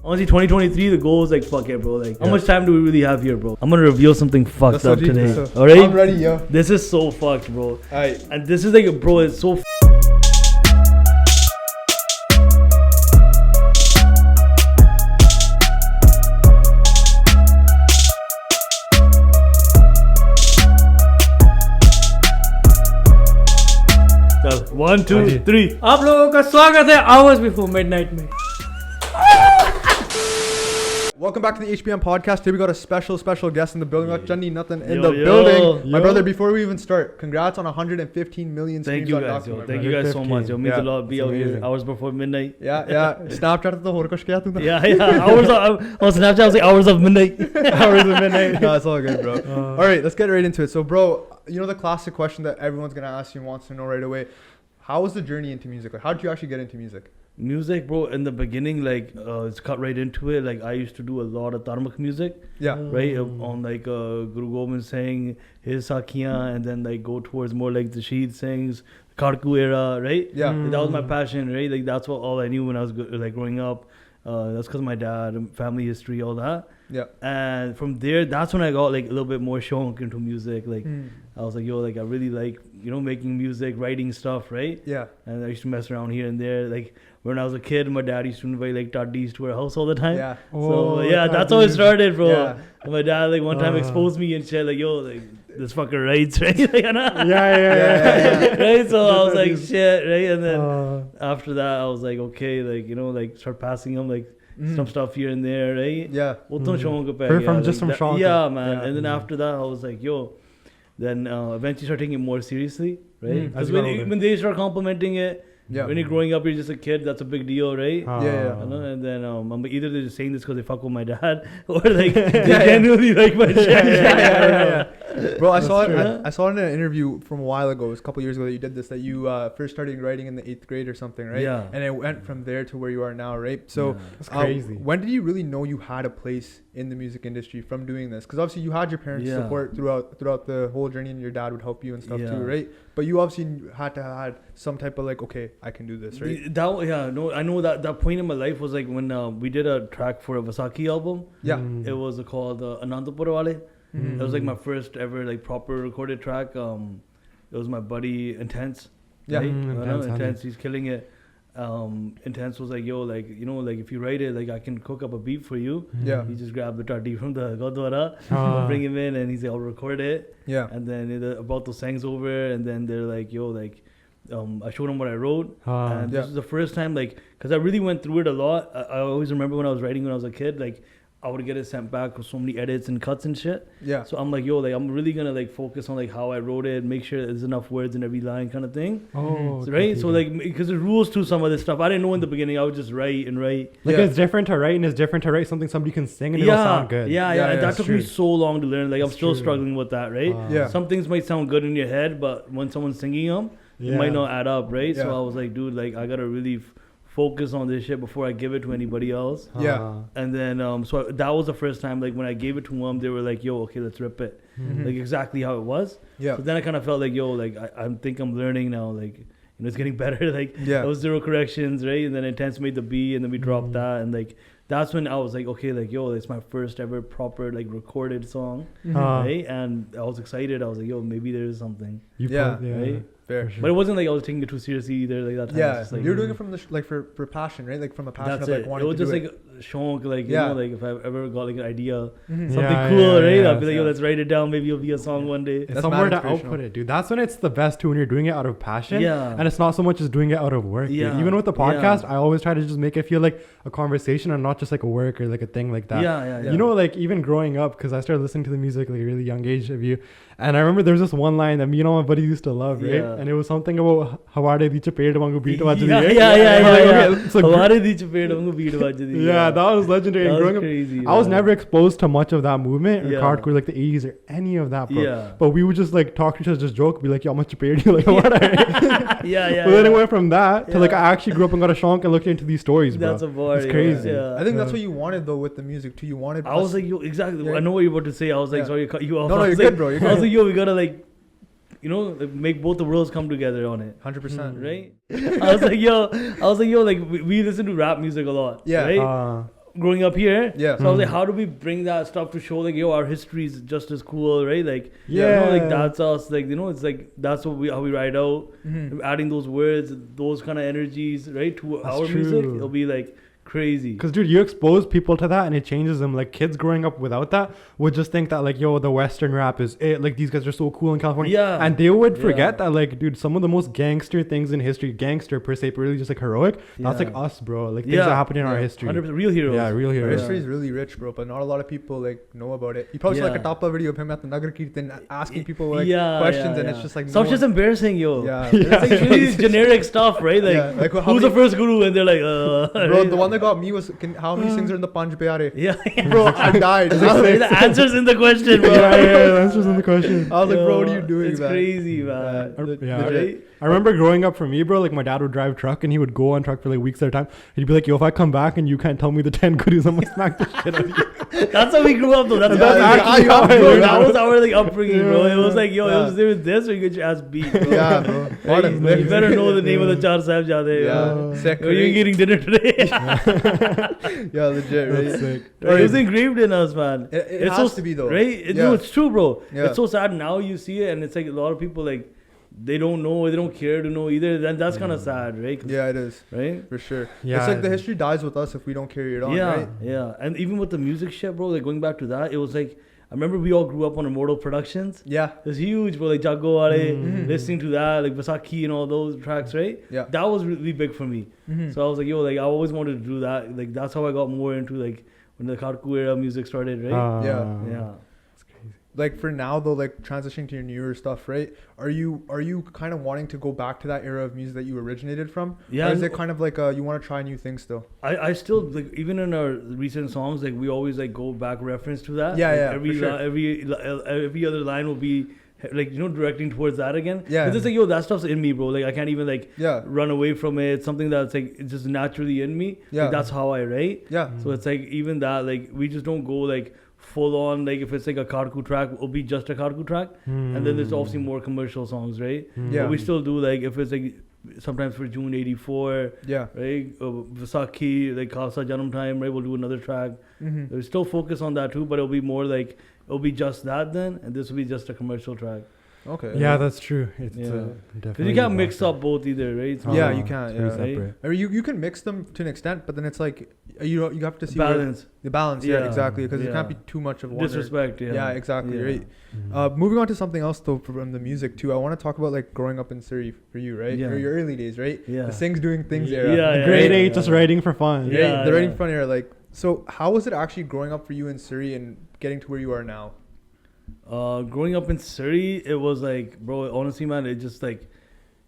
Honestly, 2023, the goal is like, fuck it, bro. Like, how much time do we really have here, bro? I'm gonna reveal something fucked up today. Alright? I'm ready, yo. This is so fucked, bro. Alright. And this is like, bro, it's so One, two, three. आप लोगों का स्वागत है hours before midnight में. Welcome back to the HBM podcast. Today we got a special guest in the building. We got Chani Nattan in the Yo. building. My brother, before we even start, congrats on 115 million Thank streams you on guys, Daku, yo. my Thank brother. you guys so much, yo. Means Yeah, a lot. Be it's out here amazing. hours before midnight. Yeah. Snapchat to horkosh kiya tunda? Yeah. Hours of, on Snapchat, I was like hours of midnight. Hours of midnight. No, it's all good, bro. All right, let's get right into it. So, bro, you know the classic question that everyone's gonna ask you and wants to know right away. How was the journey into music? Like, how did you actually get into music? Music, bro, in the beginning, like, it's cut right into it. Like, I used to do a lot of Dharmic music, Yeah. right? On, like, Guru Gobind Singh, his Sakhiyan, and then, like, go towards more, like, the Shahid Singhs, Karku era, right? Yeah. That was my passion, right? Like, that's what all I knew when I was, like, growing up. That's because my dad, family history, all that. Yeah. And from there, that's when I got, like, a little bit more shonk into music. Like, I was like, yo, like, I really like, you know, making music, writing stuff, right? Yeah. And I used to mess around here and there. Like, when I was a kid, my dad used to invite, like, taddis to our house all the time. Yeah. So, yeah, that's how it started, bro. Yeah. And my dad, like, one time exposed me and shit, like, yo, like, this fucker writes, right? Like, Yeah. right? So I was like, shit, right? And then after that, I was like, okay, like, you know, like, start passing him, like, some stuff here and there, right? Yeah. Shonk. Yeah, man. And then after that, I was like, yo, then eventually start taking it more seriously, right? Because when they start complimenting it, when you're growing up, you're just a kid. That's a big deal, right? Yeah. You know? And then either they're just saying this because they fuck with my dad, or like they genuinely like my shit. Yeah. Bro, I saw it in an interview from a while ago. It was a couple years ago that you did this. That you first started writing in the 8th grade or something, right? Yeah. And it went from there to where you are now, right? So That's crazy. When did you really know you had a place in the music industry from doing this? Because obviously you had your parents' support throughout the whole journey, and your dad would help you and stuff too, right? But you obviously had to have had some type of like, okay, I can do this, right? I know that point in my life was like when we did a track for a Vasaki album. Yeah. It was called Anandapur Wale. It was like my first ever like proper recorded track. It was my buddy Intense. Yeah. Right? Intense, he's killing it. Intense was like, yo, like, you know, like if you write it, like I can cook up a beat for you. Yeah. He just grabbed the taddi from the Gurdwara, bring him in, and he's like, I'll record it. Yeah. And then about the songs over, and then they're like, yo, like, I showed him what I wrote, and this is the first time, like, because I really went through it a lot. I always remember when I was writing when I was a kid, like, I would get it sent back with so many edits and cuts and shit. Yeah. So I'm like, yo, like, I'm really gonna like focus on like how I wrote it, make sure there's enough words in every line, kind of thing. Right. So like, because there's rules to some of this stuff. I didn't know in the beginning. I would just write and write. Like it's different to write, and it's different to write something somebody can sing and it'll sound good. Yeah. And that took me so long to learn. Like I'm still struggling with that. Right. Yeah. Some things might sound good in your head, but when someone's singing them, it might not add up. Right. So I was like, dude, like I gotta really focus on this shit before I give it to anybody else. Yeah. And then so that was the first time, like when I gave it to them, they were like, yo, okay, let's rip it. Like exactly how it was. Yeah. So then I kind of felt like, yo, like I think I'm learning now, like, you know, it's getting better. Like there was 0 corrections, right? And then Intense made the B, and then we dropped that, and like that's when I was like, okay, like, yo, it's my first ever proper like recorded song, right? And I was excited. I was like, yo, maybe there is something. Right? Fair. But it wasn't like I was taking it too seriously either. Like that time. Yeah, just, like, you're doing it from the for passion, right? Like from a passion of like wanting to do it. It was just like shonk, like, you know, like if I ever got like an idea, something Yeah, cool, right? yeah, I'd be like, yo, let's write it down. Maybe it'll be a song one day. It's somewhere to output it, dude. That's when it's the best too, when you're doing it out of passion. Yeah. And it's not so much as doing it out of work. Yeah. Dude. Even with the podcast, I always try to just make it feel like a conversation and not just like a work or like a thing like that. Yeah. You know, like even growing up, because I started listening to the music like a really young age of you. And I remember there was this one line that me and all my buddies used to love, right? Yeah. And it was something about Hawade di chapeed wangu beat vajdi. Yeah, that was legendary. That was growing crazy, up, I was never exposed to much of that movement or hardcore, like the 80s or any of that, bro. Yeah. But we would just like talk to each other, just joke, be like, yo, how much chapeed you like what? Yeah. But then it went from that to like I actually grew up and got a shonk and looked into these stories, bro. That's a bar. It's crazy. Yeah. I think that's what you wanted though with the music too. You wanted. I was like, yo, exactly. I know what you're about to say. I was like, sorry to cut you off. No, you're good, bro. You're good. I was like, yo, we gotta like, you know, like, make both the worlds come together on it. 100%. Right? I was like, yo, like we listen to rap music a lot. Yeah. Right? growing up here. Yeah. So I was like, how do we bring that stuff to show like, yo, our history is just as cool, right? Like, Yeah. you know, like that's us. Like, you know, it's like that's what how we ride out, adding those words, those kind of energies, right, to That's our true. music. It'll be like crazy. Because, dude, you expose people to that and it changes them. Like, kids growing up without that would just think that, like, yo, the Western rap is it. Like, these guys are so cool in California. Yeah. And they would forget that, like, dude, some of the most gangster things in history, gangster per se, but really just like heroic, that's like us, bro. Like, things that happen in our history. 100% real heroes. Yeah, real Our heroes. history is really rich, bro, but not a lot of people like know about it. You probably saw like a top video of him at the Nagar Kirtan asking people like questions, and it's just like stuff's just embarrassing, yo. Yeah. It's like really generic stuff, right? Like, how who's the first guru? And they're like, bro, the one that got me was how many Singhs are in the Panj Pyare? Yeah. Bro, I died. The answer's in the question, bro. yeah, the answer's in the question. I was like, bro, what are you doing, It's man? crazy, man. Legit. I remember growing up for me, bro, like my dad would drive truck and he would go on truck for like weeks at a time. He'd be like, yo, if I come back and you can't tell me the 10 goodies, I'm gonna smack the shit out of you. That's how we grew up, though. That's actually how I bro, learned that how was our like upbringing, bro. It was like, yo, Yeah. it was there with this or you get your ass beat, bro. Yeah, bro. Right? You better know the name of the Char Sahibzade. Yeah. Are you eating dinner today? Yeah, legit, right? That's sick. Right, it was engraved in us, man. It has to be, though. Right? No, it's true, bro. Yeah. It's so sad now you see it and it's like a lot of people like they don't know, they don't care to know either. Then that's kind of sad, right? Yeah, it is. Right? For sure. Yeah, It's like the history dies with us if we don't carry it on, Yeah, right? yeah. And even with the music shit, bro, like going back to that, it was like I remember we all grew up on Immortal Productions. Yeah. It was huge, bro. Like Jago Wale, listening to that, like Vasaki and all those tracks, right? Yeah. That was really big for me. So I was like, yo, like I always wanted to do that. Like that's how I got more into like when the Kharku era music started, right? Yeah. Like for now though, like transitioning to your newer stuff, right? Are you kind of wanting to go back to that era of music that you originated from? Yeah. Or is it kind of like you want to try new things still? I still like even in our recent songs, like we always like go back reference to that. Yeah, like, yeah, Every for sure. every other line will be like directing towards that again. Yeah. It's just like yo, that stuff's in me, bro. Like I can't even like Yeah. run away from it. It's something that's like it's just naturally in me. Yeah. Like, that's how I write. Yeah. So it's like even that like we just don't go like full on like if it's like a Kharku track, it'll be just a Kharku track, and then there's obviously more commercial songs, right? Yeah. But we still do like if it's like sometimes for June '84. Yeah. Right, Vasaki, like Khalsa Janam Time, right? We'll do another track. We'll still focus on that too, but it'll be more like it'll be just that then, and this will be just a commercial track. Okay. Yeah, that's true. It's Because definitely you can't mix up both either, right? So Yeah, you can't. it's very Yeah. Right? separate. I mean, you can mix them to an extent, but then it's like you have to see balance, the balance. Yeah, Yeah. exactly. Because it Yeah. can't be too much of one. disrespect. Yeah, Yeah, exactly. Yeah. Right. Moving on to something else though from the music too. I want to talk about like growing up in Surrey for you, right? Yeah. Or your early days, right? Yeah. The Singhs doing things Yeah, era. yeah, The grade yeah, 8 just writing for fun. Yeah. Right? The writing front era. Like, so how was it actually growing up for you in Surrey and getting to where you are now? Growing up in Surrey, it was like, bro, honestly, man, it just like,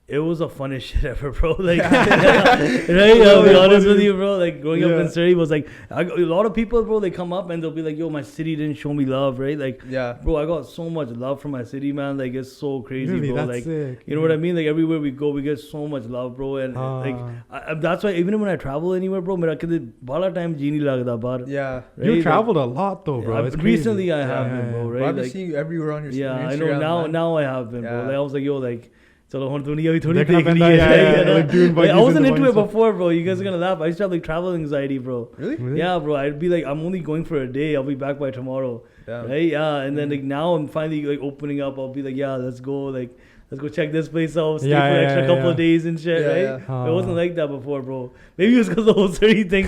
it was the funnest shit ever, bro. Like, right? I'll be honest with you, bro. Like, growing up in Surrey was like, a lot of people, bro, they come up and they'll be like, yo, my city didn't show me love, right? Like, Yeah. bro, I got so much love from my city, man. Like, it's so crazy, Really, bro. that's Like, sick. you know what I mean? Like, everywhere we go, we get so much love, bro. And like, that's why even when I travel anywhere, bro, mera kade bala time ji nahi lagda baar. Yeah. You Right? traveled a lot though, bro. It's crazy. Recently, I have been, bro. Right? I've been Like, seeing you everywhere on your yeah, your I Instagram, know. man. Now I have been, bro. Yeah. Like, I was like, yo, like. चलो हम दुनिया भी थोड़ी देखना देख ली पैंदा, है, yeah, you know? like doing Like, I buggies wasn't in the into it bunnies. before, bro. You guys are gonna laugh. I used to have like travel anxiety, bro. Really? Yeah, bro. I'd be like, I'm only going for a day. I'll be back by tomorrow. Yeah. Right? Yeah. And then like now I'm finally like opening up. I'll be like, yeah, let's go. Like, let's go check this place out. Stay Yeah, for an yeah, extra yeah, couple yeah. of days and shit. Yeah, right? yeah. It wasn't like that before, bro. Maybe it was because the whole Surrey thing.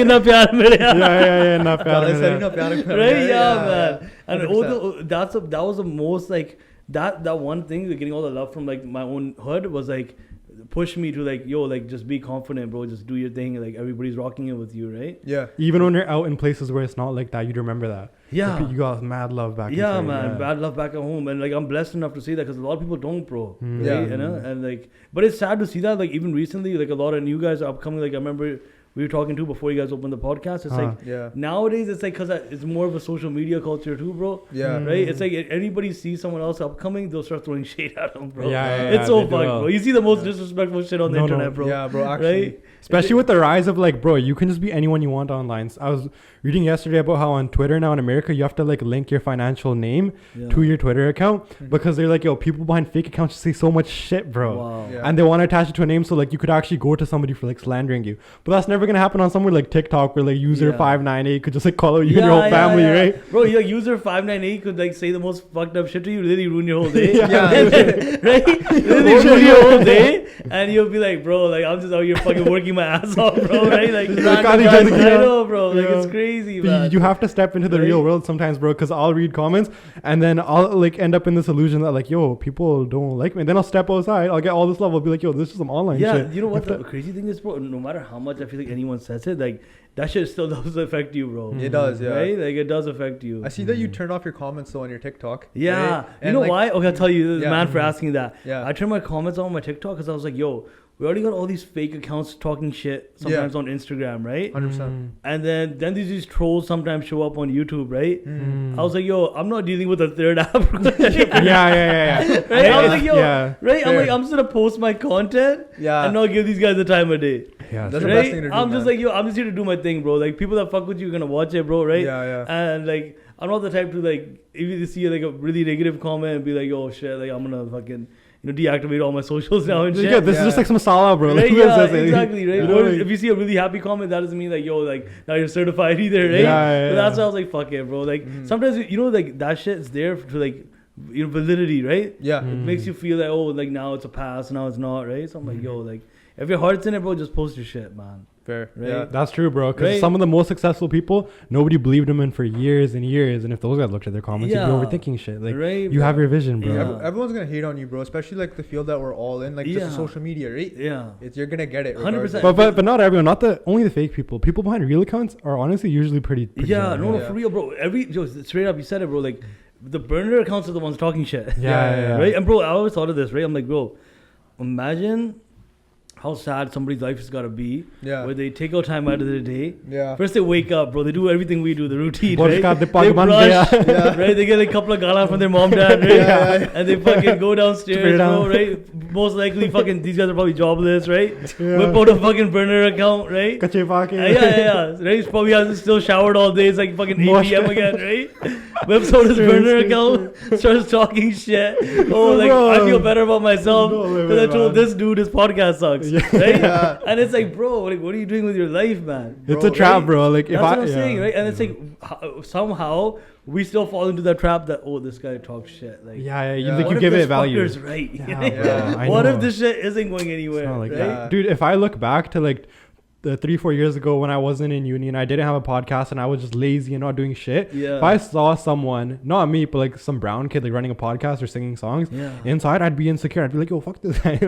Enough pyar mere. yeah, enough. Right? Yeah, man. And 100%. that was the most like that one thing, like, getting all the love from like my own hood was like push me to like, yo, like just be confident, bro, just do your thing, like everybody's rocking it with you, right? Yeah. Even when you're out in places where it's not like that, you'd remember that. Yeah. Like, you got mad love back. Yeah, in Surrey, man, yeah. bad love back at home, and like I'm blessed enough to see that because a lot of people don't, bro. Right? Yeah. You know, and like, but it's sad to see that. Like even recently, like a lot of new guys are upcoming. Like I remember we were talking to before you guys opened the podcast. It's like Yeah. nowadays it's like because it's more of a social media culture too, bro. Yeah. Right? It's like anybody sees someone else upcoming, they'll start throwing shade at them, bro. Yeah, It's so they do fucked, well. bro. You see the most disrespectful shit on the No, internet, bro. Yeah, bro. Actually. Right? Especially with the rise of like, bro, you can just be anyone you want online. I was reading yesterday about how on Twitter now in America, you have to like link your financial name to your Twitter account because they're like, yo, people behind fake accounts say so much shit, bro. Wow. Yeah. And they want to attach it to a name so like you could actually go to somebody for like slandering you. But that's never ever gonna happen on somewhere like TikTok where like user 598 could just like call out you and your whole family, right? Bro, like user 598 could like say the most fucked up shit to you, really ruin your whole day. Right? Really ruin your whole day, and you'll be like, bro, like I'm just out here fucking working my ass off, bro, right? Like, I know, bro, like it's crazy, man. You have to step into the real world sometimes, bro, because I'll read comments and then I'll like end up in this illusion that like, yo, people don't like me. And then I'll step outside, I'll get all this love, I'll be like, yo, this is some online shit. You know what the crazy thing is, bro? No matter how much I feel like anyone says it, like that shit still does affect you, bro. It does, yeah. Right? Like it does affect you. I see that you turned off your comments though on your TikTok. Yeah. Right? You know like, why? Okay, I'll tell you, man, for asking that. Yeah. I turned my comments on my TikTok because I was like, yo, we already got all these fake accounts talking shit sometimes on Instagram, right? 100%. And then these trolls sometimes show up on YouTube, right? I was like, yo, I'm not dealing with a third app. yeah. Right? I was like, yo, right? I'm like, I'm just gonna post my content and not give these guys the time of day. Yeah, that's the best thing to do. I'm just like, yo, I'm just here to do my thing, bro. Like people that fuck with you are gonna watch it, bro, right? Yeah. And like, I'm not the type to like, if you see like a really negative comment and be like, oh shit, like I'm gonna fucking, deactivate all my socials now and shit. Yeah, this is just like some masala, bro. Right? Like, Yeah, exactly, right? Or if you see a really happy comment, that doesn't mean like, yo, like now you're certified either, right? But that's why I was like, fuck it, bro. Like sometimes, like that shit is there to like, validity, right? Yeah. It makes you feel like, oh, like now it's a pass, now it's not, right? So I'm like, yo, like if your heart's in it, bro, just post your shit, man. Fair. Right? Yeah. That's true, bro. Because some of the most successful people, nobody believed them in for years and years. And if those guys looked at their comments, you'd be overthinking shit. Like, you have your vision, bro. Yeah. Everyone's gonna hate on you, bro. Especially like the field that we're all in, like just social media, right? Yeah. You're gonna get it. 100%. But not everyone. Only the fake people. People behind real accounts are honestly usually pretty for real, bro. Straight up, you said it, bro. Like the burner accounts are the ones talking shit. Yeah. Right. And bro, I always thought of this, right? I'm like, bro, imagine how sad somebody's life has got to be where they take out time out of their day. First they wake up, bro. They do everything we do, the routine, right? They brush, right? They get a couple of galas from their mom, dad, right? And they fucking go downstairs, bro, right? Most likely fucking these guys are probably jobless, right? Whip out a fucking burner account, right? Right? He's probably hasn't still showered all day. It's like fucking 8 p.m. again, right? Whips out his burner account, starts talking shit. Oh, like I feel better about myself because I told this dude his podcast sucks. Right? And it's like, bro, like, what are you doing with your life, man? It's a trap, bro. Like, that's what I'm saying, right? And it's like, somehow we still fall into that trap that, oh, this guy talks shit. Like, you give it value. Right? What if this shit isn't going anywhere? Like right? that. Dude, if I look back to like the 3-4 years ago when I wasn't in uni and I didn't have a podcast and I was just lazy and not doing shit. If I saw someone, not me, but like some brown kid like running a podcast or singing songs inside, I'd be insecure. I'd be like, yo, fuck this guy.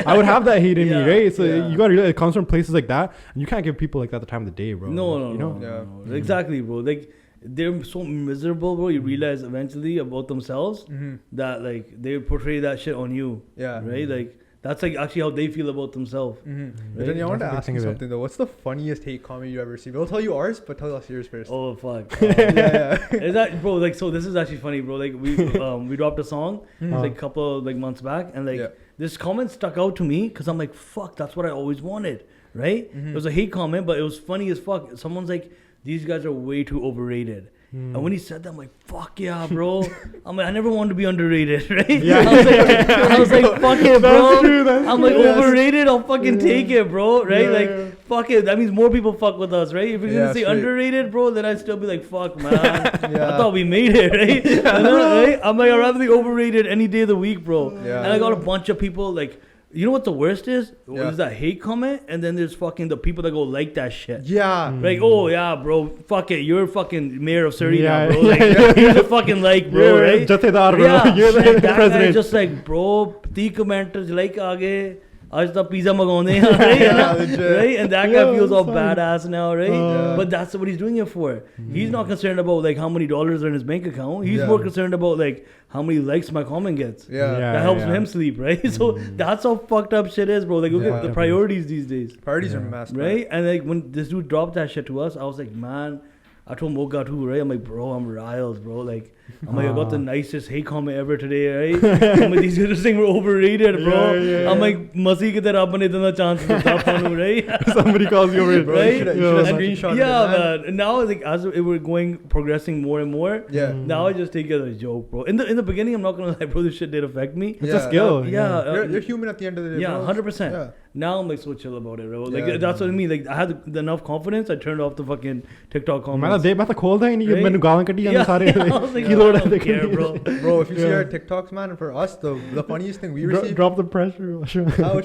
I would have that hate in me, right? So you gotta realize it comes from places like that, and you can't give people like that the time of the day, bro. No. Exactly, bro. Like they're so miserable, bro. You realize eventually about themselves that like they portray that shit on you. Right? Like that's like actually how they feel about themselves. Right? Then I wanted to ask you something though. What's the funniest hate comment you ever received? We'll tell you ours, but tell us yours first. Oh fuck! Is that, bro? Like, so this is actually funny, bro. Like we dropped a song like a couple like months back, and like this comment stuck out to me because I'm like, fuck, that's what I always wanted, right? It was a hate comment, but it was funny as fuck. Someone's like, these guys are way too overrated. And when he said that, I'm like, fuck yeah, bro. I'm like, I never wanted to be underrated, right? I was like, fuck it, bro. I'm like, overrated, I'll fucking take it, bro, right? Like, fuck it. That means more people fuck with us, right? If you're gonna say underrated, bro, then I'd still be like, fuck, man. I thought we made it, right? Right? I'm like, I'd rather be overrated any day of the week, bro. And I got a bunch of people like, you know what the worst is? There's that hate comment, and then there's fucking the people that go like that shit. Like, oh yeah, bro, fuck it, you're fucking mayor of Surrey now, bro. Like, here's a fucking like, bro, right? Just say that, bro. You're the president. Just like, bro, 30 commenters like aage. आज तक pizza मंगाने हैं, right? And that guy feels all badass now, right? But that's what he's doing it for. He's not concerned about like how many dollars are in his bank account. He's more concerned about like how many likes my comment gets. That helps him sleep, right? So that's how fucked up shit is, bro. Like look at the priorities these days. Priorities are messed, right? And like when this dude dropped that shit to us, I was like, man, I told Moga too, right? I'm like, bro, I'm riled, bro. Like I'm like, I got the nicest hate comment ever today, right? I'm like, these guys saying we're overrated, bro. I'm like, masi ki tarah apne itna chance deta panu, right? Somebody calls you overrated, right? You should have screenshot man. And now, like, as we're progressing more and more, now I just take it as a joke, bro. In the beginning, I'm not gonna lie, bro, this shit did affect me. It's a skill. You're human at the end of the day. Yeah, 100%. Yeah. Now I'm like so chill about it, bro. Like that's what I mean. Like I had enough confidence. I turned off the fucking TikTok comments. मैं तो खोल दें नहीं मैंने गालियां कटी Yeah, सारे I was like, I don't care, bro. Bro, if you see our TikToks, man, for us, the funniest thing we received. Drop the pressure. Which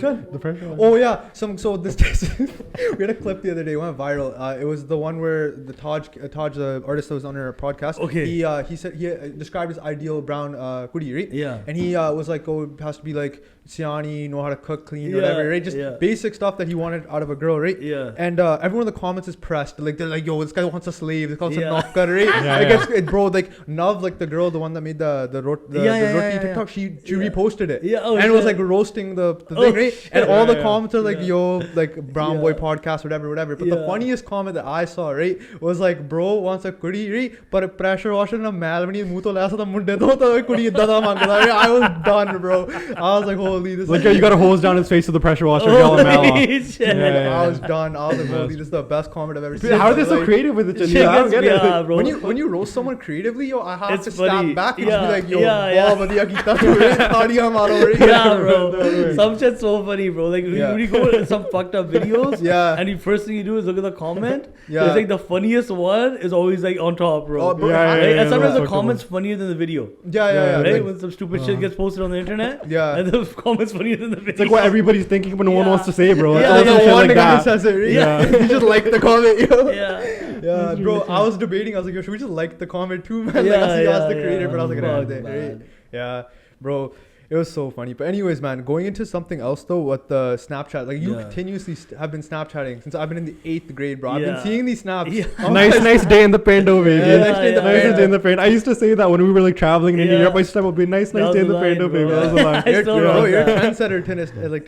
one? The pressure. Oh yeah. So this we had a clip the other day, went viral. It was the one where the Taj, the artist that was on our podcast. Okay. He said he described his ideal brown kudi, right? Yeah. And he was like, oh, it has to be like Siani, know how to cook, clean, whatever, right? Just basic stuff that he wanted out of a girl, right? Yeah. And everyone in the comments is pressed. Like they're like, yo, this guy wants a slave. They call it a knocker, right? Bro, like Nav, like the girl, the one that made the roti TikTok, she reposted it. Yeah. Oh, and it was like roasting the thing, right? Shit. And all the comments are like, yo, like brown boy podcast, whatever. But the funniest comment that I saw, right, was like, bro wants a kudi, right? But a pressure washer na malvani muto lasa ta munde do ta kudi dada mangda. I was done, bro. I was like, holy, this like, yo, you got to hose down his face with the pressure washer. I was done. I was like, holy, this is the best comment I've ever seen. How are they so creative with it? I don't get it. Bro. When you roast someone creatively, yo, I have to funny. step back and just be like, yo, yeah, bro. Some shit's so funny, bro. Like when you go to some fucked up videos, and the first thing you do is look at the comment. It's like the funniest one is always like on top, bro. And sometimes the comment's funnier than the video. Right? Like, when some stupid shit gets posted on the internet, and the comment's funnier than the video. It's like what everybody's thinking, but no one wants to say, bro. One guy says it, right? You just like the comment, yo. Yeah, bro. I was debating. I was like, yo, should we just like the comment too, man? Like, I see us the creator, but I was like, right? Yeah, bro. It was so funny. But anyways, man, going into something else though, with the Snapchat, like you continuously have been Snapchatting since I've been in the 8th grade, bro. I've been seeing these snaps. Nice day in the Pando, baby. Nice day in the Pando. I used to say that when we were like traveling in Europe. I used to have a big nice day in the Pando, baby. That was the line. You're a trendsetter to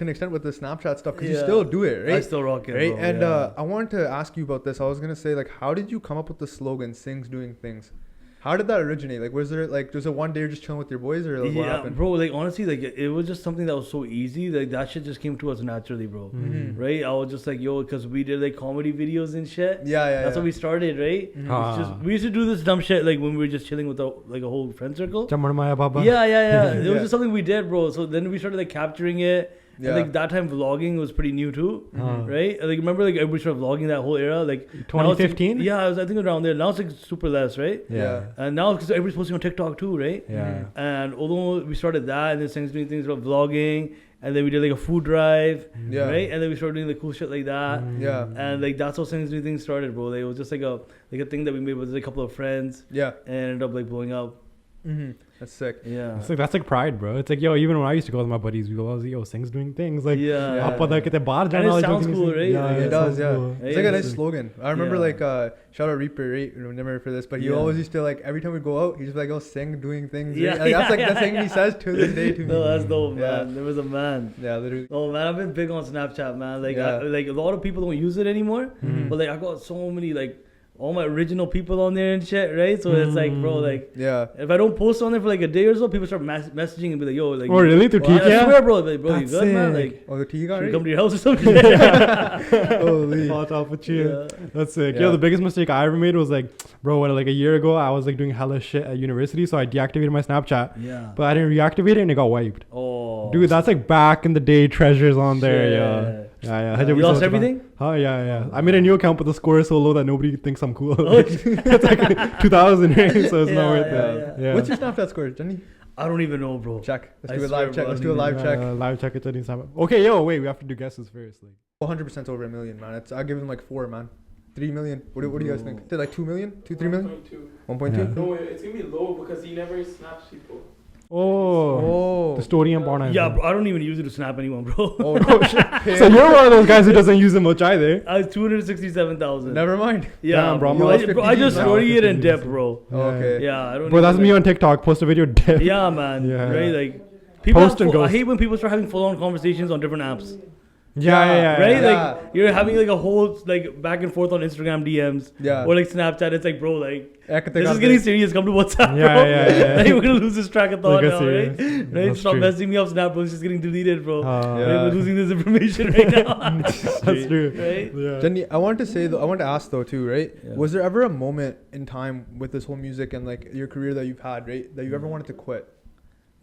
an extent with the Snapchat stuff, because you still do it, right? I still rock it, right? Bro, and I wanted to ask you about this. I was gonna say, like, how did you come up with the slogan "Singhs doing things"? How did that originate? Like, was it one day you're just chilling with your boys, or like, what happened? Bro, like, honestly, like, it was just something that was so easy. Like, that shit just came to us naturally, bro. Right? I was just like, yo, because we did, like, comedy videos and shit. That's how we started, right? We used to do this dumb shit, like, when we were just chilling with, a whole friend circle. It was just something we did, bro. So then we started, like, capturing it. And like that time vlogging was pretty new too, right? Like remember, like everybody started vlogging that whole era, like 2015. I think around there. Now it's like super less, right? And now because everybody's posting on TikTok too, right? And although we started that, and then Singhs doing things about vlogging, and then we did like a food drive, right? And then we started doing the cool shit like that, and like that's how Singhs doing things started, bro. Like it was just like a thing that we made with a couple of friends, and ended up like blowing up. That's sick. That's like pride, bro. It's like, yo, even when I used to go with my buddies, we go, yo, Singh's doing things. Like, and it sounds cool, right? It does, It's like a nice slogan. I remember like shout out Reaper, right? Remember for this, but he always used to, like, every time we go out, he's just like, oh, Singh doing things. Right? Like, that's like the thing he says to this day to me. No, that's dope, man. There was a man. Yeah, literally. Oh man, I've been big on Snapchat, man. Like, like a lot of people don't use it anymore, but like I got so many like all my original people on there and shit, right? So it's like, bro, like, if I don't post on there for like a day or so, people start messaging and be like, yo, like, oh really? I swear, bro, like, bro, you good, man? Like, the tea guy, come to your house or something. Holy, hot off a cheer. That's sick. Yo, the biggest mistake I ever made was like, bro, like a year ago, I was like doing hella shit at university, so I deactivated my Snapchat. But I didn't reactivate it and it got wiped. Oh, dude, that's like back in the day treasures on there. You lost everything? I made a new account, but the score is so low that nobody thinks I'm cool. It's like 2000, right? So it's not worth it. What's your Snapchat score, Chani? I don't even know, bro. Check. Let's do a live check. Live check at Chani's time. Okay, yo, wait, we have to do guesses first. Like 100% over 1 million, man. I'll give him like 4, man. 3 million. What do you guys think? Is it like 2 million? 3 million? 1.2. No, it's gonna be low because he never snaps people. The story and porn. Yeah, bro, I don't even use it to snap anyone, bro. Oh, no shit. So you're one of those guys who doesn't use it much either. I was 267,000. Never mind. Yeah, damn, bro. I just story it and dip, bro. Okay. Yeah, I don't. Bro, that's me on TikTok. Post a video, dip. Yeah, man. Right, like people. Post and go. I hate when people start having full-on conversations on different apps. Yeah. Right? Yeah. Like you're having like a whole like back and forth on Instagram DMs. Yeah. Or like Snapchat. It's like, bro, like Ek this is getting serious. Come to WhatsApp, Yeah, bro. yeah. Like, we're gonna lose this track of thought Like, now, serious. right? That's Stop true. messing me up, Snap, bro. It's just getting deleted, bro. Right? Yeah. We're losing this information right now. That's true. Right? Yeah. Jenny, I want to ask though too, right? Yeah. Was there ever a moment in time with this whole music and like your career that you've had, right, that you ever wanted to quit?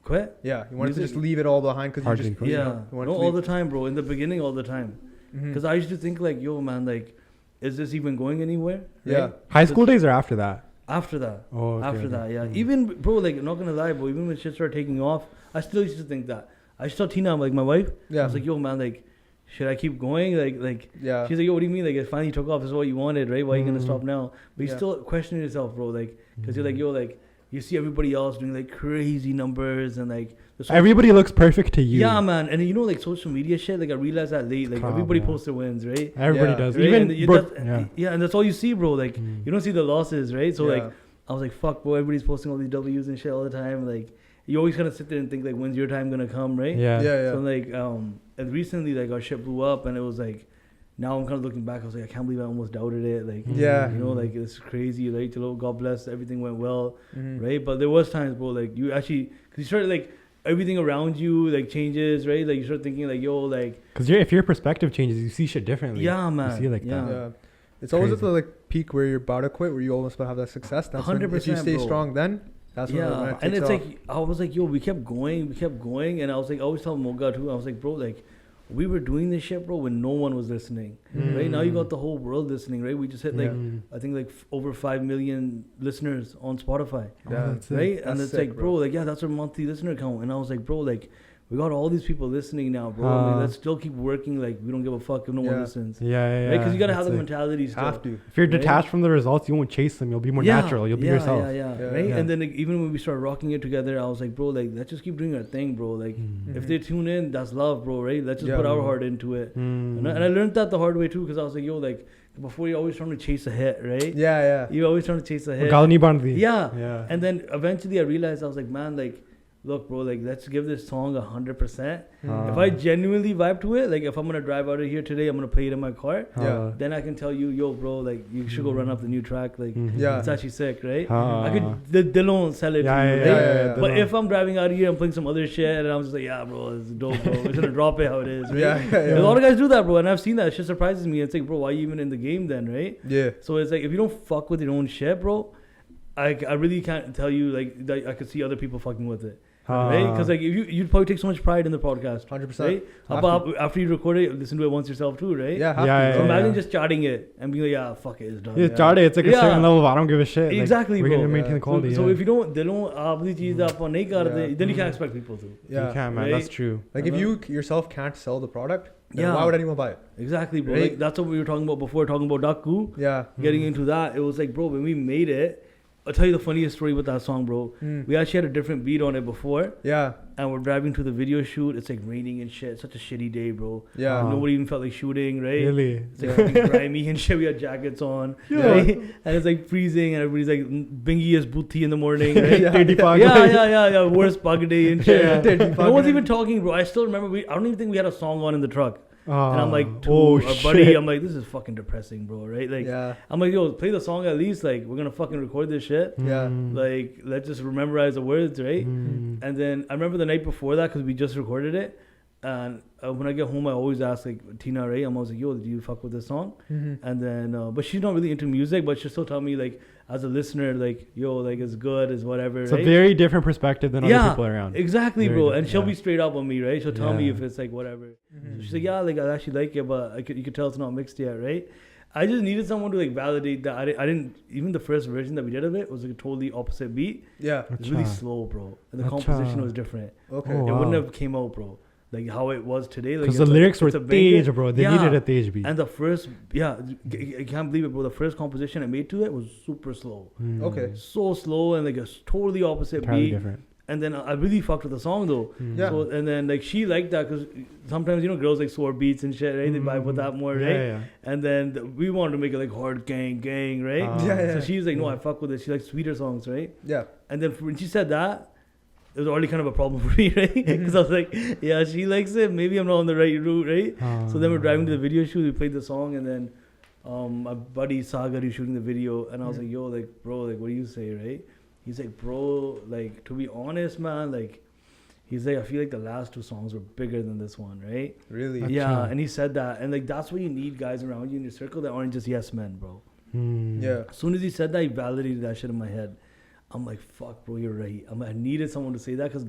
Quit? Yeah, you wanted to Music? just leave it all behind because you Hardly just quit. you Yeah. know, you wanted No, to all leave. the time, bro. In the beginning, all the time. Mhm. Because I used to think like, yo, man, like, is this even going anywhere? Yeah. Right? High school days or after that? After that. Oh, okay, After okay. that, yeah. Mhm. Even, bro, like, I'm not gonna lie, bro. Even when shit started taking off, I still used to think that. I used to tell Tina, like, my wife, I Yeah. was like, yo, man, like, should I keep going? Like, Yeah. she's like, yo, what do you mean? Like, it finally took off. This is what you wanted, right? Why are you gonna Mhm. stop now? But you Yeah. still questioning yourself, bro. Like, because you're like, yo, like, you see everybody else doing like crazy numbers and like the social- Everybody looks perfect to you. Yeah, man. And you know, like social media shit. Like I realized that late. Like Calm, everybody yeah. posts their wins, right? Everybody Yeah. does. Right? Even And you- bro, that's- yeah, and that's all you see, bro. Like Mm. you don't see the losses, right? So Yeah. like I was like, fuck, bro. Everybody's posting all these W's and shit all the time. Like you always kind of sit there and think like, when's your time gonna come, right? Yeah. Yeah. So like and recently like our shit blew up and it was like. Now I'm kind of looking back. I was like, I can't believe I almost doubted it. Like, Yeah. you know, like it's crazy. Like, God bless, everything went well, Mhm. right? But there was times, bro, like you actually, cause you started like everything around you like changes, right? Like you start thinking like, yo, like, Because if your perspective changes, you see shit differently. yeah, man, You see it like yeah. that. Yeah. It's always at Crazy. the like peak where you're about to quit, where you almost about to have that success. That's when, if you 100%, stay bro. strong, then that's when Yeah, it and takes it's off. like I was like, yo, we kept going, and I was like, I always tell Moga too. I was like, bro, like, we were doing this shit, bro, when no one was listening. Right now, you got the whole world listening. Right, we just hit like Mm. I think like over 5 million listeners on Spotify. Yeah. Oh, that's it. Right, and That's it's sick, like, bro, like yeah, that's our monthly listener count. And I was like, bro, like. We got all these people listening now, bro. Like, let's still keep working. Like we don't give a fuck if no one Yeah. listens. Yeah. Right, because you gotta have That's the it. mentality still. Have to. If you're Right? detached from the results, you won't chase them. You'll be more natural. You'll be yourself. Yeah, Yeah. right. Yeah. And then like, even when we started rocking it together, I was like, bro, like let's just keep doing our thing, bro. Like Mm. if they tune in, that's love, bro. Right? Let's just Yeah. put our heart into it. Mm. And I learned that the hard way too, because I was like, yo, like before you're always trying to chase a hit, right? Yeah. You're always trying to chase a hit. Galani Bandhi. Yeah. Yeah. And then eventually I realized I was like, man, like, look, bro, like let's give this song 100%. If I genuinely vibe to it, like if I'm gonna drive out of here today, I'm gonna play it in my car. Yeah. Then I can tell you, yo, bro, like you should go run up the new track. Like Yeah. it's actually sick, right? Ah. I could they don't sell it Yeah, to you, yeah, right? yeah, But if I'm driving out of here and playing some other shit, and I'm just like, yeah, bro, it's dope, bro. We're gonna drop it how it is, right? Yeah. A lot of guys do that, bro, and I've seen that. It shit surprises me. It's like, bro, why are you even in the game then, right? Yeah. So it's like if you don't fuck with your own shit, bro, I really can't tell you like that I could see other people fucking with it. Right? Because like if you'd probably take so much pride in the podcast, 100%. right? About after you record it, listen to it once yourself too, right? Yeah. Have Yeah, to. So yeah, imagine just charting it and being like, yeah, fuck it, it's done. Yeah, Charlie, it's like a Yeah. certain level of I don't give a shit. Like, Exactly, we're bro. gonna maintain Yeah. the quality. So yeah. if you don't, they don't aapni cheez aapa nahi karte, Yeah. then you can't expect people to. Yeah. You can, man. Right? That's true. Like if you yourself can't sell the product, then Yeah. why would anyone buy it? Exactly, bro. Right? Like that's what we were talking about before, talking about Daku. Yeah. Getting into that, it was like, bro, when we made it, I'll tell you the funniest story with that song, bro. We actually had a different beat on it before, Yeah. and we're driving to the video shoot. It's like raining and shit. It's such a shitty day, bro. Yeah. Nobody even felt like shooting, right? Really? It's like fucking grimy and shit. We had jackets on, Yeah. right? And it's like freezing, and everybody's like bingy as booty in the morning, right? Yeah. Dirty Pagh. yeah. Worst bug day and shit. Yeah. Dirty No one's fucking- even talking, bro. I still remember. I don't even think we had a song on in the truck. And I'm like, to oh, our buddy, shit. I'm like, this is fucking depressing, bro, right? Like, Yeah. I'm like, yo, play the song at least. Like, we're gonna fucking record this shit. Yeah. Like, let's just memorize the words, right? Mm. And then I remember the night before that, because we just recorded it. And when I get home, I always ask like Tina, right? I'm always like, yo, do you fuck with this song? Mhm. And then, but she's not really into music, but she'll still tell me like, as a listener, like, yo, like it's good, it's whatever. It's right? a very different perspective than other people around. Exactly, Very bro. different, And she'll yeah. be straight up on me, right? She'll tell me Yeah. if it's like whatever. Mhm. She's like, yeah, like I actually like it, but you could tell it's not mixed yet, right? I just needed someone to like validate that. I didn't even the first version that we did of it was like a totally opposite beat. Yeah. It was really Acha. slow, bro, and the Acha. composition was different. Okay. Oh, It wouldn't wow. have came out, bro, like how it was today. Like Because it's the like- lyrics were it's a banger. stage, bro. They Yeah. needed a stage beat. And the first, I can't believe it, bro. The first composition I made to it was super slow, Mm. Okay. so slow, and like a totally opposite Entirely beat. different. And then I really fucked with the song though. Mm. Yeah. So and then like she liked that because sometimes girls like sore beats and shit, right? They vibe with that more, Yeah, right? yeah. And then we wanted to make it like hard gang, right? Ah. Yeah, yeah. So she's like, no, I fuck with it. She likes sweeter songs, right? Yeah. And then when she said that, it was already kind of a problem for me, right? Because I was like, yeah, she likes it. Maybe I'm not on the right route, right? So then we're driving to the video shoot. We played the song, and then my buddy Sagar is shooting the video, and I was like, yo, like, bro, like, what do you say, right? He's like, bro, like, to be honest, man, like, he's like, I feel like the last 2 songs were bigger than this one, right? Really? Yeah, and he said that, and like, that's what you need guys around you in your circle that aren't just yes men, bro. Yeah. As soon as he said that, he validated that shit in my head. I'm like, fuck, bro, you're right. I needed someone to say that because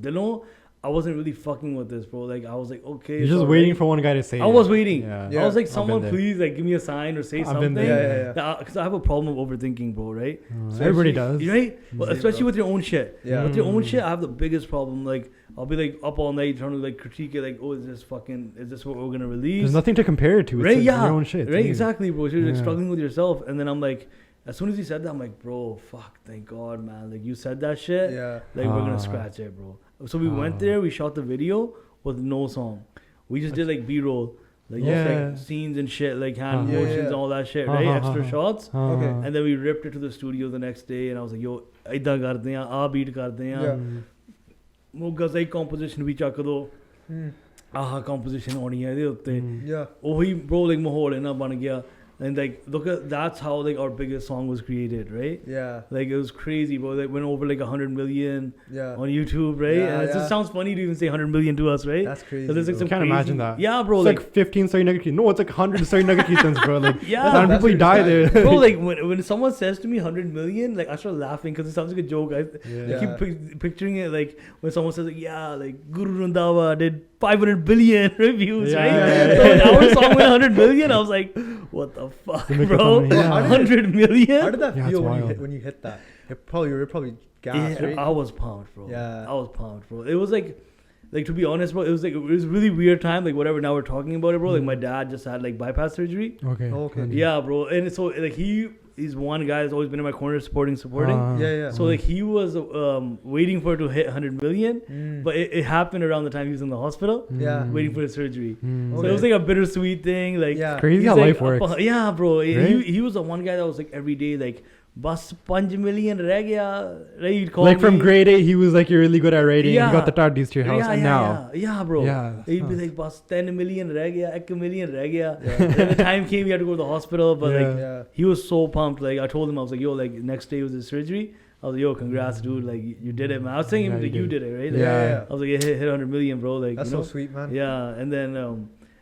I wasn't really fucking with this, bro. Like, I was like, okay. You're just waiting for one guy to say it. I was waiting. Yeah. I was like, someone please, like, give me a sign or say something. Because I have a problem with overthinking, bro, right? Everybody does. Right? Well, especially with your own shit. Yeah. With your own shit, I have the biggest problem. Like, I'll be like up all night trying to like critique it, like, oh, is this what we're gonna release? There's nothing to compare it to. It's right? like Yeah. your own shit. Right? Exactly, bro. So you're like struggling with yourself, and then I'm like, as soon as he said that, I'm like, bro, fuck, thank God, man. Like, you said that shit. Yeah. Like, we're gonna scratch it, bro. So we went there, we shot the video with no song. We just did like B-roll, like just like scenes and shit, like hand motions and all that shit, right? Extra shots. Okay. And then we ripped it to the studio the next day, and I was like, yo, iddha karde hain, aa beat karde hain. Moga sai composition bhi chak do. Aha composition honi hai ede utte. Yeah. Ohi bro, like mahol hai na ban gaya. And like, look at that's how like our biggest song was created, right? Yeah. Like, it was crazy, bro. Like, went over like 100 million on YouTube, right? Yeah, and it just sounds funny to even say 100 million to us, right? That's crazy. There's like some I can't imagine that. Yeah, bro. It's like 15 Surrey Nugget. No, it's like 100 Surrey Nugget Keatons, bro. Like, yeah, people die there. Bro, like when someone says to me 100 million, like I start laughing because it sounds like a joke. I keep picturing it like when someone says like, yeah, like Guru Randhawa did 500 billion reviews, right? So when our song went 100 million, I was like, what the fuck, bro? 100 million? How did that feel when you hit that? You were probably gassed, right? I was pumped, bro. Yeah. I was pumped, bro. It was like to be honest, bro, it was a really weird time. Like, whatever, now we're talking about it, bro. Like, my dad just had like bypass surgery. Okay. Yeah, bro. And so like he's one guy that's always been in my corner supporting. So like he was waiting for it to hit 100 million, but it happened around the time he was in the hospital. Yeah. Waiting for his surgery. So it was like a bittersweet thing. Like, it's crazy how like, life works. Yeah, bro. Right? He was the one guy that was like every day like, bus 5 million reh gaya, right? He'd call like me. From grade 8, he was like, you're really good at writing. Yeah. You got the tardis to your house, and now. Yeah, bro. Yeah. He'd be like, bus 10 million reh gaya, 1 million reh gaya. And the time came, he had to go to the hospital, but like, he was so pumped. Like, I told him, I was like, yo, like, next day was his surgery. I was like, yo, congrats, dude. Like, you did it, man. I was saying like, you did it, right? Like, I was like, yeah, hit 100 million, bro. Like, that's so sweet, man. Yeah, and then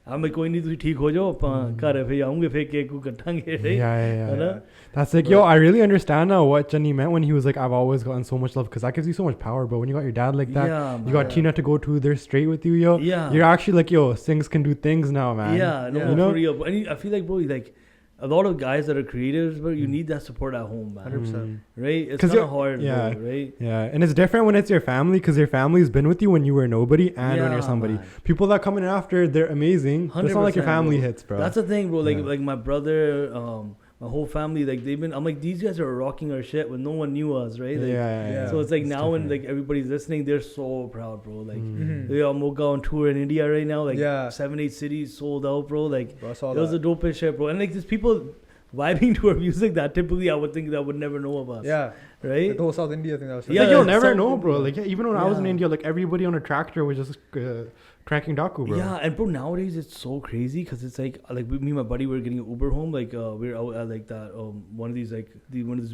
I'm like, कोई नहीं तुझे ठीक हो जाओ अपन घर फिर आऊंगे फिर cake को कटांगे right? Yeah. That's like, yo, I really understand now what Chani meant when he was like, I've always gotten so much love, because that gives you so much power, bro. When you got your dad like that, you got Tina to go to, they're straight with you, yo. Yeah. You're actually like, yo, Singhs can do things now, man. Yeah, no, you know? for real. And I feel like, bro, like, a lot of guys that are creators, but you need that support at home, man. 100%. Right? It's kind of hard, bro, right? Yeah, and it's different when it's your family, because your family's been with you when you were nobody and when you're somebody. Man. People that come in after, they're amazing. It's not like your family hits, bro. That's the thing, bro. Like my brother, my whole family, like I'm like, these guys are rocking our shit when no one knew us, right? Like, so it's like now when like everybody's listening, they're so proud, bro. Like we are Moga on tour in India right now, like 7-8 cities sold out, bro. Like it was the dopest shit, bro. And like there's people vibing to our music that typically I would think that would never know of us. Yeah. Right? The whole South India thing that was like, you'll never know, bro. Like even when I was in India, like everybody on a tractor was just cranking Daku, bro. Yeah, and bro, nowadays it's so crazy because it's like me and my buddy were getting an Uber home. Like we were out at like that one of these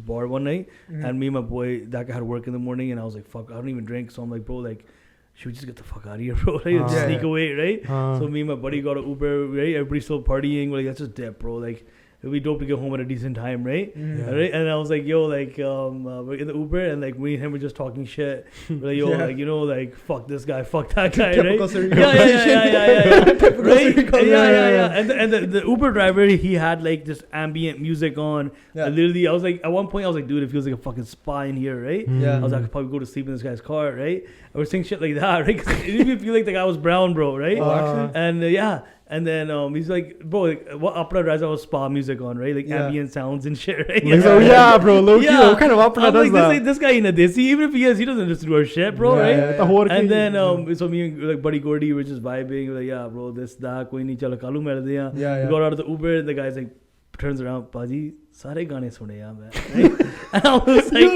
bar one night, and me and my boy, that guy had work in the morning, and I was like, fuck, I don't even drink, so I'm like, bro, like, should we just get the fuck out of here, bro? Like, just sneak away, right? So me and my buddy got an Uber, right? Everybody's still partying. We're like, let's just dip, bro. Like, it'd be dope to get home at a decent time, right? Right? And I was like, yo, like, we're in the Uber, and like me and him were just talking shit. We're like, yo, like, you know, like, fuck this guy, fuck that guy, right? Yeah. Right? Yeah. And the Uber driver, he had like this ambient music on. Literally, I was like, at one point, I was like, dude, it feels like a fucking spy in here, right? I was like, I could probably go to sleep in this guy's car, right? I was saying shit like that, right? Because it made me feel like the guy was brown, bro, right? And and then he's like, bro, like, what opera drives our spa music on, right? Like ambient sounds and shit, right? Bro, low-key, what kind of opera does that? Like, this guy in a desi, even if he doesn't just do our shit, bro, right? And then so me and like buddy Gordy were just vibing, we're like, yeah, bro, this that, koi nahi, chalo kalu mail diya. We got out of the Uber, and the guy's like, turns around, Paji, sare gaane sune yaar main, right? And I was like,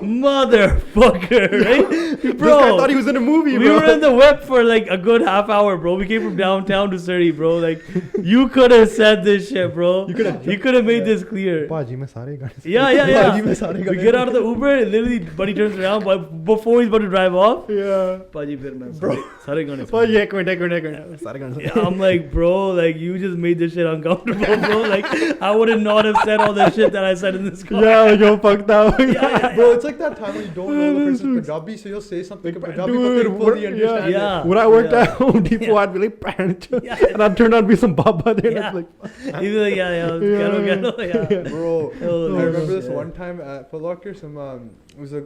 motherfucker, right? Bro, I thought he was in a movie, bro. We were in the whip for like a good half hour, bro. We came from downtown to Surrey, bro. Like, you could have said this shit, bro. You could have made this clear. Paji, mein sare gaane Yeah. We get out of the Uber, literally, buddy turns around, but before he's about to drive off, Paji, fir main sare gaane. Paji, ek minute. Sare gaane. Yeah, I'm like, bro, like, you just made this shit uncomfortable, bro. Like, I would have not have said all that shit that I said in this car. Yeah, like, yo, fuck that. Bro, it's like that time when you don't know the person's Punjabi, so you'll say something in Punjabi, but they fully understand it. When I worked at Home Depot, I'd be like, and I'd turn out to be some baba there. And I'd be like, he'd be like, yeah. Bro, I remember this one time at Foot Locker, it was a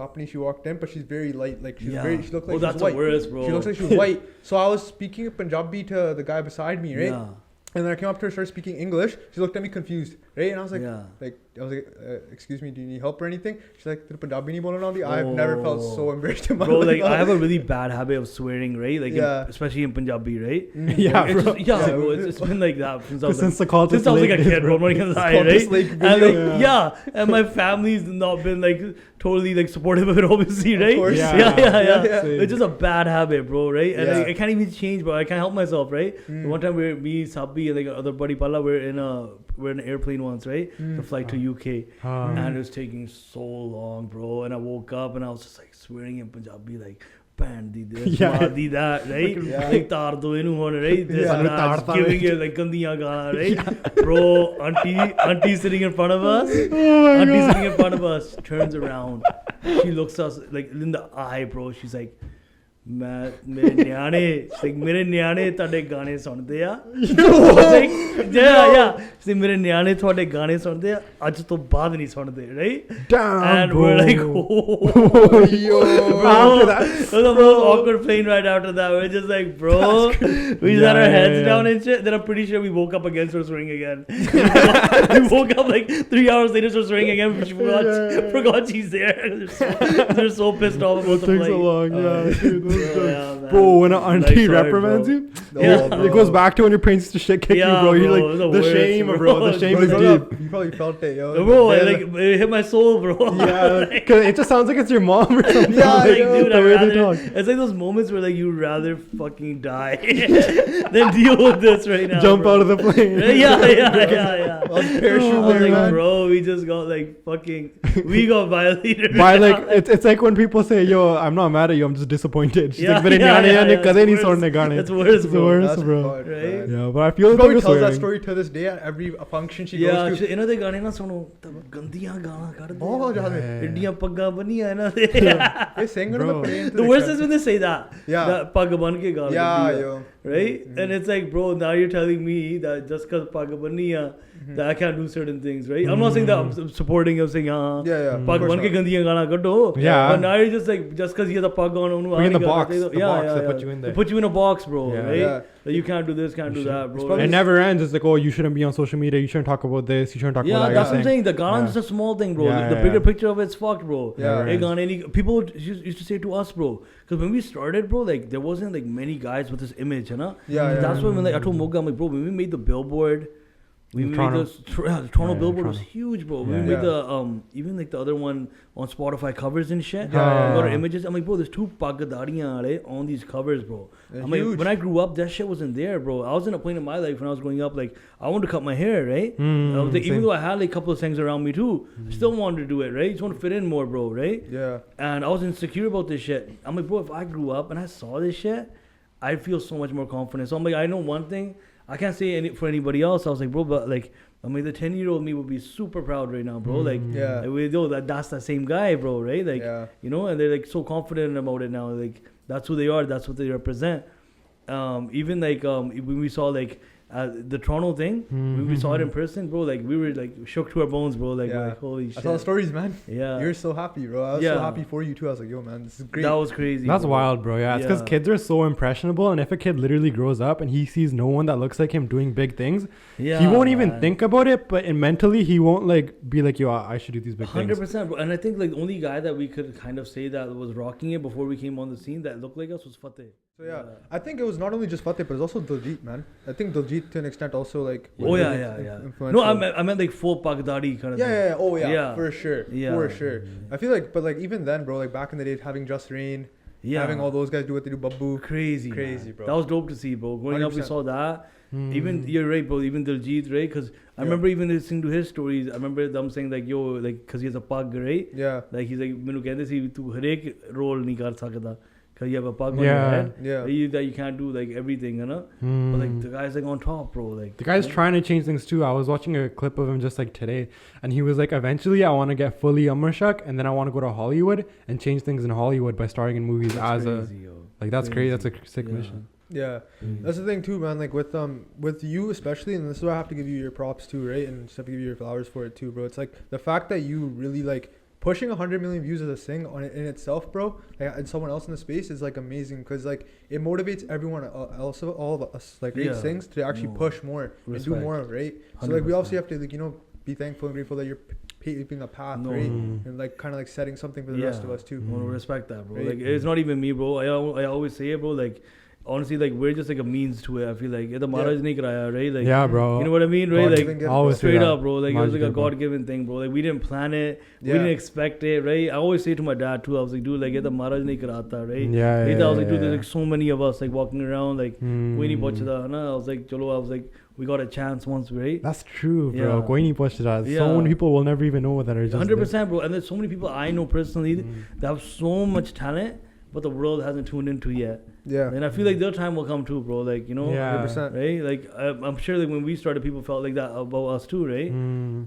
apni, she walked in, but she's very light, like she looked like she was white. Worse, bro. She looks like she was white. So I was speaking Punjabi to the guy beside me, right? Yeah. And then I came up to her, started speaking English. She looked at me confused, right? And I was like, excuse me, do you need help or anything? She's like, Punjabi nahi bolna aundy. I've never felt so embarrassed in my life. Bro, like, I have a really bad habit of swearing, right? Like, especially in Punjabi, right? Yeah, bro. Bro. It's been like that since I was like a kid, bro. Right? And like, and my family's not been like totally like supportive of it, obviously, right? Yeah. It's just a bad habit, bro, right? And like, I can't even change, bro. I can't help myself, right? One time me, Sabbi, and like other buddy Palla, we're in an airplane once, right? The flight to UK, and it was taking so long, bro. And I woke up and I was just like swearing in Punjabi, like, "Pan di this, ma di that," right? Like, "Tar do inu hone," right? This and that, just giving it like gandiyan galan, right? Bro, auntie sitting in front of us, sitting in front of us, turns around, she looks us like in the eye, bro. She's like, ਮੇਰੇ ਨਿਆਣੇ ਤੁਹਾਡੇ ਗਾਣੇ ਸੁਣਦੇ ਆ ਮੇਰੇ ਨਿਆਣੇ ਤੁਹਾਡੇ ਗਾਣੇ ਸੁਣਦੇ ਆ ਅੱਜ ਤੋਂ ਬਾਅਦ ਨਹੀਂ ਸੁਣਦੇ right and we're like bro, the most awkward plane ride after that. We're just like, bro, we just had our heads down and shit. Then I'm pretty sure we woke up again, started swearing again. We woke up like 3 hours later, started swearing again. She forgot she's there. They're so pissed off about the flight. Bro, when an auntie reprimands you, it goes back to when your parents used to shit kick you, bro. You're like, the shame, bro. The shame is deep. You probably felt it, yo. Bro, like, it hit my soul, bro. Yeah, because it just sounds like it's your mom or something. Yeah, like, dude, it's like those moments where like you'd rather fucking die than deal with this right now. Jump out of the plane. Yeah. I was like, bro, we just got like fucking, we got violated. By like, it's like when people say, yo, I'm not mad at you, I'm just disappointed. She's like, mere nyane ne kade nahi sudne gaane. It's worse, bro. Right? Yeah, but I feel like she tells that story to this day at every function she goes to. ਇਹਨਾਂ ਦੇ ਗਾਣੇ ਨਾ ਸੁਣੋ ਤਾਂ ਗੰਦੀਆਂ ਗਾਲਾਂ ਕੱਢਦੇ ਬਹੁਤ ਜ਼ਿਆਦਾ ਇੰਡੀਆਂ ਪੱਗਾਂ ਬੰਨੀਆਂ ਇਹਨਾਂ ਦੇ they sing on the plane. The worst is when they say that. That pag ban ke gaal. Yo. Right? And it's like, bro, now you're telling me that just because pag banniya that I can't do certain things, right? I'm not saying that I'm supporting him, saying pag ban ke gandiyan galan kaddo. But now you're just like, just because he has a pug on, in the box. They put you in there. They put you in a box, bro. Right? Like, you can't do this, can't do that, bro. It never ends. It's like, oh, you shouldn't be on social media. You shouldn't talk about this. You shouldn't talk about that. Yeah, that's what I'm saying. The galan is a small thing, bro. The bigger picture of it's fucked, bro. People used to say to us, bro, because when we started, bro, like there wasn't like many guys with this image, you know? That's when like I told Moga, I'm like, bro, when we made the billboard, we made this the Toronto billboard was huge, bro. We made the even like the other one on Spotify covers and shit. Got our images. I'm like, bro, there's 2 pagadariyan on these covers, bro. I'm like, when I grew up, that shit wasn't there, bro. I was in a point in my life when I was growing up, like I wanted to cut my hair, right? I was like, even though I had like a couple of things around me too, I still wanted to do it, right? Just want to fit in more, bro, right? Yeah. And I was insecure about this shit. I'm like, bro, if I grew up and I saw this shit, I'd feel so much more confident. So I'm like, I know one thing. I can't say for anybody else. I was like, bro, but like, I mean, the 10-year-old me would be super proud right now, bro. Like, we know that's the same guy, bro, right? Like, you know, and they're like so confident about it now. Like, that's who they are. That's what they represent. Even like when we saw like the Toronto thing, when we saw it in person, bro, like we were like shook to our bones, bro. Like, like holy shit. I saw the stories, man. Yeah. You're so happy, bro. I was so happy for you too. I was like, yo, man, this is great. That was crazy. That's wild, bro. Yeah, it's because kids are so impressionable, and if a kid literally grows up and he sees no one that looks like him doing big things, he won't even think about it. But mentally, he won't like be like, yo, I should do these big 100%, things. 100%, bro. And I think like the only guy that we could kind of say that was rocking it before we came on the scene that looked like us was Fateh. So yeah, I think it was not only just Fateh, but it was also Diljit, man. I think Diljit to an extent also like. Oh yeah. No, I meant like full Pagdadi kind of thing. Yeah. Oh yeah, for sure. For sure. I feel like, but like even then, bro, like back in the day, having Just Rain, having all those guys do what they do, Babu. Crazy, bro. That was dope to see, bro. Growing 100%. Up, we saw that. Even you're right, bro. Even Diljit, right? Because I remember even listening to his stories. I remember them saying like, "Yo, like, because he has a pug, right? Yeah. Like he's like, "Menu kehte si tu har ek role nahi kar sakda." Because you have a pug on your head, that you can't do like everything, you know. But like the guy's like on top, bro. Like the guy's trying to change things too. I was watching a clip of him just like today, and he was like, "Eventually, I want to get fully Amarshak, and then I want to go to Hollywood and change things in Hollywood by starring in movies that's as crazy, like that's crazy. That's a sick mission." Yeah, that's the thing too, man. Like with you especially, and this is why I have to give you your props too, right? And just have to give you your flowers for it too, bro. It's like the fact that you really like. Pushing 100 million views as a Singh on it in itself, bro, and someone else in the space is like amazing because like it motivates everyone else, all of us, like Singhs to actually push more and do more, right? 100%. So like we obviously have to like be thankful and grateful that you're paving a path, right? And like kind of like setting something for the rest of us too. Respect that, bro. Right? Like it's not even me, bro. I always say it, bro. Like. Honestly, like we're just like a means to it. I feel like the Maharaj nahi karaya, right? Like, yeah, bro. You know what I mean, right? God like always straight up, bro. Like it was like a God-given thing, bro. Like we didn't plan it, we didn't expect it, right? I always say to my dad too. I was like, dude, like the Maharaj nahi karata, right? I was like, dude, there's like so many of us like walking around, like we nahi pochda, na. I was like, chalo. I was like, we got a chance once, right? That's true, bro. Koi nahi pochda. So many people will never even know that are just 100%, bro. And there's so many people I know personally that have so much talent, but the world hasn't tuned into yet. Yeah. And I feel like their time will come too, bro. Like, you know, 100%. Right? Like, I'm sure that when we started, people felt like that about us too, right?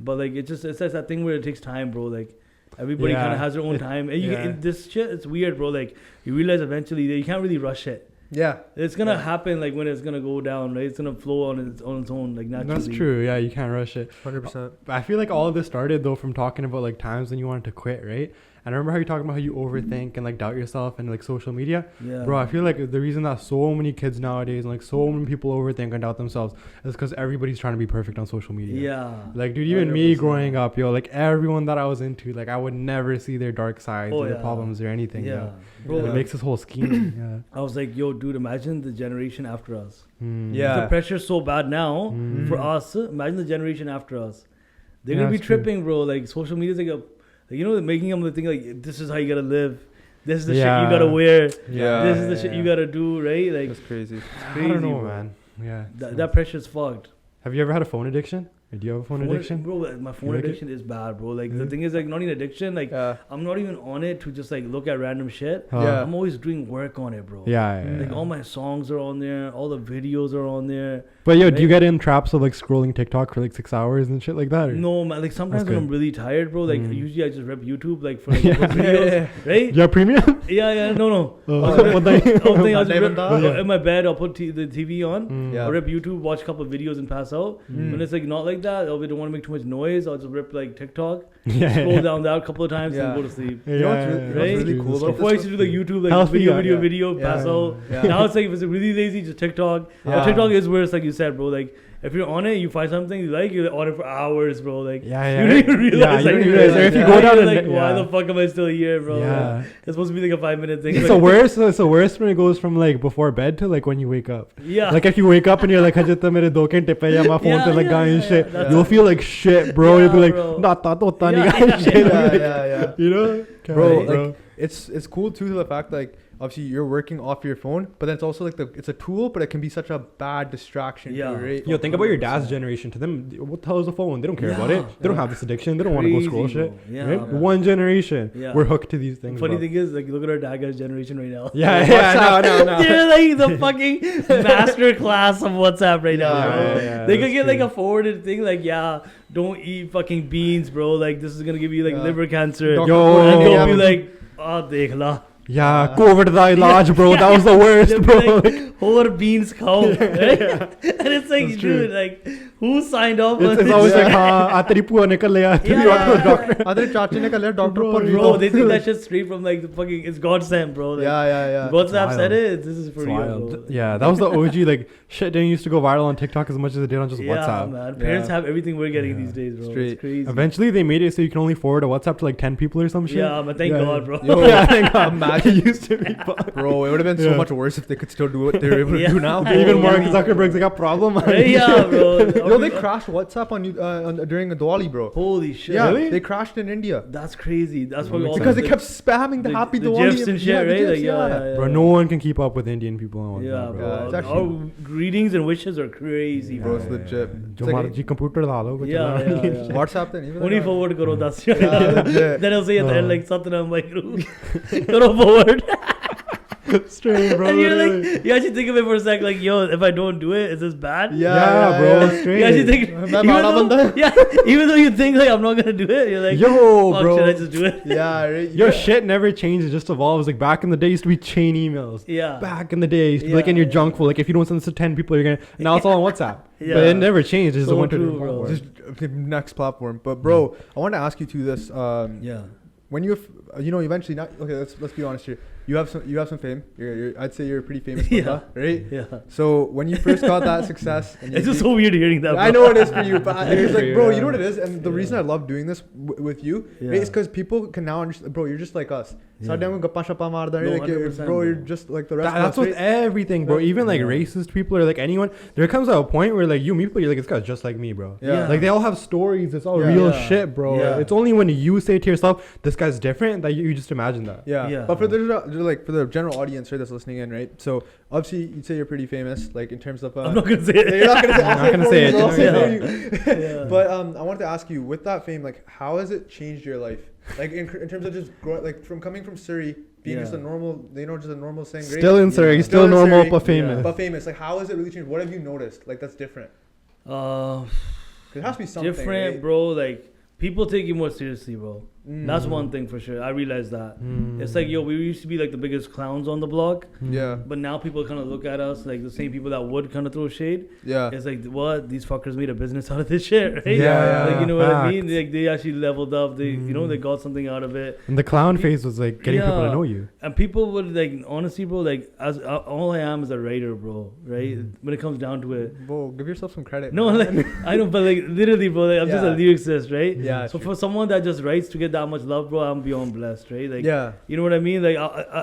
But like, it's that thing where it takes time, bro. Like, everybody kind of has their own time. And this shit, it's weird, bro. Like, you realize eventually that you can't really rush it. Yeah. It's going to happen, like, when it's going to go down, right? It's going to flow on its own, like, naturally. That's true. Yeah, you can't rush it. 100%. I feel like all of this started, though, from talking about, like, times when you wanted to quit, right? And I remember how you talking about how you overthink and like doubt yourself and like social media. Yeah. Bro, I feel like the reason that so many kids nowadays and like so many people overthink and doubt themselves is because everybody's trying to be perfect on social media. Yeah. Like, dude, even 100%. Me growing up, like everyone that I was into, like I would never see their dark sides or their problems or anything. Yeah. Bro, it makes this whole scheme. I was like, yo, dude, imagine the generation after us. Yeah. The pressure's so bad now for us. Imagine the generation after us. They're going to be tripping, bro. Like social media's like making them think like this is how you gotta live, this is the shit you gotta wear, this is the shit you gotta do, right? Like that's crazy. It's crazy, I don't know, bro. Man. Yeah, that pressure's fucked. Have you ever had a phone addiction? Or do you have a phone addiction? Bro, my phone addiction is bad, bro. Like, the thing is, like, not even addiction. Like, I'm not even on it to just, like, look at random shit. I'm always doing work on it, bro. Like, all my songs are on there. All the videos are on there. But, yo, do you get in traps of, like, scrolling TikTok for, like, 6 hours and shit like that? Or? No, man. Like, sometimes when I'm really tired, bro, like, usually I just rep YouTube, like, for, like, videos, right? You have premium? No. I'll just rep, in my bed, I'll put the TV on. I'll rep YouTube, watch a couple of videos and pass out. When it's, like, not like that, or we don't want to make too much noise, I'll just rip like TikTok, scroll down that a couple of times and go to sleep. You know what's really cool about Before I used to do like YouTube, like video, pass out. Now it's like if it's really lazy, just TikTok. But TikTok is worse, like you said, bro. Like if you're on it, you find something you like, you're on it for hours, bro. Like you don't even realize. Or if you go down like, why the fuck am I still here, bro? Like, it's supposed to be like a 5-minute thing. It's the worst. It's the worst when it goes from like before bed to like when you wake up. Yeah. Like if you wake up and you're like, "Hajata mere 2 ghante pe ya my phone pe like and shit," you'll feel like shit, bro. You'll be like, "Nata tota nahi shit." You know, bro. Like it's cool too, the fact like. Obviously, you're working off your phone, but then it's also like it's a tool, but it can be such a bad distraction. Yeah, too, right? Yo, think about your dad's generation. To them, what the hell is a phone? They don't care about it. They don't have this addiction. They don't want to go scroll shit. Yeah, right? One generation, we're hooked to these things. Funny thing is, like, look at our dad guy's generation right now. No. They're like the fucking master class of WhatsApp right now. They could get like a forwarded thing, like don't eat fucking beans, bro. Like this is gonna give you like liver cancer. And they'll be like, dekh la. Yeah, COVID da ilaj, bro. That was the worst, bro. Like, whole beans khao. Right? And it's like, dude, like, Who signed off? It's always like, "Ateri pua nikal liya." Adre chachi ne kal doctor par bro, they think that shit's straight from like the fucking. It's God sent, bro. Like, yeah. WhatsApp said it. This is for real, bro. Yeah, that was the OG. Like shit didn't used to go viral on TikTok as much as it did on just WhatsApp. Man. Parents have everything we're getting these days, bro. Straight. It's crazy. Eventually, they made it so you can only forward a WhatsApp to like 10 people or some shit. Yeah, but thank God, bro. Yeah, thank God. Imagine it used to be fun. Bro, it would have been so much worse if they could still do what they're able to do now. Even Mark Zuckerberg's like a problem. Yeah, bro. Yo, they crashed WhatsApp during a Diwali, bro. Holy shit. Yeah, Really? they crashed in India. That's crazy. That's what Because they kept spamming the happy the Diwali. GIFs and shit, right? GIFs, Like, yeah. Bro, no one can keep up with Indian people on WhatsApp, Yeah, bro. bro. it's actually- Our greetings and wishes are crazy, Bro, bro. it's legit. जो हमारा जी computer डालो कुछ Yeah, चलाना नहीं yeah. WhatsApp then even Only like- forward karo, that's Yeah, legit. Then I'll say at the end like Satnam like karo forward. Straight, bro. And you're literally. like, you actually think of it for a sec, like, yo, if I don't do it, is this bad? Yeah, bro, straight. You actually think, मैं even बड़ा बंदा though, yeah, even though you think like I'm not gonna do it, you're like, Yo, fuck, bro. should I just do it? Yeah, right. Your shit never changes, it just evolves. Like back in the day, it used to be chain emails. Yeah. Back in the day, it used to be like in your junk folder. Like if you don't send this to 10 people, you're gonna. Now it's all on WhatsApp. Yeah. But it never changed. It's just So went to true, the bro. Just next platform. But bro, I want to ask you to this. Yeah. When eventually not okay. Let's be honest here. You have some fame. I'd say you're a pretty famous banda, right? Yeah. So when you first got that success, and It's just so weird hearing that. I bro. know it is for you, but it's like, bro, Yeah. you know what it is, and the reason I love doing this with you, right, is because people can now understand. Bro, you're just like us. Yeah. Sadhe mein gappa shappa maarda, No, like, 100%, bro, you're just like the rest That's of with us. Right? everything, bro. Even like Yeah. racist people or like anyone. There comes a point where like you meet people, you're like, this guy's just like me, bro. Yeah. Like they all have stories. It's all Yeah. real Yeah. shit, bro. Yeah. It's only when you say to yourself, this guy's different, that you just imagine that. Yeah. Yeah. But for the general audience right, that's listening in, right? So obviously you'd say you're pretty famous, like in terms of. I'm not gonna say it. You're not gonna say, I'm not gonna say it. I'll say it for Yeah. you. Yeah. But I wanted to ask you, with that fame, like how has it changed your life? Like in terms of just growing, like from coming from Surrey, being just a normal, just a normal singer. Still in Surrey, Yeah. still in normal, Surrey, but famous. But famous. Like how has it really changed? What have you noticed? Like that's different. 'Cause it has to be something. Different, right? bro. Like people take you more seriously, bro. Mm. That's one thing for sure. I realized that. It's like, yo, we used to be like the biggest clowns on the block, Yeah. but now people kind of look at us like the same people that would kind of throw shade. Yeah. It's like, what? These fuckers made a business out of this shit, right? Yeah, Like, you know what I mean? facts. Like, they actually leveled up. They, they got something out of it. And the clown phase was like getting people to Yeah. know you. And people would like, honestly, bro, like, as all I am is a writer, bro, right? When it comes down to it. Bro, give yourself some credit. No, man. like, I know, but like, literally, bro, like, I'm just a Yeah. lyricist, right? Yeah. So for someone that just writes to get that much love, bro, I'm beyond blessed, right? Like, Yeah. you know what I mean? Like,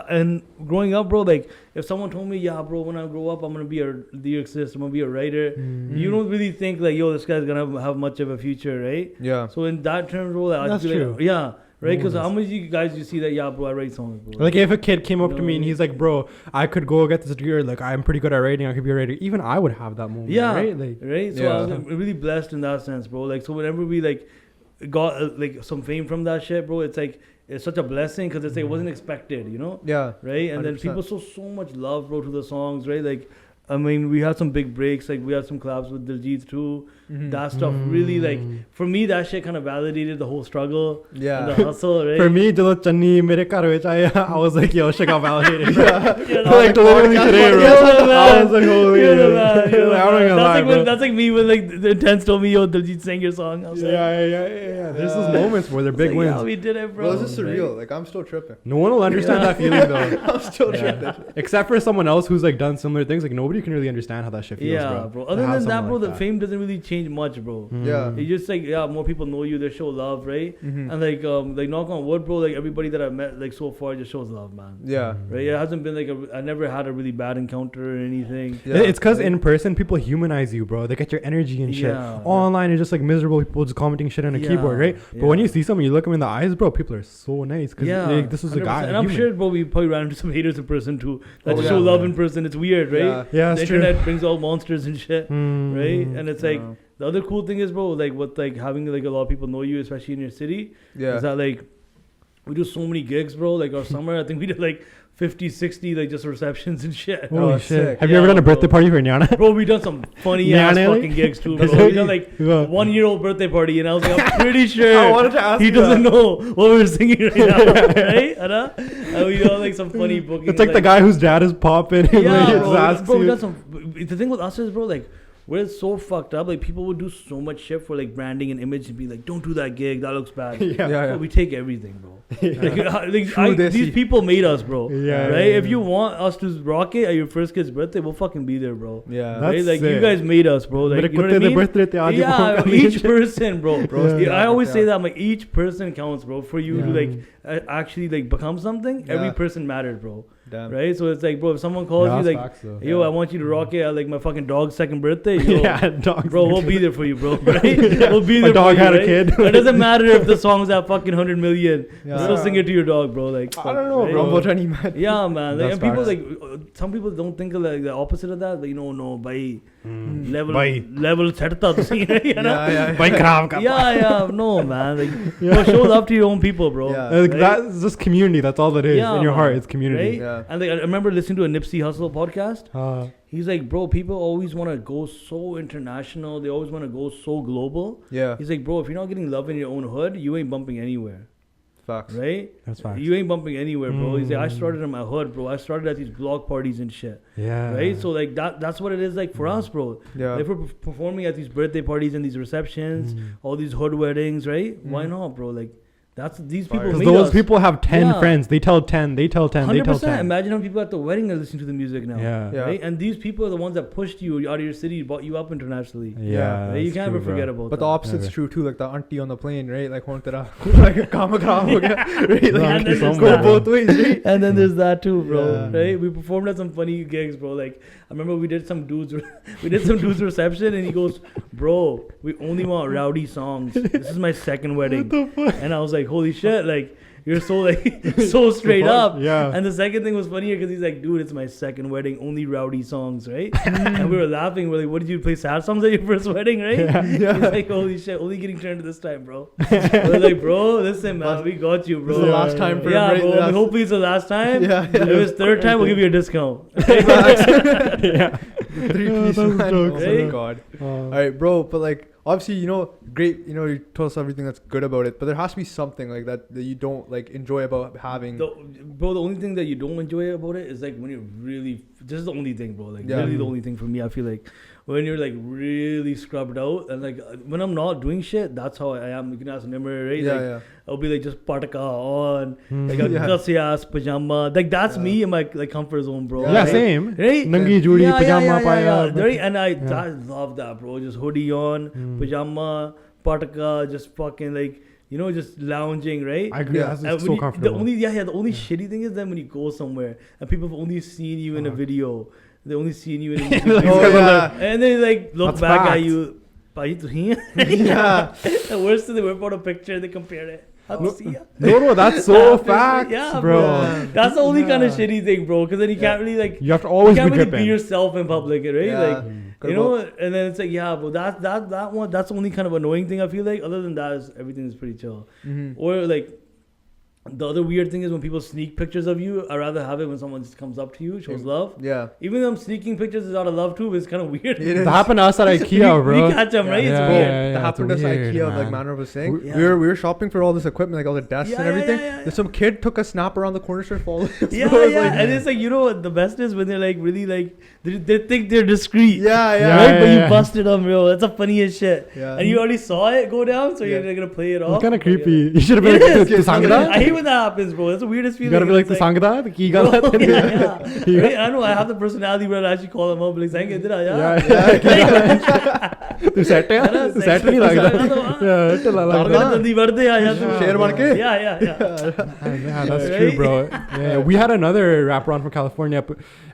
and growing up, bro, like, if someone told me, yeah, bro, when I grow up, I'm gonna be a lyricist, I'm gonna be a writer, you don't really think like, yo, this guy's gonna have much of a future, right? Yeah. So in that terms, bro, like, That's I feel true. like, yeah, right? Because No, how much you guys you see that, yeah, bro, I write songs, bro. Like if a kid came up to me and No. he's like, bro, I could go get this degree, or like I'm pretty good at writing, I could be a writer. Even I would have that moment, yeah, right? Like, right. So Yeah. I was like, really blessed in that sense, bro. Like, so whenever we like got like some fame from that shit, bro, it's like it's such a blessing because it's like it wasn't expected, you know, Yeah. right? And then 100%. people show so much love, bro, to the songs, right? Like, I mean, we had some big breaks, like we had some collabs with Diljit too. Mhm. That stuff really, like, for me, that shit kind of validated the whole struggle, and the Yeah. hustle, right? for me, jalo Chani mere ghar vich aaya, I was like, yo, shit got validated. You know, Like literally today, bro. You're the man. I was like, holy. You're the man, you're the Like, I'm not man. gonna lie, bro. That's like me when like the Intense told me, yo, Diljit sang your song. I was like, Yeah. There's Yeah. those moments where they're it's big like, wins. yeah, we did it, bro. Bro, this is Right? surreal. Like I'm still tripping. No one will understand Yeah. that feeling though. I'm still Yeah. tripping. Except for someone else who's like done similar things. Like nobody can really understand how that shit feels, Yeah, bro. To Other have than that, someone bro, like the fame doesn't really change much, bro. Yeah. It's just like, yeah, more people know you, they show love, right? Mhm. And like knock on wood, bro, like everybody that I've met like so far just shows love, man. Yeah. Right? It hasn't been like I never had a really bad encounter or anything. Yeah. It's because in person people humanize you, bro. They get your energy and shit. Yeah. Online it's just like miserable people just commenting shit on a Yeah, keyboard, right? But when yeah. you see someone, you look them in the eyes, bro. People are so nice because Yeah, this is a guy. And I'm human. sure, bro, we probably ran into some haters in person too. That Oh, just yeah. show love in person. It's weird, right? Yeah. Yeah, The that's true. internet brings all monsters and shit, Mm. right? And it's like Yeah. the other cool thing is, bro, like what like having like a lot of people know you, especially in your city, Yeah. is that like we do so many gigs, bro. Like our summer, I think we did like 50, 60 like just receptions and shit. Holy Oh, shit. sick. Have you ever Yeah, done a birthday bro. party for Nyana? Bro, we done some funny ass Nyana? fucking gigs too, bro. That's We done like Yeah. 1-year-old birthday party, and I was like, I'm pretty sure I wanted to ask he you doesn't that. know what we're singing right now, right? And we done like some funny bookings. It's like the guy whose dad is popping. Yeah, like, bro. just asks Bro, we you. done some. The thing with us is, bro, like where it's so fucked up. Like people would do so much shit for like branding and image and be like, don't do that gig, that looks bad. But we take everything, bro. These people made us, bro. Right? If you want us to rock it at your first kid's birthday, we'll fucking be there, bro. That's like you guys made us, bro. Like you know what I mean? Yeah, each person, bro. I always say that, I'm like, each person counts, bro. For you to like actually like become something, every person mattered, bro. Damn. Right? So it's like, bro, if someone calls you like, yo, I want you to rock it at like my fucking dog's second birthday, yo, bro, we'll be there for you, bro. Right? We'll be there. My dog had a kid. It doesn't matter if the song's at fucking 100 million. Still sing it to your dog, bro. Like I don't know, bro. Yeah, man. Like, and people like some people don't think of like the opposite of that. Like, no, by level chadta tusi, you know? By kharaab karta. Yeah, no, man. Like, show love to your own people, bro. Like, that's just community. That's all it is in your heart. It's community. Right? And like, I remember listening to a Nipsey Hussle podcast. He's like, bro, people always want to go so international. They always want to go so global. Yeah. He's like, bro, if you're not getting love in your own hood, you ain't bumping anywhere. Facts. Right? That's facts. You ain't bumping anywhere, bro. He's like, I started in my hood, bro. I started at these block parties and shit. Yeah. Right? So like that's what it is like for us, bro. Yeah. If we're performing at these birthday parties and these receptions, all these hood weddings, right? Why not, bro? Like, that's these people. Because those people have 10 friends. They tell 10. They tell 10. 100%. They tell 10. Imagine how people at the wedding are listening to the music now. Yeah. Right? And these people are the ones that pushed you out of your city, brought you up internationally. Yeah. Right? You can't ever forget about that. But the opposite's true too. Like the auntie on the plane, right? Like like kama kharam ho gaya. Right? Like, and go both ways, right? And then there's that too, bro. Right? We performed at some funny gigs, bro. Like I remember we did some dude's reception, and he goes, "Bro, we only want rowdy songs. This is my second wedding." And I was like, "Holy shit!" Like, you're so like so straight up. Yeah. And the second thing was funnier because he's like, "Dude, it's my second wedding, only rowdy songs, right?" And we were laughing. We're like, "What did you play sad songs at your first wedding, right?" He's like, "Holy shit, only getting turned this time, bro." We're like, "Bro, listen, man, we got you, bro. This is the last time for him, bro. I mean, hopefully it's the last time. If it's third time, we'll give you a discount." Yeah. 3-piece man. Oh my god. All right, bro. But like, obviously, great. You told us everything that's good about it, but there has to be something like that you don't like enjoy about having. The only thing that you don't enjoy about it is like when you're really. This is the only thing, bro. Like really, the only thing for me. I feel like when you're like really scrubbed out, and like when I'm not doing shit, that's how I am. You can ask Nimmer, right? Like, I'll be like just pataka on, like a gutsy ass pajama. Like that's me in my like comfort zone, bro. Yeah, right? Same. Right? Nangi judi pajama paya. Right? And I love that, bro. Just hoodie on, pajama, pataka, just fucking like. Just lounging, right? I agree. That's so comfortable. The only shitty thing is then when you go somewhere and people have only seen you in a video, they only seen you in a music video, and they like look back at you. Yeah. The worst is they whip out a picture and they compare it. No, that's so facts, bro. That's the only kind of shitty thing, bro. Because then you can't really like. You have to always be yourself in public, right? Like. And then it's like, but that one, that's the only kind of annoying thing I feel like. Other than that, everything is pretty chill. Or like, the other weird thing is when people sneak pictures of you. I'd rather have it when someone just comes up to you, shows love. Yeah. Even though I'm sneaking pictures is out of love too, but it's kind of weird. It happened to us at IKEA, bro. We catch them, right? It's weird. That happened to us at IKEA, like Manor was saying. We were shopping for all this equipment, like all the desks and everything. There's some kid took a snap around the corner store following us. And it's like, what the best is when they're like really like they think they're discreet. Right? But you busted them, bro. That's the funniest shit. And you already saw it go down, so you're gonna play it off. It's kind of creepy. You should have been like, Sangda. I hate when that happens, bro. That's the weirdest feeling. You gotta be like the Sangda, the key gala. Right? I know I have the personality where I actually call them up, like saying, तू set है तू set नहीं लग रहा जल्दी बढ़ दे आया तू शेर बन के yeah that's true bro we had another rapper on from California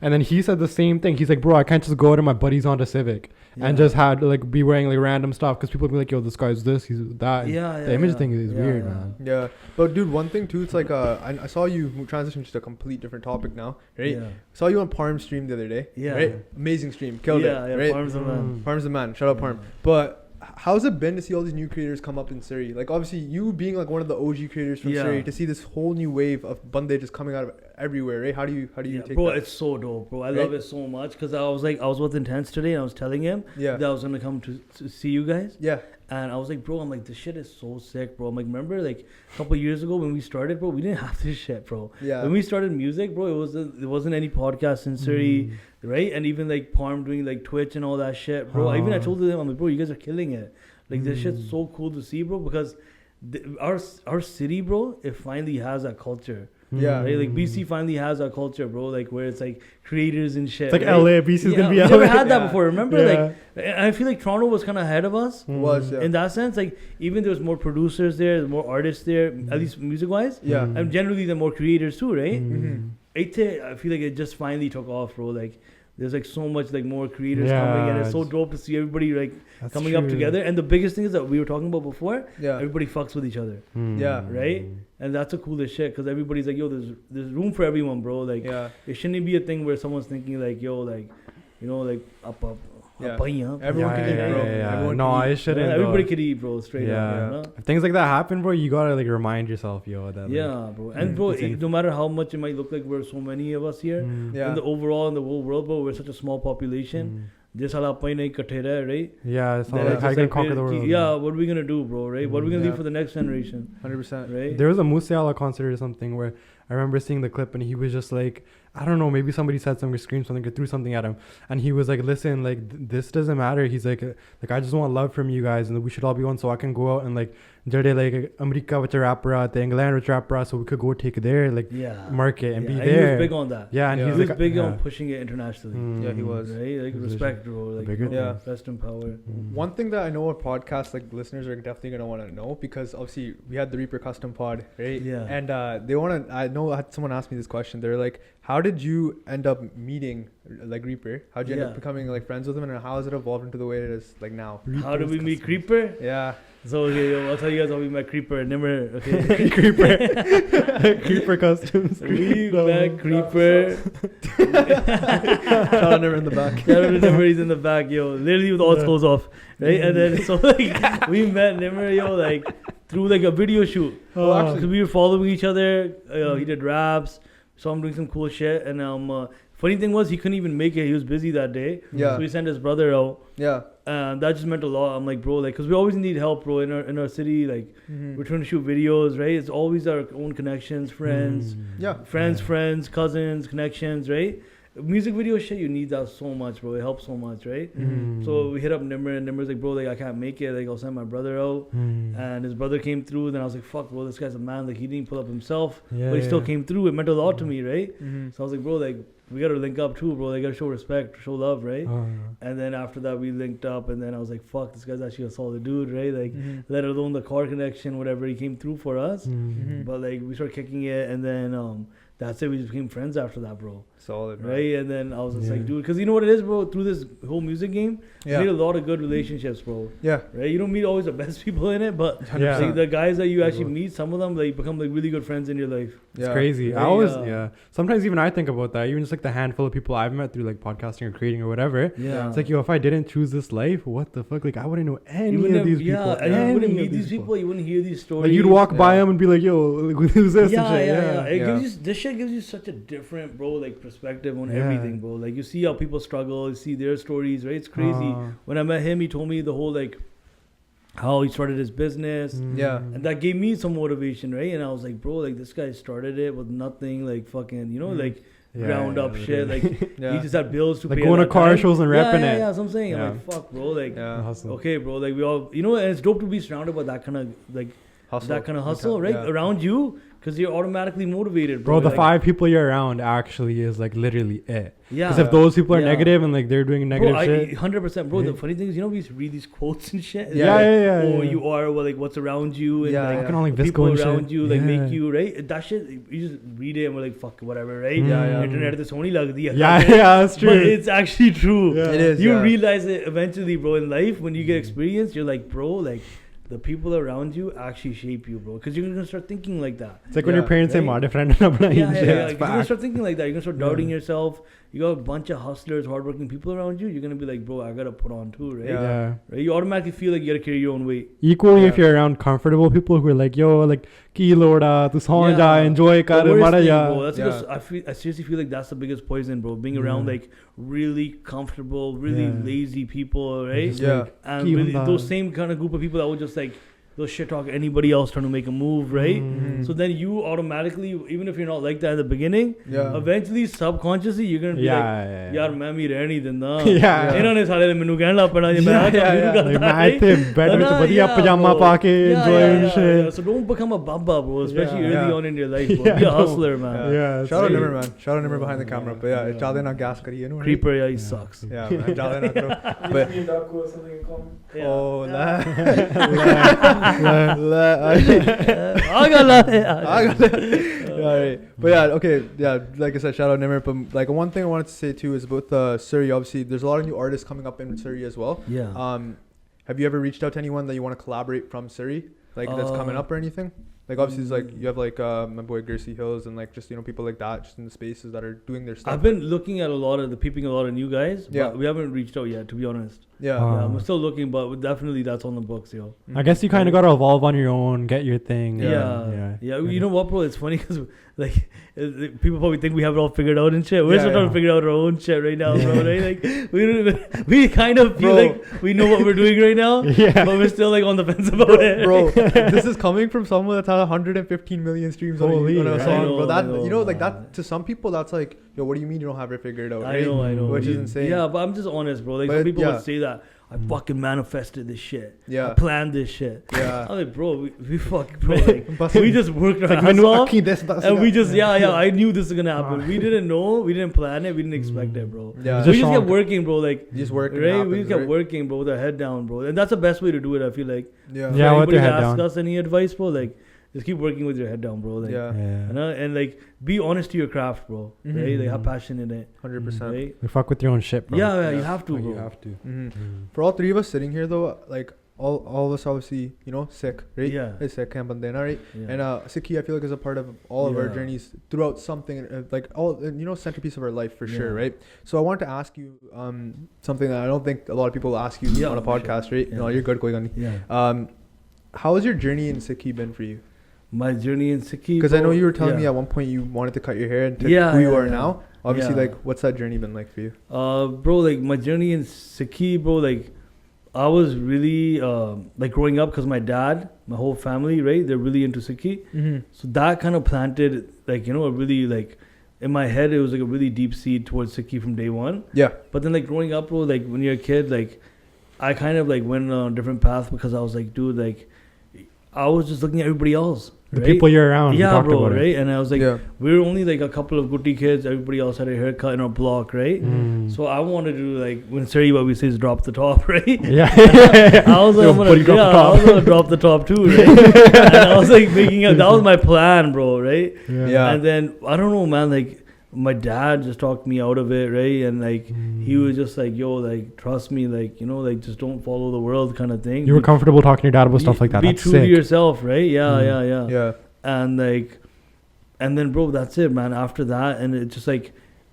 and then he said the same thing. He's like, bro, I can't just go to my buddy's Honda Civic and just had like be wearing like random stuff because people be like, yo, this guy's this, he's that. The image thing is weird, man. But dude, one thing too, it's like I saw you transition to a complete different topic now, right? Saw you on Parm stream the other day, right? Amazing stream, killed it, right? Parm's the man. Parm's the man. Shout out Parm. But how's it been to see all these new creators come up in Surrey? Like obviously you being like one of the OG creators from Surrey, to see this whole new wave of Bande just coming out of everywhere, right? How do you take bro, that? It's so dope, bro. I love it so much because I was with Intense today and I was telling him that I was gonna come to see you guys. And I was like, bro, I'm like, this shit is so sick, bro. I'm like, remember like a couple of years ago when we started, bro, we didn't have this shit, bro. Yeah. When we started music, bro, there wasn't any podcast in Surrey, right? And even like Palm doing like Twitch and all that shit, bro. I told them, I'm like, bro, you guys are killing it. Like this shit's so cool to see, bro, because our city, bro, it finally has that culture. Yeah. Right? Like BC finally has that culture, bro. Like where it's like creators and shit. It's like right? LA, BC's gonna be LA. We never had that before. Remember, like I feel like Toronto was kind of ahead of us. In that sense. Like even there was more producers there, more artists there, at least music wise. Yeah. And generally the more creators too, right? I feel like it just finally took off, bro. Like there's like so much like more creators coming, and it's so dope to see everybody like coming up together. And the biggest thing is that we were talking about before. Yeah. Everybody fucks with each other. Yeah. Right. And that's the coolest shit because everybody's like, yo, there's room for everyone, bro. Like, it shouldn't be a thing where someone's thinking like, yo, like, you know, like up. Everyone can eat, bro. Everyone no, I shouldn't. Everybody could eat, bro. Straight up. You know? If things like that happen, bro, you gotta like remind yourself, yo. That, like, bro. And bro, no matter how much it might look like we're so many of us here, in the whole world, bro, we're such a small population. This right? Yeah, it's all like how you gonna conquer the world. Yeah, what are we gonna do, bro? Right? What are we gonna leave for the next generation? 100%. Right? There was a Moosewala concert or something where I remember seeing the clip and he was just like, I don't know, maybe somebody said something or screamed something or threw something at him, and he was like, listen, like this doesn't matter. He's like I just want love from you guys, and we should all be one, so I can go out and like like America with a rapper out there, England with a rapper, so we could go take their like market and be there. He was big on that. Yeah, and he was like, big on pushing it internationally. Yeah, he was. Right? Like respect, bro. Like best in power. One thing that I know our podcast like listeners are definitely gonna want to know, because obviously we had the Reaper Custom Pod, right? Yeah. And they want to. I know someone asked me this question. They're like, how did you end up meeting like Reaper? How did you end up becoming like friends with him, and how has it evolved into the way it is like now? How did we meet Creeper? Yeah. So I'll tell you guys how we met Creeper. Nimmer, okay. Creeper Customs. We met Creeper. Shout out Nimmer in the back. Shout out to Nimmer, he's in the back, yo. Literally with all his clothes off, right? And then so like we met Nimmer, yo, like through like a video shoot. Actually, we were following each other. He did raps. So I'm doing some cool shit, and funny thing was he couldn't even make it. He was busy that day. Yeah. So he sent his brother out. Yeah. And that just meant a lot. I'm like, bro, like, cause we always need help, bro, in our city. Like, we're trying to shoot videos, right? It's always our own connections, friends, friends, cousins, connections, right? Music video shit, you need that so much, bro. It helps so much, right? So we hit up Nimmer, and Nimmer's like, bro, like I can't make it. Like I'll send my brother out, and his brother came through. Then I was like, fuck, bro, this guy's a man. Like he didn't pull up himself, but he still came through. It meant a lot to me, right? So I was like, bro, like we gotta link up too, bro. They gotta show respect, show love, right? And then after that, we linked up, and then I was like, fuck, this guy's actually a solid dude, right? Like, let alone the car connection, whatever. He came through for us, but like we started kicking it, and then that's it. We just became friends after that, bro. Solid, right? And then I was just like, dude, because you know what it is, bro? Through this whole music game, you made a lot of good relationships, bro. Yeah. Right? You don't meet always the best people in it, but like, the guys that you actually meet, some of them, like, become like really good friends in your life. It's crazy. Right? I always, sometimes even I think about that. Even just like the handful of people I've met through like podcasting or creating or whatever. Yeah. It's like, yo, if I didn't choose this life, what the fuck? Like, I wouldn't know any of these people. Yeah, and you wouldn't meet these people. You wouldn't hear these stories. Like, you'd walk by them and be like, yo, like, who's this? Yeah, and shit. It gives you, this shit gives you such a different, bro, like, perspective on everything, bro. Like, you see how people struggle, you see their stories, right? It's crazy. When I met him, he told me the whole, like, how he started his business. And that gave me some motivation, right? And I was like, bro, like, this guy started it with nothing, like, fucking, you know, like, ground up shit. Like, he just had bills to like pay. Like, going to car shows and repping it. Yeah, that's what I'm saying. I'm like, fuck, bro. Like, okay, bro. Like, we all, you know, and it's dope to be surrounded by that kind of, like, hustle, right? Around you. Because you're automatically motivated, bro. Bro, the like, 5 people you're around actually is like literally it. Yeah. Because if those people are negative and like they're doing negative shit. 100%, bro. The funny thing is, you know, we used to read these quotes and shit. Oh, you are, well, like, what's around you. And like, fucking all, like, people around shit. you, like, make you, right? That shit, you just read it and we're like, fuck, whatever, right? Internet is only like the that's true. But it's actually true. It is. You realize it eventually, bro, in life. When you get experience, you're like, bro, like, the people around you actually shape you, bro. Because you're going to start thinking like that. It's like when your parents say, "Made friend." You're going to start thinking like that. You're going to start doubting yourself. you got a bunch of hustlers, hardworking people around you, you're gonna be like, bro, I gotta put on too, right? Yeah. Right? You automatically feel like you gotta carry your own weight. Equally, if you're around comfortable people who are like, yo, like, ki loda, tu saun ja, enjoy kar, mara ja. Bro, that's because I seriously feel like that's the biggest poison, bro. Being around like really comfortable, really lazy people, right? And really, those same kind of group of people that would just like they'll shit talk anybody else trying to make a move, right? So then you automatically, even if you're not like that at the beginning, eventually subconsciously you're gonna be like, yaar main bhi rehni dinda. Inhone ne sare menu kehna lag pena je main karta main the bed vich badhiya pajama pa ke enjoy and shit. So don't become a baba, bro, especially early on in your life, bro. Be a hustler, man. Shout out Nimmer, man. Shout out Nimmer behind the camera. But yeah, jade na gas kariye nu. Creeper, he sucks. Yeah, man, jade na karo. But me and Daku or something in common. oh, but yeah, okay, yeah, like I said, shout out Nimmer. But like one thing I wanted to say too is about Surrey. Obviously, there's a lot of new artists coming up in Surrey as well. Have you ever reached out to anyone that you want to collaborate from Surrey, like that's coming up or anything? Like obviously, it's like you have like my boy Gersey Hills and like just people like that, just in the spaces that are doing their stuff. I've been looking at peeping a lot of new guys. But we haven't reached out yet, to be honest. I'm still looking, but definitely that's on the books, yo. I guess you kind of got to evolve on your own, get your thing. Yeah. You know what, bro? It's funny because like people probably think we have it all figured out and shit. We're still trying to figure out our own shit right now, bro. Right? Like we kind of feel like we know what we're doing right now, but we're still like on the fence about it. Bro, this is coming from someone that's had 115 million streams on a song, bro. That like that to some people that's like, yo, what do you mean you don't have it figured out? Right? I know. Which is insane. Yeah, but I'm just honest, bro. Like some people would say that. I fucking manifested this shit. I planned this shit. I'm like, bro, we fuck, bro. Like, we just worked our ass off. And we just, I knew this was gonna happen. We didn't know. We didn't plan it. We didn't expect it, bro. We just kept working, bro. Like, just working. Right? We just kept working, bro, with our head down, bro. And that's the best way to do it, I feel like. Yeah, with your head down. Ask us any advice, bro, like, just keep working with your head down, bro. Like, and like, be honest to your craft, bro. Right? Like, have passion in it. 100%. Right? You fuck with your own shit, bro. Yeah, you have to, bro. You have to. For all three of us sitting here, though, like all of us obviously, sick, right? Sick, right? And Sikhi, I feel like is a part of all of our journeys throughout something, like all, centerpiece of our life for sure, right? So I wanted to ask you something that I don't think a lot of people ask you on a podcast, right? No, you're good, going. How has your journey in Sikhi been for you? My journey in Sikhi, because I know you were telling me at one point you wanted to cut your hair and who you are now. Obviously, like, what's that journey been like for you? Bro, like my journey in Sikhi, bro, like I was really like growing up because my dad, my whole family, right, they're really into Sikhi. So that kind of planted like a really like in my head it was like a really deep seed towards Sikhi from day one. But then like growing up, bro, like when you're a kid, like I kind of like went on a different path because I was like, dude, like I was just looking at everybody else. The people you're around. Yeah, bro, right? And I was like, we were only like a couple of Gutti kids. Everybody else had a haircut in our block, right? So I wanted to like, when Surrey what we say is drop the top, right? I was like, I was gonna drop the top too, right? And I was like making that was my plan, bro, right? And then I don't know, man, like my dad just talked me out of it, right? And like he was just like, yo, like trust me, like like just don't follow the world kind of thing. You were comfortable talking to your dad about stuff like that. Be true to yourself, right? Yeah. And like, and then bro, that's it, man. After that, and it just like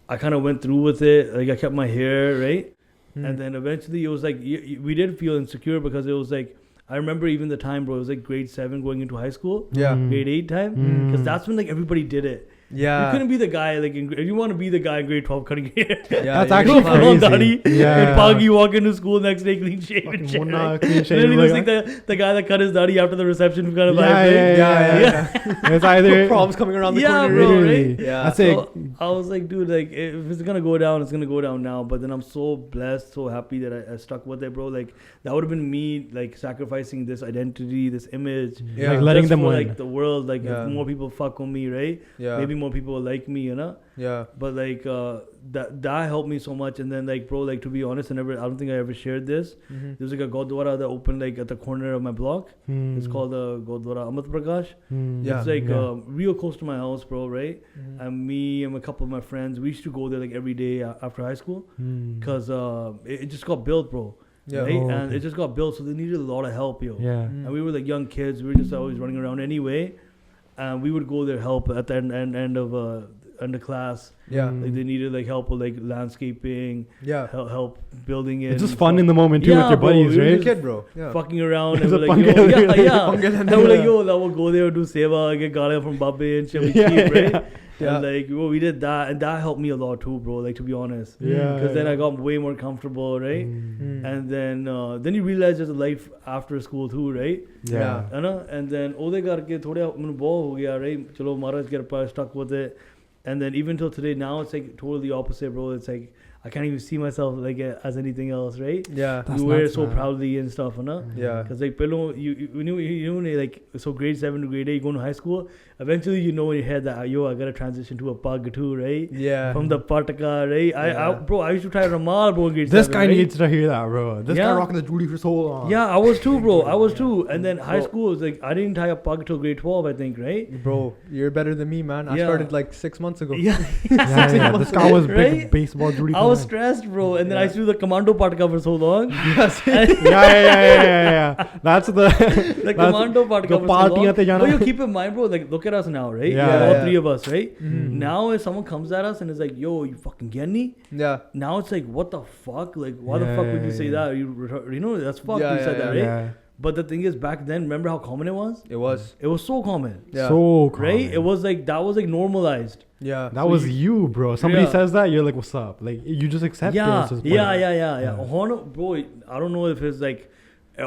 I kind of went through with it. Like I kept my hair, right? And then eventually it was like we did feel insecure because it was like I remember even the time, bro. It was like grade 7 going into high school. Grade 8 time, because that's when like everybody did it. You couldn't be the guy like if you want to be the guy in grade 12 cutting hair. That's actually crazy. In Pagh, you walk into school next day clean shaven and shit. Right? Then he looks like the guy that cut his daddy after the reception kind of vibe. It's either problems coming around the corner. Bro, right? That's so I was like, dude, like if it's gonna go down, it's gonna go down now. But then I'm so blessed, so happy that I stuck with it, bro. Like that would have been me like sacrificing this identity, this image, like letting them for, win. like the world, like if more people fuck with me, right? Maybe more people like me, but like that helped me so much. And then like bro, like to be honest, I don't think I ever shared this. There's like a Gurdwara that opened like at the corner of my block. It's called the Gurdwara Amat Prakash. It's like real close to my house, bro, right? And me and a couple of my friends, we used to go there like every day after high school because it just got built, bro. Right? And it just got built, so they needed a lot of help, yo. And we were like young kids, we were just always running around anyway. And we would go there help at the end of underclass. Yeah. Like they needed like help with like landscaping. Yeah. Help building it. It's just fun in the moment too with your bro, buddies, we were right? just Kid, bro. Yeah. fucking around It's and a we're like, yo, Pungal. and we're like, yo, that will go there, do seva, get gala from Babbe and shit. We cheap, right? Yeah. And like, well, we did that, and that helped me a lot too, bro. Like to be honest, Yeah. because then I got way more comfortable, right? And then you realize there's a life after school too, right? Yeah. है ना? And then ਉਹਦੇ ਕਰਕੇ ਥੋੜਾ ਮੈਨੂੰ ਬਹੁਤ ਹੋ ਗਿਆ, right? ਚਲੋ ਮਹਾਰਾਜ ਕਿਰਪਾ, stuck with it. And then even till today, now it's like totally opposite, bro. It's like I can't even see myself like as anything else, right? Yeah. That's You wear it nuts, so man. proudly and stuff, you know? Yeah. Because like pillow, you know like so grade 7 to grade 8, you go to high school. Eventually, you know in your head that yo, I gotta transition to a Pagh too, right? Yeah. From the Pataka, right? Yeah. Bro, I used to try Ramal, bro. In grade This 7, guy right? needs to hear that, bro. This guy Yeah. rocking the Judy for so long. Yeah, I was too, bro. I was too. And then high school was like I didn't tie a Pagh till grade 12, I think, right? Bro, you're better than me, man. I Yeah. started like 6 months ago. Yeah. Yeah. This guy was big Right? baseball Judy. I was fan. stressed, bro. And then I used to do the commando Pataka for so long. Yeah. That's the The commando Pataka the for so party long. ate jana. But you keep in mind, bro, like look at us now, right? Yeah, All yeah. 3 of us, right? Mhm. Now if someone comes at us and is like, yo, you fucking get me? Yeah. Now it's like, what the fuck? Like, why the Yeah, fuck would you yeah, say yeah. that? You know, that's fuck. Yeah, You said yeah, that, right? Yeah. But the thing is, back then, remember how common it was? It was. It was so common, Yeah. So right? common. It was like that was like normalized. Yeah. That was you, bro. Somebody Yeah. says that, you're like, "What's up?" Like you just accept it. Yeah, It's just yeah, point. yeah. Bro, I don't know if it's like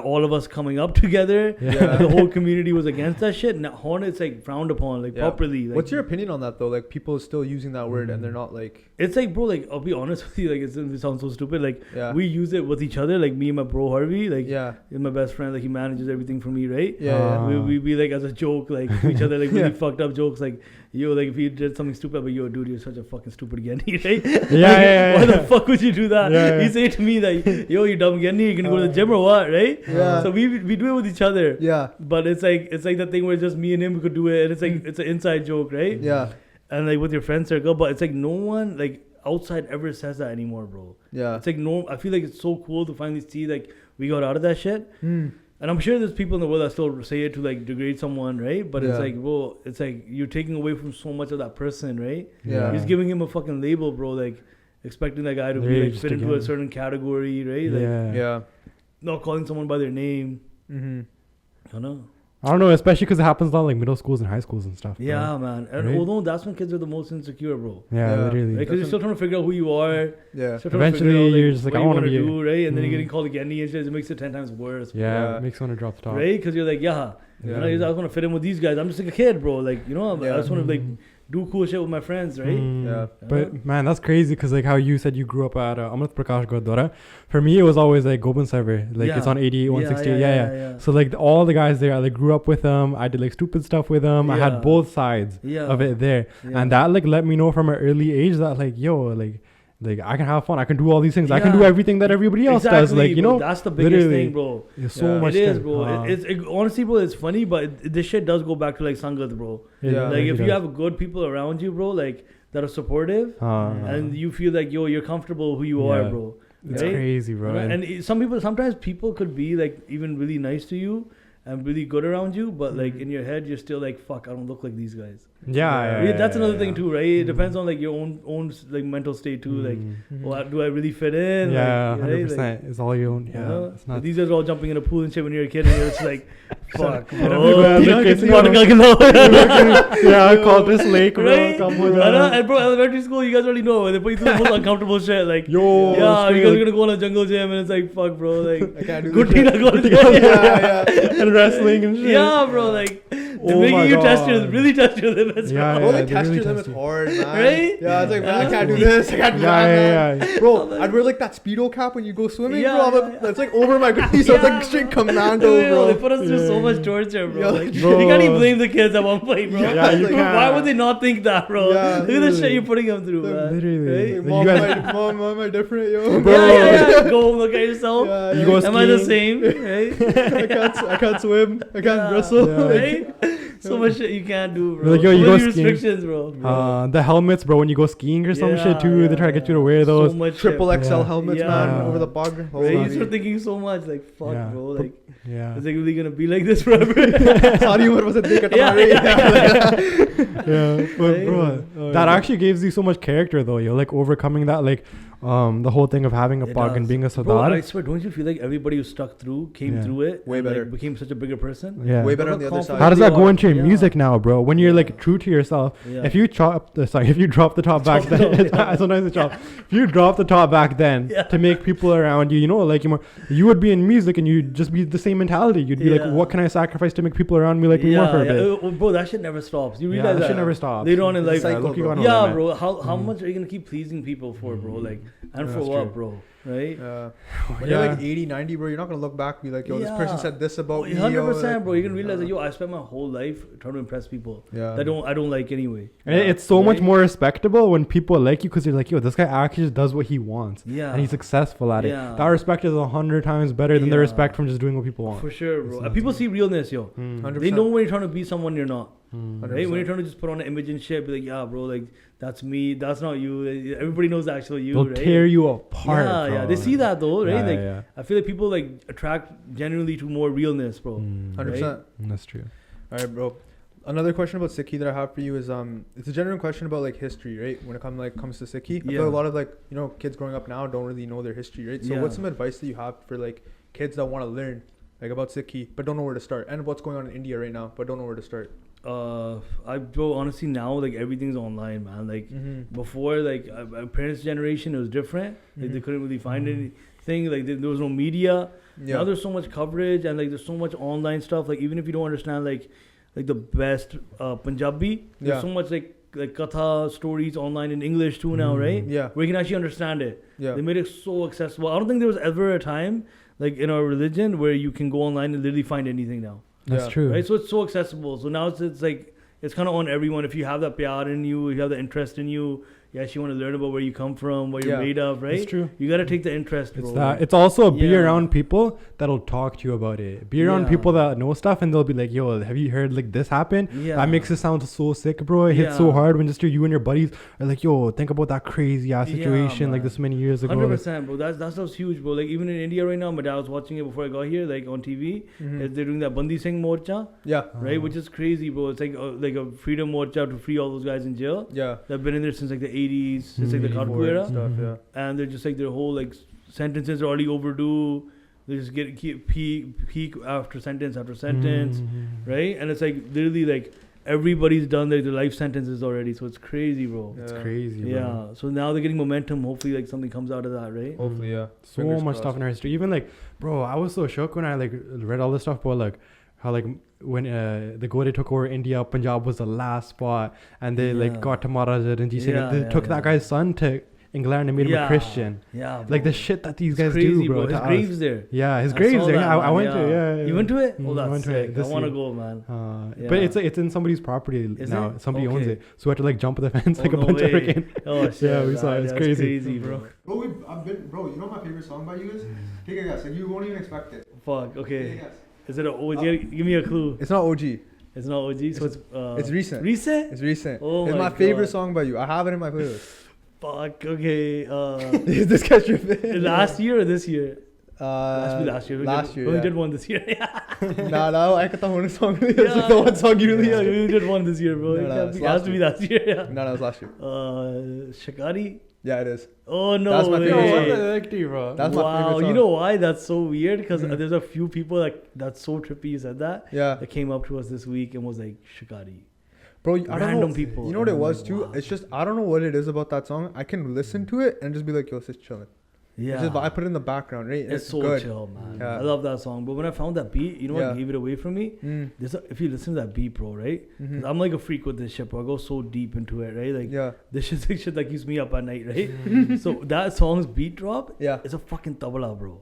all of us coming up together. Yeah. The whole community was against that shit. Now, Horn, it's like frowned upon, like Yeah. properly. Like, What's your opinion on that though? Like people still using that word and they're not like. It's like, bro, like I'll be honest with you, like it sounds so stupid. Like Yeah. we use it with each other, like me and my bro Harvey, like Yeah. he's my best friend, like he manages everything for me, right? Yeah. We be like as a joke, like to each other, like really Yeah. fucked up jokes, like yo, like if you did something stupid, but yo, dude, you're such a fucking stupid Genny, right? Yeah. Why the fuck would you do that? Yeah. He say to me that, yo, you dumb Genny, you gonna go to the gym or what, right? Yeah. So we do it with each other. Yeah. But it's like that thing where just me and him could do it, and it's like it's an inside joke, right? Yeah. And like with your friend circle, but it's like no one like outside ever says that anymore, bro. Yeah. It's like no, I feel like it's so cool to finally see like we got out of that shit. Mm. And I'm sure there's people in the world that still say it to like degrade someone, right? But it's Yeah. like, bro, it's like you're taking away from so much of that person, right? Yeah. You're just giving him a fucking label, bro. Like expecting that guy to be Really like just fit into a again. certain category, right? Like Yeah. Yeah. not calling someone by their name. Mm-hmm. I don't know. I don't know, especially because it happens a lot like middle schools and high schools and stuff. bro. Yeah, man. And Right? although that's when kids are the most insecure, bro. Yeah, Yeah. literally. Because you're still trying to figure out who you are. Yeah. Still trying to figure Eventually, out, you're just like, what I you wanna wanna be a- do, right? And then you're Mm. getting called again and shit. It makes it 10 times worse. Yeah, Yeah. it makes you want to drop the top. Right? Because you're like, yeah. Yeah. And I just want to fit in with these guys. I'm just like a kid, bro. Like, you know, I Yeah. just want to like do cool shit with my friends, right? Mm. Yeah. But man, that's crazy because like how you said you grew up at Amrit Prakash Gurdwara. For me, it was always like Gobind Savar. Like it's Yeah. on 88, 168. Yeah. Yeah. So like all the guys there, I like grew up with them. I did like stupid stuff with them. I Yeah. had both sides Yeah. of it there, Yeah. and that like let me know from an early age that like yo like I can have fun. I can do all these things. I can do Yeah. everything that everybody else does. Like you bro. know, That's the biggest literally. thing, bro. there's so Yeah. much. It is, thing. bro. Honestly, bro, it's funny, but this shit does go back to like Sangat, bro. Yeah. Like if you have good people around you, bro, like that are supportive, and you feel like yo, you're comfortable who you are, Yeah. bro. it's right? crazy, bro. And sometimes people could be like even really nice to you and really good around you, but like in your head, you're still like, fuck, I don't look like these guys. That's another thing too, right? It depends on like your own like mental state too. Like, well, do I really fit in? Yeah, Like, 100%. Like, It's all your own. you Yeah, know? it's not. These guys are all jumping in a pool and shit when you're a kid, and you're just like, fuck, Yeah, bro. Yeah, I call this lake, bro. Right? Come I on, know, and bro, elementary school, you guys already know. They put you through the most uncomfortable shit. Like, Yo, yeah, you straight guys are up. gonna go on a jungle gym, and it's like, fuck, bro. Like, I can't do good this thing shit. I go to gym. Yeah. and wrestling and shit. Yeah, bro. Like, they're Oh my making you test your, God. really test your limits, Yeah, bro. Oh, they they test really your limits test you. hard, man. Right? Yeah, it's like, man, I Yeah. can't do this. I can't do Yeah, that, man. yeah. Bro, I'd wear like that Speedo cap when you go swimming, Yeah, bro. yeah. That's like over my goodie, so it's Yeah, like straight bro. commando, They bro. put us through so Yeah. much torture, bro. Yeah, Like, bro. you can't even blame the kids at one point, bro. Yeah, you Like, can't. why would they not think that, bro? Yeah, Look at the shit you're putting them through, man. Literally. Right? Like, Mom, you guys, mom, am I different, yo? Bro. Yeah. Go home, look at yourself. Yeah, You yeah. go Am I the skiing. same? Right? I can't swim. I can't Yeah. wrestle. Yeah. Right? So much shit you can't do, bro. Like, yo, so you go many skiing. restrictions, bro. the helmets, bro, when you go skiing or some shit too, they try to get you to wear those. So much Triple shit. XL Yeah. helmets, Yeah. man, over the bug. Right? You Holy. start thinking so much, like, fuck, Yeah. bro. Like, Yeah. is it really gonna be like this forever? Sorry, what was it? Yeah, Yeah, but Right? bro, That actually gives you so much character though. You're like overcoming that like the whole thing of having a Pagh and being a Sardar. Bro, I swear, don't you feel like everybody who stuck through came through it way better, like, became such a bigger person? Yeah, way better on the other side. How does that go into your music now, bro? When you're like true to yourself, if you drop the top back then, sometimes it's drop. If you drop the top back then to make people around you, you know, like you would be in music and you'd just be the same mentality. You'd be like, what can I sacrifice to make people around me like me more for a bit? Bro, that shit never stops. You realize that shit never stops. Later on in life, bro. How much are you gonna keep pleasing people for, bro? Like, and for what, bro? Right? When you're like 80, 90, bro, you're not gonna look back and be like, yo, this person said this about me. 100%, bro. You're gonna realize that, yo, I spent my whole life trying to impress people. I don't like anyway. And it's so much more respectable when people like you because you're like, yo, this guy actually just does what he wants. And he's successful at it. That respect is 100 times better than the respect from just doing what people want. For sure, bro. And people see realness, yo. 100%. They know when you're trying to be someone you're not. Right? When you're trying to just put on an image and shit, be like, yeah, bro, like, that's me, that's not you. Everybody knows the actual you. They'll tear you apart. Yeah, they see that though, right? I feel like people like attract genuinely to more realness, bro. 100%. Right? That's true. All right, bro. Another question about Sikhi that I have for you is it's a genuine question about like history, right? When it comes to Sikhi, I feel a lot of like, you know, kids growing up now don't really know their history, right? So what's some advice that you have for like kids that want to learn like about Sikhi but don't know where to start, and what's going on in India right now but don't know where to start? Bro, honestly now like everything's online, man. Like before, like my parents' generation, it was different. Like they couldn't really find anything. Like there was no media. Now there's so much coverage and like there's so much online stuff. Like even if you don't understand like the best Punjabi, there's so much like katha stories online in English too now, right? Where you can actually understand it. They made it so accessible. I don't think there was ever a time like in our religion where you can go online and literally find anything now. That's true. Right? So it's so accessible. So now it's like, it's kind of on everyone. If you have that pyar in you, if you have the interest in you, you actually want to learn about where you come from, what you're made of, right? That's true. You got to take the interest, bro. It's that. It's also be around people that'll talk to you about it. Be around people that know stuff and they'll be like, yo, have you heard like this happen? That makes it sound so sick, bro. It hits so hard when just you and your buddies are like, yo, think about that crazy ass situation like this many years ago. 100%, bro. That stuff's huge, bro. Like even in India right now, my dad was watching it before I got here, like on TV. They're doing that Bandi Singh Morcha. Right? Which is crazy, bro. It's like a freedom morcha to free all those guys in jail. They've been in there since like the 80s. Since like the Daku era. Stuff, and they're just like their whole like sentences are already overdue. They just keep peak after sentence, right? And it's like literally like everybody's done their life sentences already, so it's crazy, bro. It's crazy, bro. So now they're getting momentum. Hopefully, like something comes out of that, right? Hopefully, So much stuff in our history. Even like, bro, I was so shocked when I like read all this stuff about like how like when the Gode took over India, Punjab was the last spot, and they like got to Maharaja Ranjit Singh. They took that guy's son to England and made him a Christian. Like the shit that these guys crazy, do, bro. His grave's there. His grave's there. I went to it. You went to it? Oh, that's went to sick. it I want to go, man. But it's in somebody's property now. Somebody owns it, so we had to like jump the fence like a no bunch way. of freaking. Oh shit! We saw it. It's crazy, bro. Bro, you know what my favorite song by you is? Take a guess. Like you won't even expect it. Fuck. Okay. Take a guess. Is it an OG? Give me a clue. It's not OG. It's not OG, so it's recent. Recent? It's recent. Oh it's my favorite song by you. I have it in my playlist. Fuck, okay. Is this guy tripping? Last year or this year? Last year. We did one this year. No, I can't one song. It's like the one song you really we did one this year, bro. It has to be last year. No, it was last year. Shikari? Yeah, it is. Oh no! That's my favorite song. Bro. That's my favorite song. You know why? That's so weird because there's a few people that's so trippy you said that. That came up to us this week and was like Shikari. Bro, I don't know. People. You know what it was too? Wow. It's just I don't know what it is about that song. I can listen to it and just be like, yo, it's just chilling. It's just, I put it in the background, right? It's so good. chill, man. I love that song. But when I found that beat, you know what gave it away from me? If you listen to that beat, bro, right? I'm like a freak with this shit, bro. I go so deep into it, right? Like, this shit's like shit that keeps me up at night, right? So that song's beat drop is a fucking tabla, bro.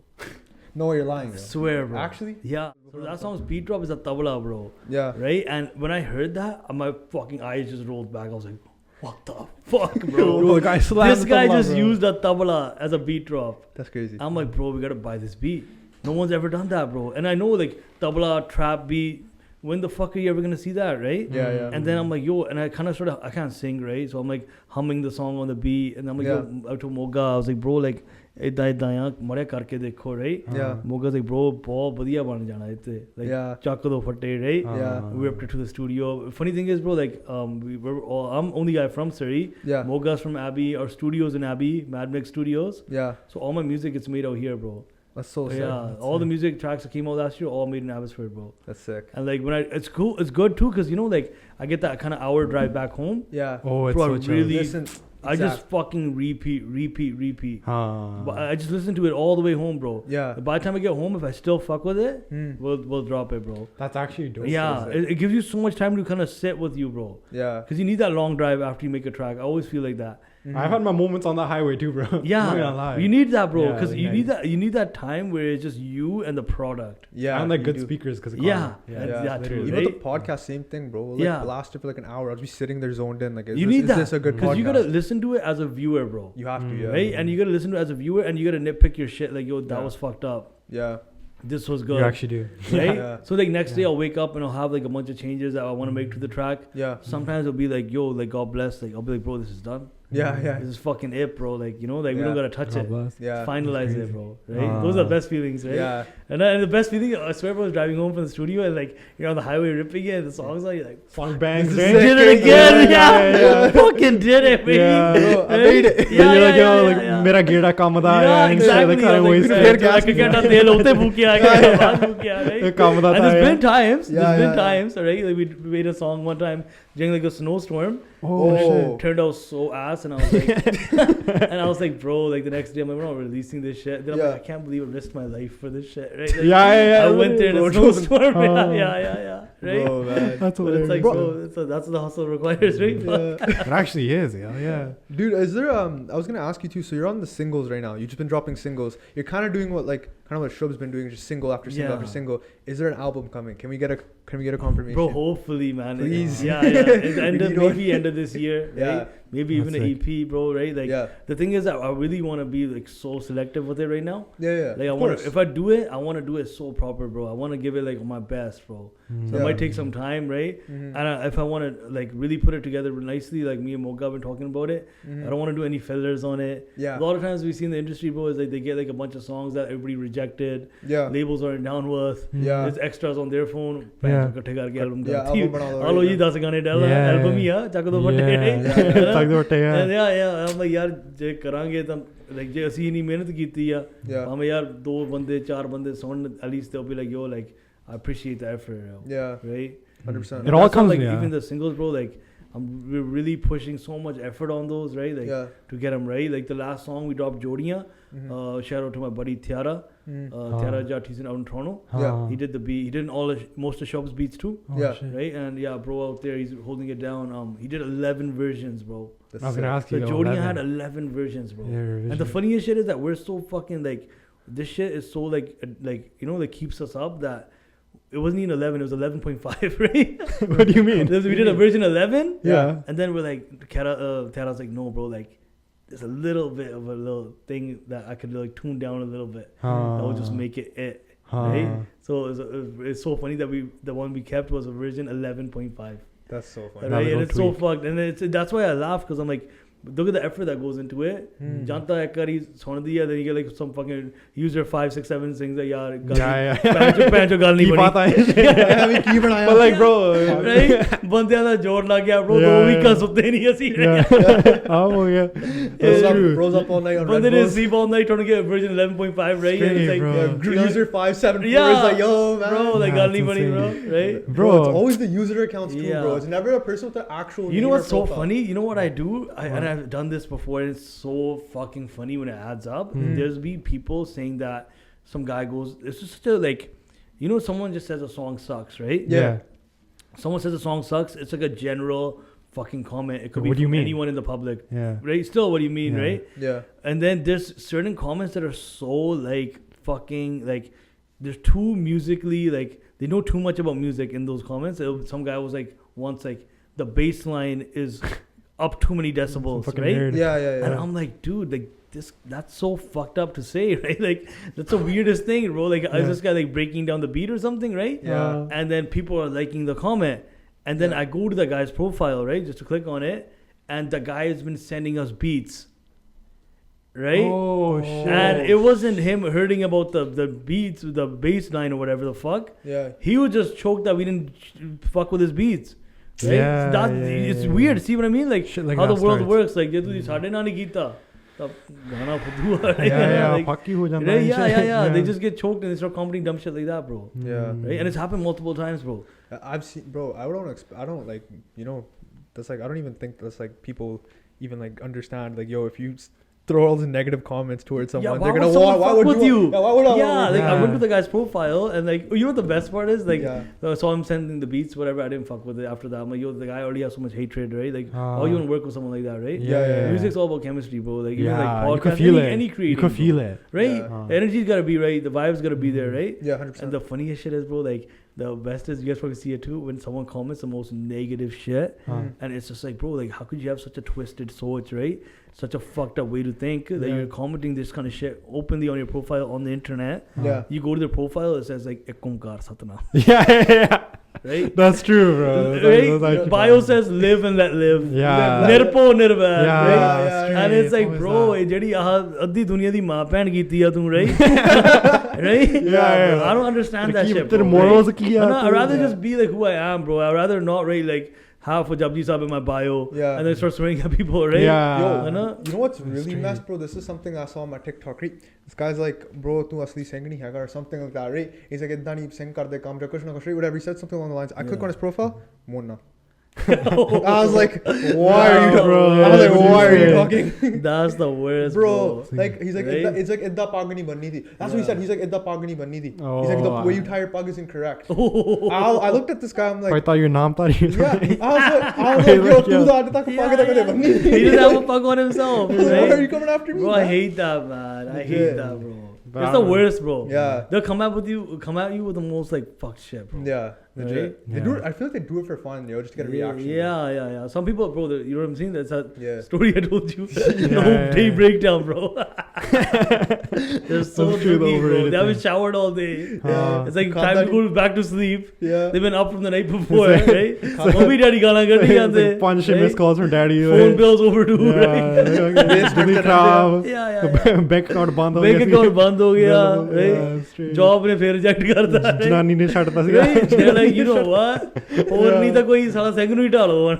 No, you're lying. I swear, bro. Actually? Yeah. So that song's beat drop is a tabla, bro. Yeah. Right? And when I heard that, my fucking eyes just rolled back. I was like, what the fuck, bro? This guy just used a tabla as a beat drop. That's crazy. I'm like, bro, we gotta buy this beat. No one's ever done that, bro. And I know like tabla, trap beat, when the fuck are you ever gonna see that, right? Yeah. And then I'm like, yo, and I kind of I can't sing, right? So I'm like humming the song on the beat, and I'm like, yo, I told Moga, I was like, bro, like, mare karke dekho, right? Yeah. Moga's like, bro, bahut badhiya ban jana itte. Like, chak do fatte, right? Yeah. We were up to the studio. Funny thing is, bro, like, I'm only guy from Surrey. Yeah. Moga's from Abbey. Our studio's in Abbey, Mad Mix Studios. Yeah. So all my music gets made out here, bro. That's so sick. Yeah, all the music tracks that came out last year, all made in Abbotsford, bro. That's sick. And like it's cool, it's good too, cause you know, like I get that kind of hour drive back home. Yeah. Oh, it's bro, so really. Listen, I just fucking repeat. But I just listen to it all the way home, bro. Yeah. By the time I get home, if I still fuck with it, we'll drop it, bro. That's actually dope. Yeah, it gives you so much time to kind of sit with you, bro. Yeah. Cause you need that long drive after you make a track. I always feel like that. I've had my moments on the highway too, bro. Yeah, you need that, bro, because like you need that time where it's just you and the product. Yeah. And like good speakers, because Yeah, Yeah. too. Even Right? the podcast, same thing, bro. Like blasted for like an hour. I'll be sitting there zoned in. Like, is this a good podcast? Because you gotta listen to it as a viewer, bro. You have to, yeah. Right? And you gotta listen to it as a viewer, and you gotta nitpick your shit. Like, yo, that was fucked up. Yeah. This was good. You actually do. Right? Yeah. So like next day I'll wake up and I'll have like a bunch of changes that I want to make to the track. Yeah. Sometimes it'll be like, yo, like God bless. Like I'll be like, bro, this is done. Yeah. This is fucking it, bro. Like, you know, like we don't gotta touch it. Yeah. Finalize it, bro. Right? Those are the best feelings, right? Yeah. And the best feeling, I swear, I was driving home from the studio and like you're on the highway ripping it, and the songs are like, funk bangs. did it again, yeah. Fucking did it, baby. Yeah. Bro, I made it. Yeah, you're like, yo, like, mera geda kam da Yeah, exactly. Like, kind of ways. फिर gas घंटा तेल होते भूखे आ गए, आवाज भूखे आ गई. काम da And there's been times, Yeah. right? Like we made a song one time during like a snowstorm. Oh, and shit. it turned out so ass, and I was like, bro, like the next day I'm like, we're not releasing this shit. Then I'm like, I can't believe I risked my life for this shit, right? Like, I went there in a snowstorm. Yeah, right? Bro, man. That's But it's like, bro, that's what the hustle requires, right? It actually is, yeah. Dude, is there I was gonna ask you too, so you're on the singles right now. You've just been dropping singles. You're kind of doing what Shrub's been doing, just single after single after single. Is there an album coming? Can we get a confirmation? Bro, hopefully, man. Please. Yeah. Maybe end of this year, right? Yeah. Maybe even That's an EP, bro, right? Like, Yeah. the thing is that I really want to be like so selective with it right now. Yeah. Like, I want to, if I do it, I want to do it so proper, bro. I want to give it like my best, bro. So it might take some time, right? And if I want to like really put it together nicely, like me and Moga have been talking about it, I don't want to do any fillers on it. Yeah. A lot of times we see in the industry, bro, is like they get like a bunch of songs that everybody rejected. Yeah. Labels aren't down with. Yeah. There's extras on their phone. Yeah. Album album bana lo, Hello, right? ji 10 gaane dal album hi hai chak do fatte Yeah. yeah I'm like yaar je karange tam like je assi nahi mehnat ਕੀਤੀ ਆ hame yaar 2 ਬੰਦੇ 4 ਬੰਦੇ ਸੁਣ at least they'll be like yo like I appreciate the effort, Yeah. right? 100%. It all comes like yeah. even the singles, bro, like we're really pushing so much effort on those, right? Like to get them right. Like the last song we dropped, Jodiyan. Shout out to my buddy Tiara. Tiara Jat, he's out in Toronto. He did the beat. He did most of Shub's beats too. Right? And yeah, bro out there, he's holding it down. He did 11 versions, bro. I was gonna ask you. So Jodiyan had 11 versions, bro. And the funniest shit is that we're so fucking like, this shit is so like you know, like keeps us up that. It wasn't even 11, it was 11.5, right? What do you mean? We did a version 11. Yeah. And then we're like, Tara's like, no, bro, like, there's a little bit of a little thing that I could like tune down a little bit. That would just make it. Right? So it's so funny that the one we kept was a version 11.5. That's so funny. Right? And it's so fucked. And that's why I laugh, because I'm like, look at the effort that goes into it. Janta ekari son diya, then you get like some fucking user 5, 6, 7 sings that yaar pancho gal nahi bani. But like bro, right? Bandiyan da jor lag gaya, bro. 2 weeks sutte nahi assi. Oh yeah. Rose up all night on Red Bande Bull. ne sleep all night trying to get version 11.5, right? And it's like, bro. User 574 is like, yo, man. bro, like gal nahi bani, bro, right? Bro, it's always the user accounts too, bro. It's never a person with an actual. You know what's so funny? You know what I do? And I've done this before, and it's so fucking funny when it adds up. There's been people saying that some guy goes, it's just still like, you know, someone just says a song sucks, right? Yeah. Someone says a song sucks. It's like a general fucking comment. It could be What do you from mean? anyone in the public. Yeah. Right? Still, what do you mean, right? Yeah. And then there's certain comments that are so like fucking like, they're too musically like, they know too much about music in those comments. Some guy was like once like, the bass line is up too many decibels, Fucking right? nerd. Yeah. And I'm like, dude, like that's so fucked up to say, right? Like that's the weirdest thing, bro. Like I was this guy like breaking down the beat or something, right? Yeah. And then people are liking the comment, and then I go to the guy's profile, right, just to click on it, and the guy has been sending us beats. Right? Oh shit. And it wasn't him hurting about the beats, the bass line or whatever the fuck. Yeah. He was just choked that we didn't fuck with his beats. Right? Yeah, That, yeah, it's yeah. weird. See what I mean? Like Shit like how the that world starts. works. Like, they ਸਾਡੇ ਨਾਲ ਨਹੀਂ ਕੀਤਾ ਤਾਂ ਗਾਣਾ ਫੁੱਦੂ ਆ Yeah, like, fuck you ho janda right? hai shit. Yeah. They just get choked and they start commenting dumb shit like that, bro. Yeah. Right? And it's happened multiple times, bro. I've seen, bro. I don't like, you know, that's like, I don't even think that's like people even like understand, like, yo, if you throw all the negative comments towards someone, Yeah, they're why gonna would someone why fuck would with you? Yeah, why would I? Like I Yeah. went to the guy's profile and like, you know what the best part is? Like, Yeah. I saw him sending the beats, whatever. I didn't fuck with it after that. I'm like, yo, the guy already has so much hatred, right? Like, how you want to work with someone like that, right? Yeah. Music's all about chemistry, bro. Like, even Yeah, like you podcast, can feel it. any creative, You can feel it. right? Yeah. The energy's gotta be right. The vibe's gotta be there, right? Yeah, 100%. And the funniest shit is, bro, like the best is, you guys probably see it too, when someone comments the most negative shit, and it's just like, bro, like how could you have such a twisted soul, right? Such a fucked up way to think that you're commenting this kind of shit openly on your profile on the internet. Yeah. You go to their profile, it says like Ek Omkar Satnam, Yeah. right? That's true, bro. Right? That's actually Bio fun. says live and let live. Yeah. Nirpo Nirvair, Yeah, right? straight. And it's like, Always bro, that. ਇਹ ਜਿਹੜੀ ਆਹ ਅੱਧੀ ਦੁਨੀਆ ਦੀ ਮਾਂ ਭੈਣ ਕੀਤੀ ਆ ਤੂੰ, right? Right? Yeah. I don't understand that Keep shit, the bro. morals right? ki No, I'd aate, rather yeah. just be like who I am, bro. I'd rather not write like half of Japji Sahib in my bio and then start swearing at people, right? Yeah. Yo, You know? you know what's really messed, bro? This is something I saw on my TikTok, right? This guy's like, bro, tu asli Singh nahi hai or something like that, right? He's like, idda nahi Singh karde kaam kush na kush, right? Whatever. He said something along the lines. I click on his profile, Mona. I was like, why are you, bro? I was like, why are you talking? That's the worst, Bro, bro. like he's like, Right? it's like idda pag nahi banni thi. That's what he said. He's like, idda pag nahi banni thi. He's like, the way you tie your pug is incorrect. I looked at this guy. I'm I like, thought your naam thought you. yeah. I was like, yo, tu da aaj tak pag tak banni thi. He didn't have a pug on himself, Why are right? you coming after me? Bro, I man? hate that, man. I hate Yeah. that, bro. But It's I the don't- worst, bro. Yeah. They'll come at you with the most like fucked shit, bro. Yeah, legit. Right? They do it. I feel like they do it for fun, yo, just to get a reaction. Yeah. Some people, bro, you know what I'm saying? That's that Yeah. story I told you. The Yeah, whole yeah, day yeah. breakdown, bro. They're so That's true, druggy, over bro. anything. They haven't showered all day. It's like Can't time to that- go back to sleep. Yeah. They've been up from the night before, It's like- right? Mommy, daddy, gana kar It's nahi like aate, punch and right? missed calls from daddy. Phone bills overdue, right? Yeah. Delhi crowd. Yeah. Bank account ਬੰਦ ਹੋ Bank ਗਿਆ account ਬੰਦ ਹੋ ਗਿਆ, right? Yeah, straight. Job ਨੇ ਫਿਰ reject ਕਰਤਾ, right? ਜਨਾਨੀ ਨੇ ਛੱਡਤਾ ਸੀਗਾ Right? They're like, you know what? ਹੋਰ ਨਹੀਂ ਤਾਂ ਕੋਈ ਸਾਲਾ ਸਿੰਘ ਨੂੰ ਹੀ ਢਾਲੋ ਹੁਣ.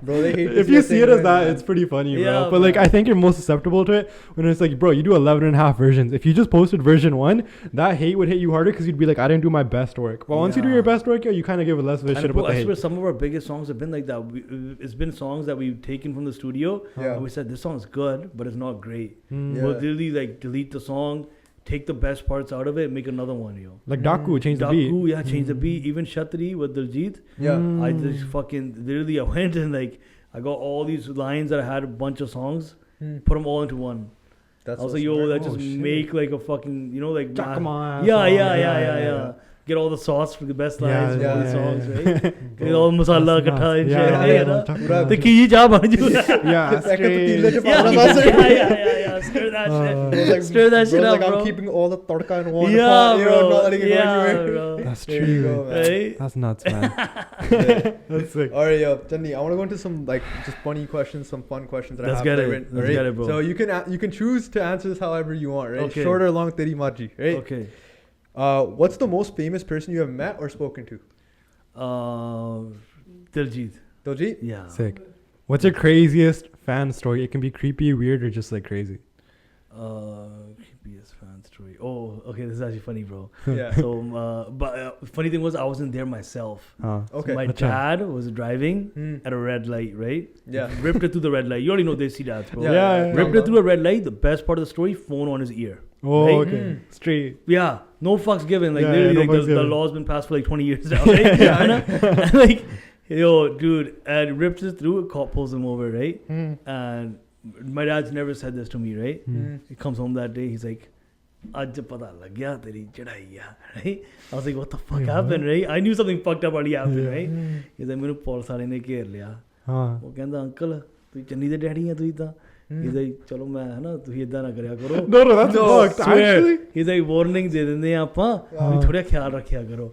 Bro, they hate If you see it as that, it's pretty funny, bro. Yeah, But like, man. I think you're most susceptible to it when it's like, bro, you do 11 and a half versions. If you just posted version 1, that hate would hit you harder because you'd be like, I didn't do my best work. But once you do Yeah. your best work, yeah, you kind of give a less of a shit And bro, about the I swear hate. some of our biggest songs have been like that. It's been songs that we've taken from the studio. Yeah. And we said, this song's good, but it's not great. Mm. Yeah. We'll literally like delete the song, take the best parts out of it, make another one, yo. Like Daku, change the beat. Daku, yeah, change the beat. Even Shatri with Diljit. Yeah. I just fucking literally I went and like I got all these lines that I had a bunch of songs, put them all into one. That's I was so like, yo, smart. that just shit. make like a fucking, you know, like Chakma yeah, song. yeah. Get all the sauce for the best lines Yeah, for all the yeah, songs, yeah. right? Get all the masala That's katha and nuts. shit, Yeah, right? yeah, You know? Chakma. The key ja ban ju. Yeah, Like, straight. Yeah. Stir that shit. Like, Stir that shit up, like, bro. I'm keeping all the tadka in one Yeah, pot, you know, bro. not letting it go Yeah, anywhere. bro. That's There you true. go, man. Right? That's nuts, man. Yeah. That's sick. All right, yo, Chani, I want to go into some like just funny questions, some fun questions that Let's I have. get that it. I written, Let's right? get it, bro. So you can choose to answer this however you want, right? Okay. Short or long, teri marji, right? Okay. What's the most famous person you have met or spoken to? Diljit. Diljit? Yeah. Sick. What's your craziest fan story? It can be creepy, weird, or just like crazy. Creepiest fan story. Oh, okay. This is actually funny, bro. Yeah. So, but funny thing was I wasn't there myself. Okay. So my Acha. dad was driving at a red light, right? Yeah. Ripped it through the red light. You already know they see dads, bro. Yeah. Ripped it through a red light. The best part of the story, phone on his ear. Oh, Right? okay. Straight. Yeah, no fucks given. Like Yeah, literally, no like fucks the given. law's been passed for like 20 years now, right? And like, yo, dude, and rips it through. A cop pulls him over, right? And my dad's never said this to me, right? He comes home that day. He's like, "Aaj pata lag gaya teri chadai hai," right? I was like, "What the fuck happened?" Right? I knew something fucked up already happened, right? He's like, "Mainu police wale ne gher liya." ਉਹ ਕਹਿੰਦਾ uncle ਤੁਸੀਂ ਚੰਨੀ ਦੇ daddy ਆ ਤੁਸੀਂ ਤਾਂ he's like ਚਲੋ ਮੈਂ ਹਨਾ ਤੁਸੀਂ ਇਦਾਂ ਨਾ ਕਰਿਆ ਕਰੋ No, that's fucked, actually. he's like warning ਦੇ ਦਿੰਦੇ ਆ ਆਪਾਂ ਵੀ ਥੋੜਾ ਖਿਆਲ ਰੱਖਿਆ ਕਰੋ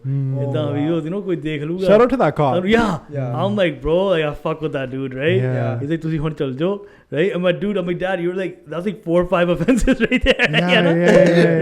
ਇਦਾਂ ਵੀ ਉਹ ਕੋਈ ਦੇਖ ਲੂਗਾ Shout out to that cop. yeah I'm like bro like I fuck with that dude right he's like ਤੁਸੀਂ ਹੁਣ ਚੱਲ ਜਾਓ right I'm like dude I'm like dad you're like that's like 4 or 5 offenses right there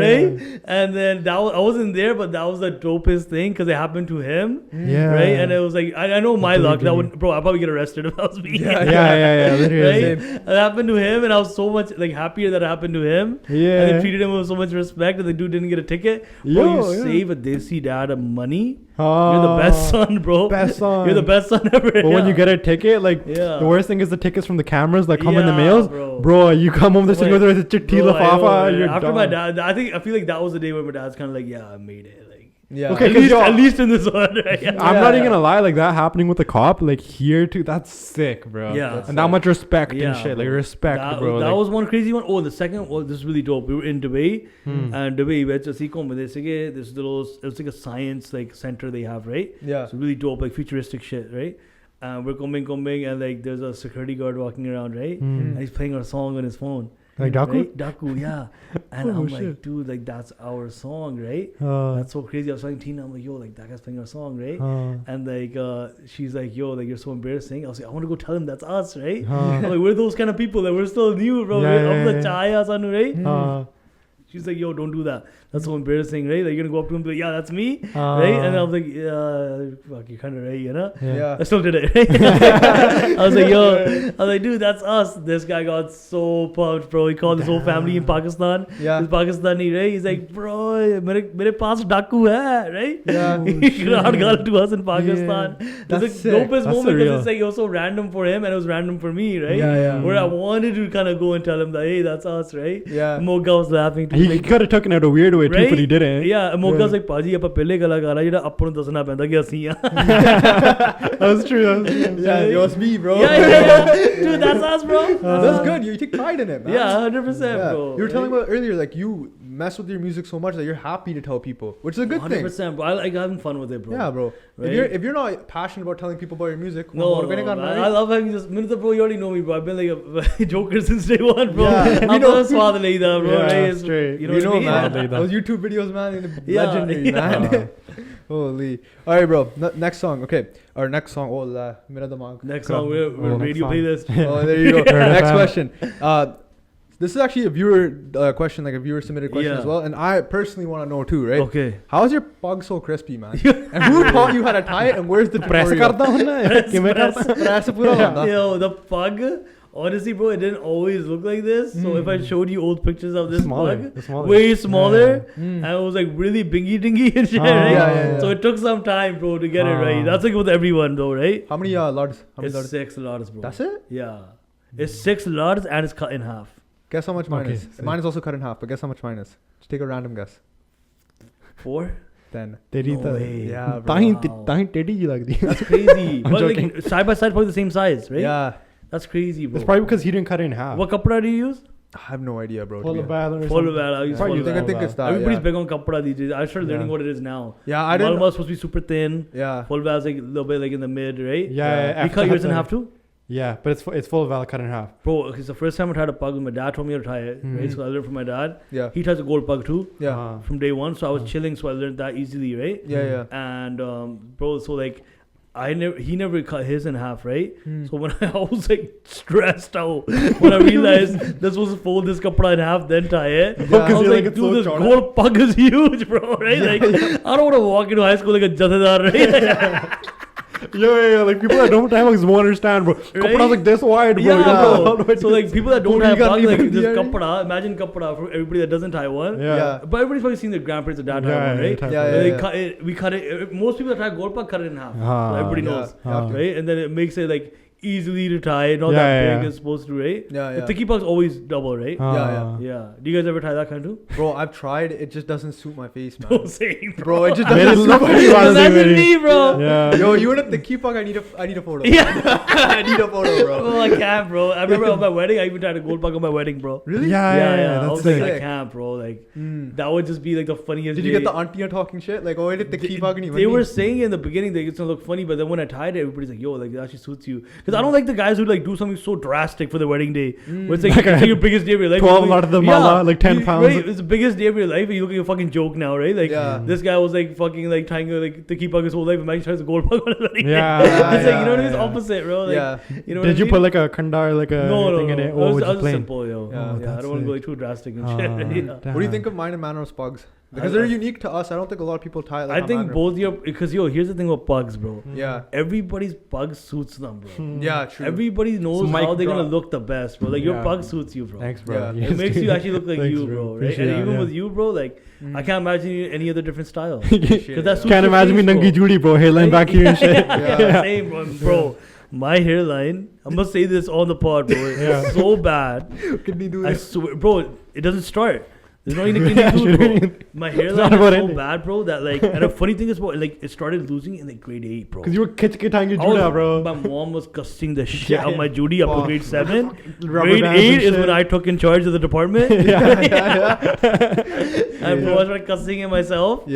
right and then that I wasn't there but that was the dopest thing because it happened to him right and it was like I know my luck that would bro I'd probably get arrested if I was me Literally. right it happened to him and I was so much like happier that it happened to him and they treated him with so much respect and the dude didn't get a ticket bro you save a desi dad of money you're the best son bro Best son. you're the best son ever But when you get a ticket, like the worst thing is the tickets from the cameras that come in the mails. Bro, you come home this thing with a chitti lafafa. You're after done. my dad, I feel like that was the day where my dad's kind of like, yeah, I made it. Like, Okay, at least in this one. Right? I'm not even gonna lie, like that happening with the cop, like here too, that's sick, bro. Yeah. And that much respect and shit, like respect, bro. That like, was one crazy one. Oh, the second one, this is really dope. We were in Dubai, and Dubai, where it's this little, it's like a science like center they have, right? Yeah. It's really dope, like futuristic shit, right? We're coming, and like there's a security guard walking around, right? And he's playing our song on his phone. like Daku? Right? Daku, yeah. And I'm like, dude, like that's our song, right? That's so crazy. I was telling Tina, I'm like, yo, like that guy's playing our song, right? And like she's like, yo, like you're so embarrassing. I was like, I want to go tell him that's us, right? I'm like, we're those kind of people that we're still new, bro. I'm the chaya sanu, right? She's like, yo, don't do that. That's so embarrassing, right? Like, you're going to go up to him and be like, yeah, that's me, right? And I was like, yeah, fuck, you're kind of right, you know? Yeah. I still did it, right? I was like, yo, I was like, dude, that's us. This guy got so pumped, bro. He called his whole family in Pakistan. Yeah. He's Pakistani, right? He's like, bro, mere paas Daku hai, right? Yeah. He crowd got to us in Pakistan. That's It's sick. the dopest moment surreal. because it's like, it was so random for him and it was random for me, right? Yeah. Where I wanted to kind of go and tell him that, hey, that's us, right? Yeah. Moga was laughing too. He could have taken it a weird way too, but he didn't. Yeah, Moga was like, Paji, ਆਪਾਂ ਪਹਿਲੇ ਕਲਾਕਾਰ ਆ ਜਿਹੜਾ ਆਪਾਂ ਨੂੰ ਦੱਸਣਾ ਪੈਂਦਾ ਕਿ ਅਸੀਂ ਆ. That's true. Yeah, it was me, bro. Yeah. Dude, that's us, bro. That's good. You take pride in it, man. Yeah, 100%, bro. You were telling me about earlier, like you mess with your music so much that you're happy to tell people, which is a good thing. 100%, bro. I like having fun with it, bro. Yeah, bro. Right? If you're not passionate about telling people about your music, No, man, I love having this. Minute, bro, you already know me, bro. I've been like a joker since day one, bro. Yeah. I'm not swad leida, bro. Yeah, right? straight. You know what I mean? man. Those YouTube videos, man, Yeah, legendary, man. Holy. All right, bro. Next song. Okay. Our next song. Oh, mera damag. Next song, we're radio playlist. Oh, there you go. Next question. This is actually a viewer question, like a viewer submitted question as well, and I personally want to know too, right? Okay. How is your pug so crispy, man? And who taught you how to tie it? And where's the Press tutorial? karta hunna kiਵੇਂ ਕਰਦਾ Press pura hunda. Yo, the pug. Honestly, bro, it didn't always look like this. So if I showed you old pictures of this pug, way smaller, and it was like really bingy dingy and shit, right? Yeah. So it took some time, bro, to get it right. That's like with everyone, though, right? How many lards? How many It's lards? 6 lards, bro. That's it? Yeah. It's 6 lards and it's cut in half. Guess how much mine Okay, is. sick. Mine is also cut in half, but guess how much mine is. Just take a random guess. 4? 10. ਤੇਰੀ No ਤਾਂ way. Yeah, bro. ਤਾਂ ਹੀ ਟੇਢੀ ਜਿਹੀ ਲੱਗਦੀ That's crazy. But like side by side, probably the same size, right? Yeah. That's crazy, bro. It's probably because he didn't cut it in half. What kapra do you use? I have no idea, bro. Full to of be honest. bad or Full something. of I use Probably full I of think it's that. Everybody's Yeah. big on kapra these days. I started learning Yeah. what it is now. Yeah, I didn't. Malma's supposed to be super thin. Yeah. Full valve's like a little bit like in the mid, right? Yeah. You cut yours in half too? Yeah, but it's full of valve cut in half. Bro, it's the first time I tried a pug. My dad told me how to tie it, right? So I learned from my dad. Yeah. He ties a gold pug too Yeah. from day one. So I was chilling, so I learned that easily, right? Yeah. And bro, so like he never cut his in half, right? So when I was like stressed out when I realized this was fold this kapra in half, then tie it. Yeah. I was like, it's dude, so this chauda. gold pug is huge, bro, right? Like I don't want to walk into high school like a jathedar, right? Yeah. Like people that don't have won't understand, bro. Right? Kapada's like this wide, bro. Yeah, You don't know how bro. to So like people that don't Bro, you have gotta pug, like leave it this there. kapra, imagine kapra for everybody that doesn't tie one. Yeah. But everybody's probably seen their grandparents or dad tie one, right? type Yeah, of- But they yeah. cut it. We cut it. Most people that tie gold pug cut it in half. Ah, So everybody yeah. knows, You have to. right? And then it makes it like easily to tie, not Yeah, that yeah, big yeah. as supposed to, right? Yeah. The thicky pug's always double, right? Ah. Yeah. Yeah. Do you guys ever tie that kind too? Bro, I've tried. It just doesn't suit my face, man. No, same, bro. Bro, it just Very doesn't suit my lucky face. one. Imagine me, bro. Yeah. Yo, you want the key pug? I need a photo. Yeah. I need a photo, bro. Oh, I can't, bro. I remember on my wedding, I even tried a gold pug on my wedding, bro. Really? Yeah. I That's was like, sick. I can't, bro. Like, Mm. that would just be like the funniest. Did you get day. the auntie talking shit? Like, oh, I did the key pug and They were saying in the beginning that it's gonna look funny, but then when I tied it, everybody's like, "Yo, like it actually suits you." Because I don't like the guys who like do something so drastic for the wedding day. Where it's like, it's like your biggest day of your life. 12 out of the mala, like 10 pounds. Right, it's the biggest day of your life and you look like a fucking joke now, right? Like this guy was like fucking like trying to like the key pug his whole life and Mike tries to gold pug on his wedding day. It's like, you know what I mean? It's opposite, bro. Like, you know what Did you put like a khandar, like a thing in it? Or was just it plain? simple, yo. I don't want to go like too drastic and shit. What do you think of mine and Manor's pugs? Because they're unique to us. I don't think a lot of people tie it like I think both your, because here's the thing about pugs, bro. Yeah. Everybody's pug suits them, bro. Yeah, true. Everybody knows how they're gonna look the best, bro. Like your pug suits you, bro. Thanks, bro. It makes you actually look like you, bro. Right? And even with you, bro, like I can't imagine you any other different style. Because that's can't imagine me Nangi Judy, bro. Hairline back here and shit. Same, bro. My hairline, I'm gonna say this on the pod, bro. It's so bad. Kidney do I swear, bro. It doesn't start. There's not even kidney do, bro. My hairline is so bad, bro. That like, and the funny thing is, bro, like it started losing in like grade 8, bro. Because you were kitang your Judah, bro. My mom was cussing the shit out of my Judy up to grade 7. Grade 8 is when I took in charge of the department. And bro, I started cussing it myself.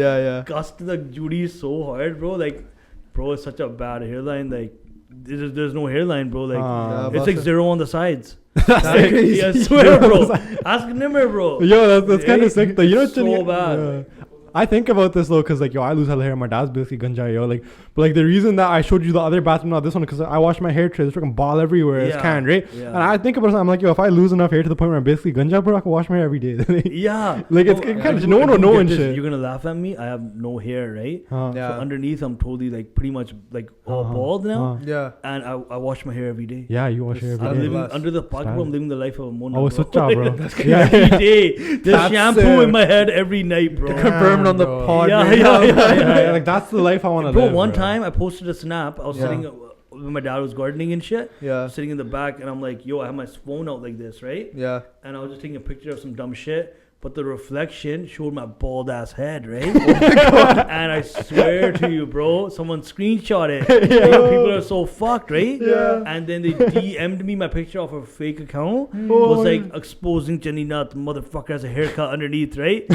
Cussed the Judy so hard, bro. Like, bro, it's such a bad hairline. Like, there's no hairline, bro. Like, it's like 0 on the sides. I swear, bro. Ask Nimmer, bro. Yo, that's kind of sick though. You know, so bad. I think about this though, because like, yo, I lose hella hair. My dad's basically ganja, yo. Like, but like the reason that I showed you the other bathroom, not this one, because I wash my hair tray. There's freaking ball everywhere. It's canned, right? And I think about it, I'm like, yo, if I lose enough hair to the point where I'm basically ganja, bro, I can wash my hair every day. Like it's kind of no one will know and shit. You're gonna laugh at me. I have no hair, right? So underneath, I'm totally like pretty much like all bald now. And I wash my hair every day. Yeah, you wash your hair I'm every day. living under the Pagh, bro. I'm living the life of a Mona. Oh, it's such a, bro. Every day. There's shampoo in my head every night, bro. Confirmed on the pod. Like that's the life I want to live. Bro, one time I posted a snap. I was sitting when my dad was gardening and shit. Sitting in the back, and I'm like, yo, I have my phone out like this, right? And I was just taking a picture of some dumb shit. But the reflection showed my bald ass head, right? And I swear to you, bro, someone screenshot it. People are so fucked, right? And then they DM'd me my picture off a fake account. Was like exposing Chani Nattan, motherfucker has a haircut underneath, right?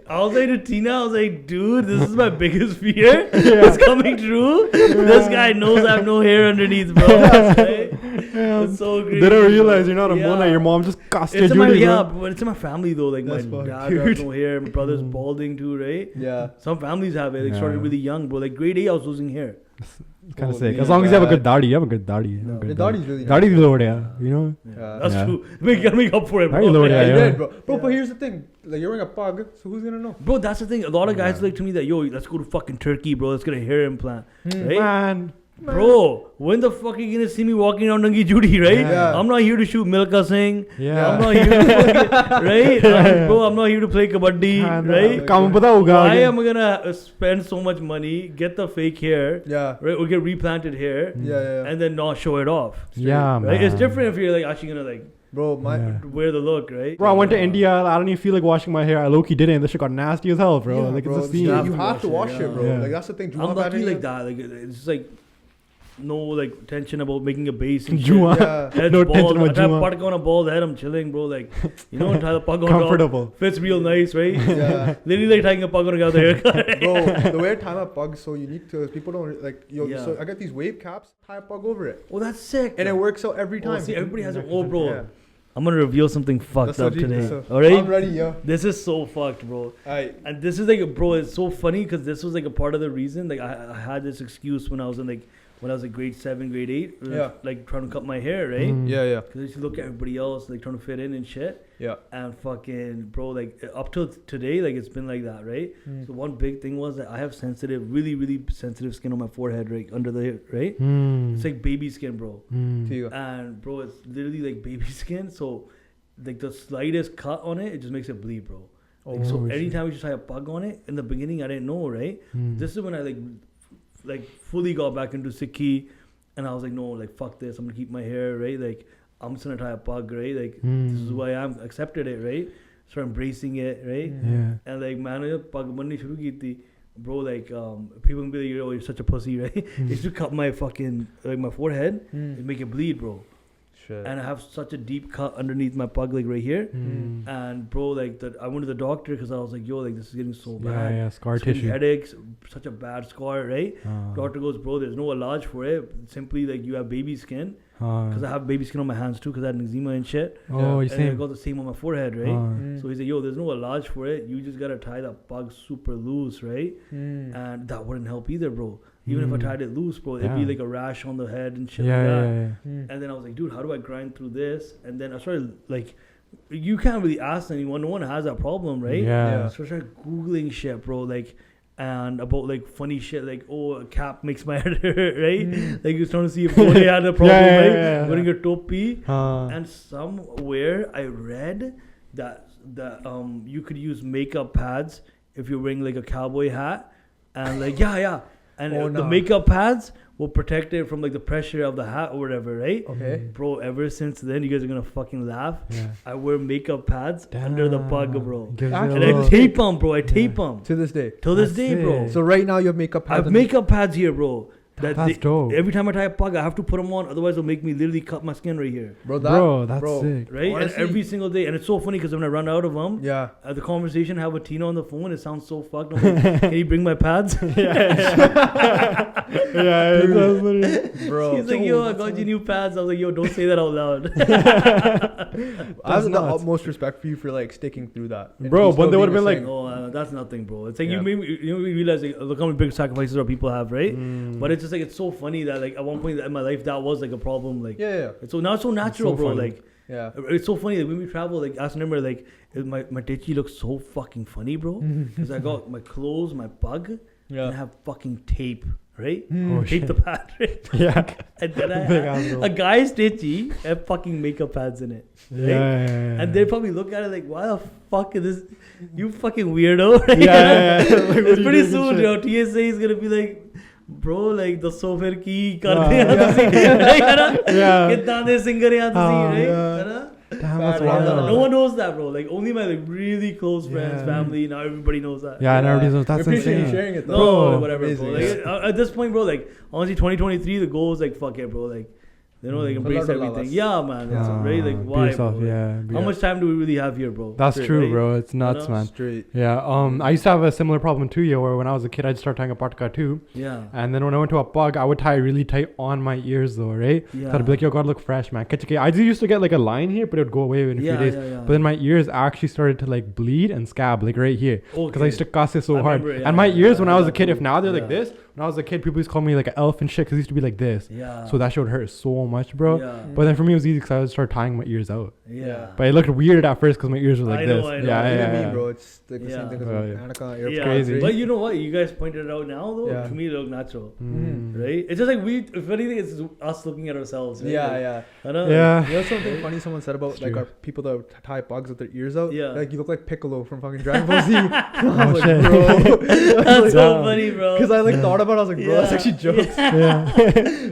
I was like to Tina, I was like, dude, this is my biggest fear. It's coming true. This guy knows I have no hair underneath, bro. It's so great. They don't realize you're not a Mona. Your mom just cast your Judy, but it's in my family though. Like my dad has no hair. My brother's balding too, right? Some families have it. Like started really young, bro. Like grade 8, I was losing hair. It's kind of sick. As long as you have a good daddy, you have a good daddy. The daddy's really nice. Daddy's lowered, you know? That's true. You gotta make up for it, bro. Lowered, you did, bro. But here's the thing. Like, you're wearing a pug, so who's gonna know? Bro, that's the thing. A lot of guys like to me that, yo, let's go to fucking Turkey, bro. Let's get a hair implant. Right? Man. Bro, when the fuck are you gonna see me walking around Nangi Judy, right? I'm not here to shoot Milka Singh. I'm not here to fucking, right? Bro, I'm not here to play kabaddi, right? Why am I gonna spend so much money, get the fake hair, right? Or get replanted hair, and then not show it off? Yeah, right? man. It's different if you're like actually gonna like, bro, wear the look, right? Bro, I went to India. I don't even feel like washing my hair. I low-key didn't. This shit got nasty as hell, bro. Like, bro, it's a scene. you have to wash it, bro. Like, that's the thing. I'm lucky like that. Like, it's just like no like tension about making a base and Juma. No tension about Juma. I have on a bald head. I'm chilling, bro. Like, you know, tie the pug on comfortable. Top, fits real nice, right? Literally like tying a pug on a guy with a haircut. Bro, the way I tie my pug is so unique to us. People don't like. So I got these wave caps. Tie a pug over it. Oh, that's sick. And it works out every time. See, everybody has it. Oh, bro. I'm gonna reveal something fucked up today. So, alright? I'm ready, yo. This is so fucked, bro. And this is like, bro, it's so funny because this was like a part of the reason. Like, I had this excuse when I was in like grade 7, grade 8, like trying to cut my hair, right? Because I used to look at everybody else, like trying to fit in and shit. And fucking, bro, like up till today, like it's been like that, right? So one big thing was that I have really, really sensitive skin on my forehead, right under the hair, right? It's like baby skin, bro. And bro, it's literally like baby skin. So like the slightest cut on it, it just makes it bleed, bro. Like, so anytime you just tie a pug on it, in the beginning I didn't know, right? This is when I like fully got back into Sikhi, and I was like, no, like fuck this, I'm gonna keep my hair, right? Like I'm just gonna tie a pug, right? Like this is who I am, accepted it, right? Start embracing it, right? And like man, pug banni shuru ki thi, bro. Like people can be like, oh, you're such a pussy, right? They used to cut my fucking like my forehead and make it bleed, bro. Shit. and I have such a deep cut underneath my pug, like right here. And bro, like I went to the doctor because I was like, yo, like this is getting so bad. Yeah, scar So many tissue. headaches, such a bad scar, right? Doctor goes, bro, there's no Ilaj for it. Simply like you have baby skin. Because I have baby skin on my hands too, because I had eczema and shit. Oh, you and I same. got the same on my forehead, right? So he said, yo, there's no Ilaj for it. You just gotta tie that pug super loose, right? And that wouldn't help either, bro. Even if I tied it loose, bro, it'd be like a rash on the head and shit like that. And then I was like, dude, how do I grind through this? And then I started like, you can't really ask anyone. No one has that problem, right? So I started Googling shit, bro. Like, and about like funny shit, like, oh, a cap makes my head hurt, right? Like, you're trying to see if they had a problem, right? Wearing a topi. And somewhere I read that you could use makeup pads if you're wearing like a cowboy hat. And like, and the makeup pads will protect it from like the pressure of the hat or whatever, right? Okay. Bro, ever since then, you guys are gonna fucking laugh. I wear makeup pads under the pug, bro. And I tape them, bro. I tape them. To this day. Till this day, bro. So right now you have makeup I pads. have makeup pads here, bro. That's dope. Every time I tie a pug, I have to put them on. Otherwise, it'll make me literally cut my skin right here. Bro, that's sick. Right? Honestly, and every single day. And it's so funny because when I run out of them, yeah. The conversation I have with Tina on the phone, it sounds so fucked. I'm like, can you bring my pads? Bro. He's like, yo, I got you new pads. I was like, yo, don't say that out loud. I have the utmost respect for you for like sticking through that. Bro, but they would have been like, oh, that's nothing, bro. It's like you made me, realize like, look how many big sacrifices our people have, right? But it's just like, it's so funny that like at one point in my life that was like a problem. Like, it's so now it's so natural, bro. funny. Like, it's so funny. Like when we travel, like I remember, like my titchy looks so fucking funny, bro. Because I got my clothes, my pug, and I have fucking tape. Right? Tape the pad, right? And then I had a guy's titchy and fucking makeup pads in it. Right? And they probably look at it like, why the fuck is this? You fucking weirdo. Right? It's pretty soon, you know, TSA is gonna be like, bro, like the software ki karte kitna de singer yaad right? No one knows that, bro. Like only my like really close friends, family. Now everybody knows that. And everybody knows that's insane. Sharing it, though. No, whatever, bro. Like, at this point, bro, like honestly, 2023, the goal is like fuck it, bro. Like, you know, like embrace everything. Yeah, man. It's really like why, yourself, bro? How much time do we really have here, bro? That's true, bro. It's nuts, man. Straight. I used to have a similar problem too, where when I was a kid, I'd start tying a patka too. And then when I went to a pug, I would tie really tight on my ears though, right? So I'd be like, yo, gotta look fresh, man. I used to get like a line here, but it would go away in a few days. But then my ears actually started to like bleed and scab, like right here. Because I used to cuss it so hard. And my ears, when I was a kid, if now they're like this, when I was a kid, people used to call me like an elf and shit because it used to be like this. So that shit would hurt so much, bro. But then for me, it was easy because I would start tying my ears out. But it looked weird at first because my ears were like this. I know. Bro, it's like the same thing as Annika. It's crazy. But you know what? You guys pointed it out now, though. To me, it looked natural. Right? It's just like if anything, it's us looking at ourselves. Right? I know. You know something funny someone said about like our people that tie bugs with their ears out? Like you look like Piccolo from fucking Dragon Ball Z. I was like, bro. That's so funny, bro. Because I like thought about it, I was like, bro, that's actually jokes.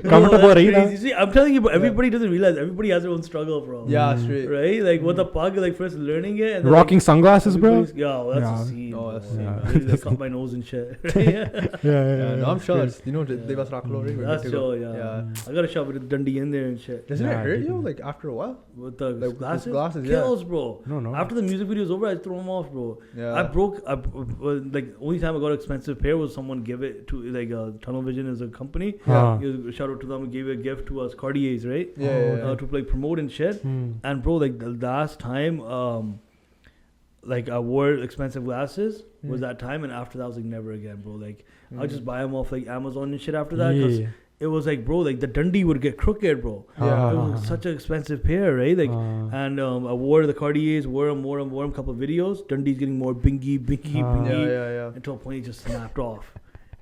Comfortable, right? See, I'm telling you, bro, everybody doesn't realize everybody has their own struggle, bro. Straight. Right? Like with the pug, like first learning it and rocking like, sunglasses, bro. That's a scene. Oh, that's a scene. They cut my nose and shit. No, I'm sure. You know, they was rock low, right? That's sure, I gotta shove it with Dundee in there and shit. Doesn't it hurt you like after a while? With the like, glasses, kills, bro. No. After the music video's over, I throw them off, bro. I broke. Like only time I got an expensive pair was someone give it to like Tunnel Vision is a company. Shout out to them. We gave a gift to us Cartiers, right? To like promote and shit. And bro, like the last time, like I wore expensive glasses was that time, and after that I was like never again, bro. Like I'll just buy them off like Amazon and shit after that because it was like, bro, like the Dundee would get crooked, bro. It was such an expensive pair, right? Like, and I wore the Cartiers, wore them, a couple of videos. Dundee's getting more bingy, until a point it just snapped off.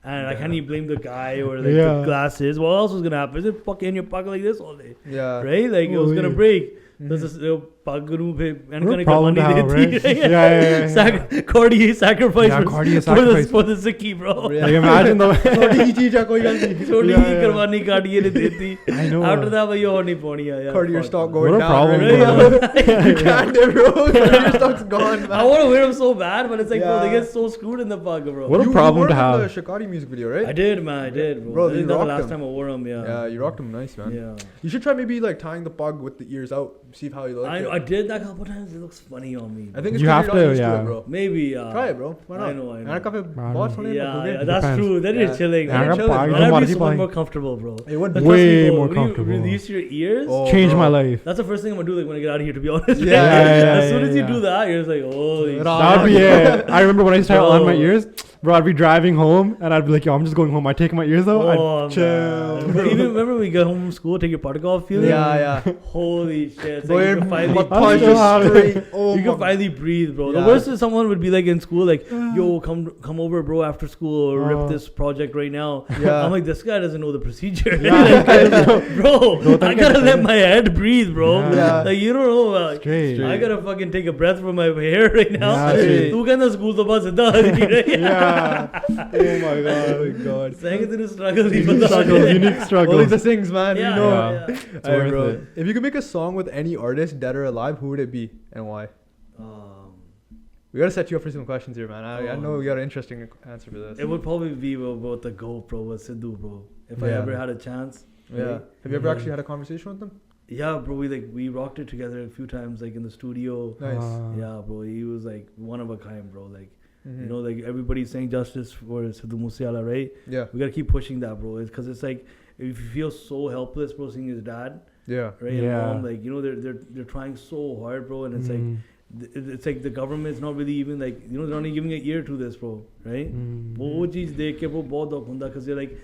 And I can't even blame the guy or like the glasses. What else was gonna happen? Is it fucking in your pocket like this all day? Right? Like it was gonna break. There's this Pagh ਨੂੰ ਫੇ What a problem to have, right? Cordy sacrifice for the Sikhi, bro. Like imagine the छोटी ही चीज है कोई गल नहीं छोटी ही कुर्बानी काटी ने देती I know. after that भाई और नहीं पौनी आया Cordy, your stock What going a down problem, right? bro. You can't bro your stock's gone I man. want to wear them so bad but it's like bro they Yeah. get so screwed in the Pagh, bro. What a You problem wore to them in have. the Shikari music video right? I did, man. I did, bro. Bro, I you think that was the rocked last them. time I wore them. Yeah. Yeah, you rocked them nice man. Yeah. You should try maybe like tying the Pagh with the ears out, see how you like it. I did that a couple times. It looks funny on me. I think it's You 'cause have you're not to, used yeah. it, bro. Maybe. Try it, bro. Why not? I know. मैंने काफी I बहुत know. सुने Yeah, लोगों yeah, के। that's Depends. true. That is Yeah. chilling. Yeah, That is chilling. Pagh, But I'd be Marty so much Pagh. more comfortable, bro. It would But be trust me, Way bro, more when you comfortable. release your ears. Oh, Changed bro. my life. That's the first thing I'm gonna do. Like when I get out of here, to be honest. Yeah, As soon as you yeah. do that, you're just like, holy. Right. That would be it. I remember when I used to have on my Bro. ears, bro. I'd be driving home and I'd be like, yo, I'm just going home. I'd take my ears out. Oh, I'd chill. man. But even remember when we got home from school, take your particle off feeling? Yeah. Holy shit. It's Bro, like you your can finally butt I punch still is have it. straight. Oh you can my. finally breathe, bro. The Yeah. worst is someone would be like in school, like, yo, come over, bro, after school, or rip this project right now. Yeah. I'm like, this guy doesn't know the procedure. Yeah. Bro, I gotta let my head breathe, bro. Yeah. Like, you don't know. Straight. I gotta fucking take a breath from my hair right now. Yeah, straight. Tu kehna school to baad sidha aa rahi hai. Yeah. Oh my god. Oh my god. Saying it in struggle. Unique struggles. Unique Only struggles. the Singhs, man. Yeah, You know. yeah. It's Alright, worth bro. it. If you could make a song with any artist, dead or alive, who would it be and why? We gotta set you up for some questions here, man. I know we got an interesting answer for this. It would probably be about the GOAT, bro, with Sidhu, bro. If I Yeah. ever had a chance. Yeah. right? Have you ever Yeah. actually had a conversation with them? Yeah, bro. We rocked it together a few times, like in the studio. Nice. Yeah, bro. He was like one of a kind, bro. Like Mhm. you know, like everybody's saying justice for Sidhu Moosewala, right? Yeah. We gotta keep pushing that, bro. It's because it's like if you feel so helpless, bro, seeing his dad, Yeah. right? Yeah. And mom, like you know, they're trying so hard, bro, and it's like. It's like the government's not really even like you know they're not even giving an ear to this, bro, right? वो चीज़ देख के वो बहुत दुख होता because you're like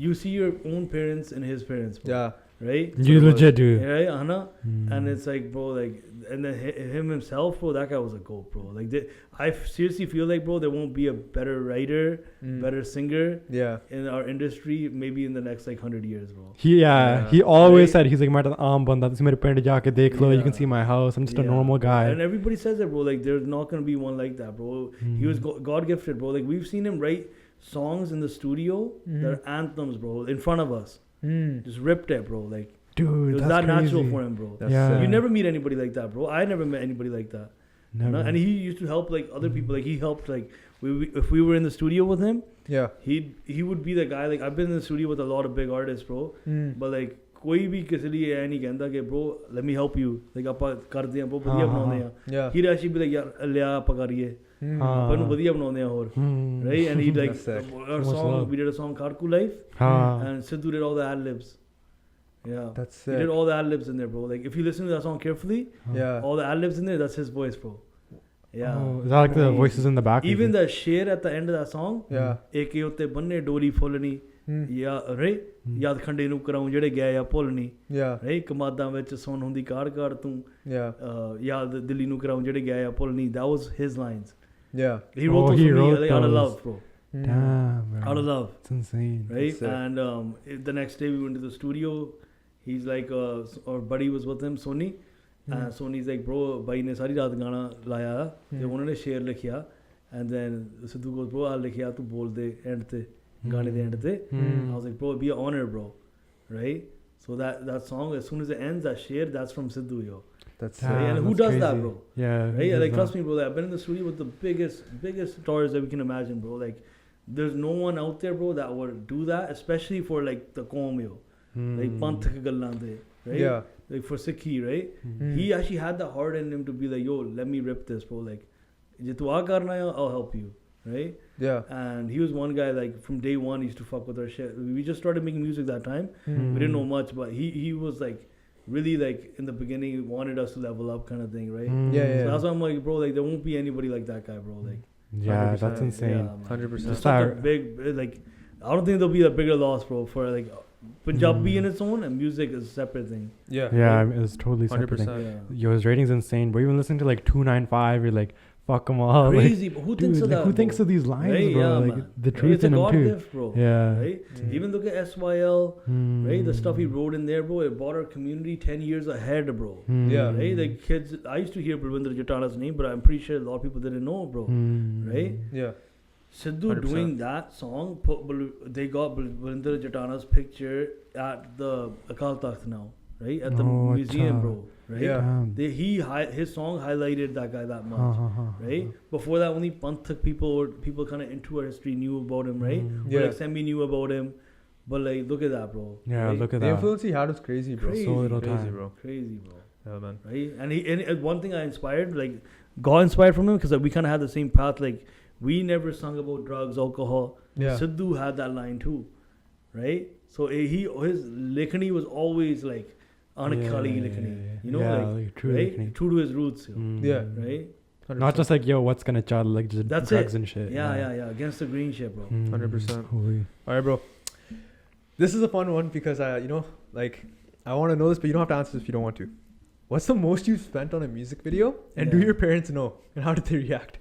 you see your own parents and his parents, bro, Yeah. right? You legit do. Right, Anna, and it's like, bro, like, and then him himself, bro, that guy was a goat, bro. Like, I seriously feel like, bro, there won't be a better writer, better singer Yeah. in our industry, maybe in the next like 100 years, bro. He always Right? said he's like मैं आम बंदा तुम मेरे पिंड जाके देख लो, you can Yeah. see my house, I'm just a Yeah. normal guy. And everybody says that, bro. Like, there's not gonna be one like that, bro. He was God gifted, bro. Like, we've seen him write songs in the studio that are anthems, bro, in front of us. Just ripped it, bro. Like, Dude, it was that's that crazy. natural for him, bro. That's Yeah. sick. You never meet anybody like that, bro. I never met anybody like that. Never. And he used to help like other people. Like he helped like if we were in the studio with him, Yeah. he would be the guy. Like I've been in the studio with a lot of big artists, bro. But like कोई भी किसी लिए ऐ नहीं कहता कि bro let me help you. Like ਆਪਾਂ ਕਰਦੇ ਆਂ bro ਵਧੀਆ ਬਣਾਉਂਦੇ ਆਂ. Yeah. He'd actually be like यार लिया ਆਪਾਂ करिए. ਆਪਾਂ ਨੂੰ ਵਧੀਆ ਬਣਾਉਂਦੇ ਆਂ ਹੋਰ. Right? And he like That's sick. our Much song love. we did a song Karku Life and Sidhu did all the ad libs. Yeah. That's He sick. did all the ad libs in there, bro. Like if you listen to that song carefully, Yeah. all the ad libs in there, that's his voice, bro. Yeah. Oh, is that like the voices in the back? Even the share at the end of that song, Yeah. eke utte banne dori folni ya right yaad khande nu karaun jehde gaya ya polni Yeah. right kamadan vich son hundi kaad kaad tu Yeah. yaad dilli nu karaun jehde gaya ya polni. That was his lines. Yeah. He wrote those he for me wrote like, out of those. love, bro. Damn, bro. Out of love, It's insane. right? That's sick. And the next day we went to the studio. He's like our buddy was with him, Sony. Sony's like, bro, भाई ने सारी रात गाना लाया तो उन्होंने शेर लिखिया and then Sidhu goes, bro आ लिखिया तू बोल दे end ते गाने दे end ते. I was like, bro, it'd be an honor, bro, right? So that song, as soon as it ends, that share, that's from Sidhu, yo. That's Damn, Right? And who that's does that, crazy. bro? Yeah. Right? who Like, does trust that? me, bro. I've been in the studio with the biggest stars that we can imagine, bro. Like, there's no one out there, bro, that would do that, especially for like the Qawm, yo. Like Panth ke gallan de, right? Yeah. Like for Sikhi, right? He actually had the heart in him to be like, yo, let me rip this, bro. Like, je tu aa karna hai, I'll help you, right? Yeah. And he was one guy, like, from day one, he used to fuck with our shit. We just started making music that time. We didn't know much, but he was like, really like, in the beginning, he wanted us to level up kind of thing, right? Yeah. So Yeah. that's why I'm like, bro, like, there won't be anybody like that guy, bro. Like, Yeah, 100%. that's insane. yeah, man. 100%. It's such a big, like, I don't think there'll be a bigger loss, bro, for like Punjabi in its own, and music is a separate thing. Yeah. Yeah, I mean, it's totally separate. 100%. Yeah. Yo, his rating's insane. But even listening to like 295 or like fuck them all. Crazy, but who thinks of that? Who thinks of these lines, right? bro? Yeah, like man. the truth it's a in them God too. gift, bro. Yeah. Right? Even look at SYL, right? The stuff he wrote in there, bro. It brought our community 10 years ahead, bro. Yeah. Right? Like kids, I used to hear Balwinder Jatana's name, but I'm pretty sure a lot of people didn't know, bro. Right? Yeah. Sidhu 100%. doing that song, they got Balwinder Jatana's picture at the Akal Takht now, right? At the museum, bro. Right? Yeah. His song highlighted that guy that much, right? Before that, only Panthak people kind of into our history knew about him, right? Yeah. Like Semi knew about him, but like look at that, bro. Yeah, right? look at The that. influence he had was crazy, bro. Crazy. So little Crazy, time. bro. Crazy, bro. Yeah, man. Right? And one thing I inspired, like got inspired from him because we kind of had the same path. Like we never sung about drugs, alcohol. Yeah. Sidhu had that line too, right? So his likhani was always like Anakhali likhani, you know, like true right? likhani. True to his roots, Yeah. right? 100%. Not just like, yo, what's gonna child, like just That's drugs it. and shit. Yeah. Against the green shit, bro. 100%. Holy. All right, bro. This is a fun one because I want to know this, but you don't have to answer this if you don't want to. What's the most you spent on a music video, and do Yeah. your parents know, and how did they react?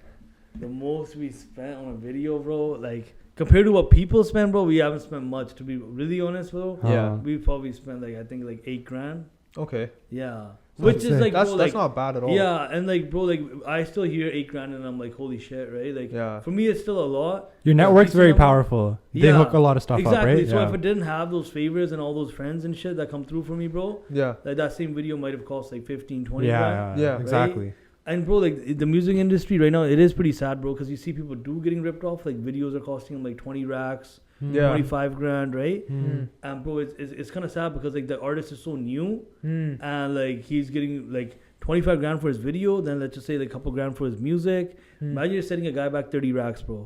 The most we spent on a video, bro, like compared to what people spend, bro, we haven't spent much. To be really honest, bro, Yeah. we probably spent like I think like $8,000. Okay. Yeah, So which that's is sick. like That's bro, that's like, not bad at all. yeah, and like bro, like I still hear $8,000 and I'm like holy shit, right? Like Yeah. for me it's still a lot. Your But network's decent very amount- powerful. They Yeah, hook a lot of stuff exactly. up, right? So Yeah. if I didn't have those favors and all those friends and shit that come through for me, bro, Yeah. like that same video might have cost like 15, 20 yeah, grand. Yeah. exactly. And bro, like the music industry right now, it is pretty sad, bro, because you see people getting ripped off. Like videos are costing them like 20 racks, Yeah. 25 grand, right? Mm. And bro, it's kind of sad because like the artist is so new, Mm. and like he's getting like 25 grand for his video, then let's just say like a couple grand for his music. Imagine you're setting a guy back 30 racks, bro.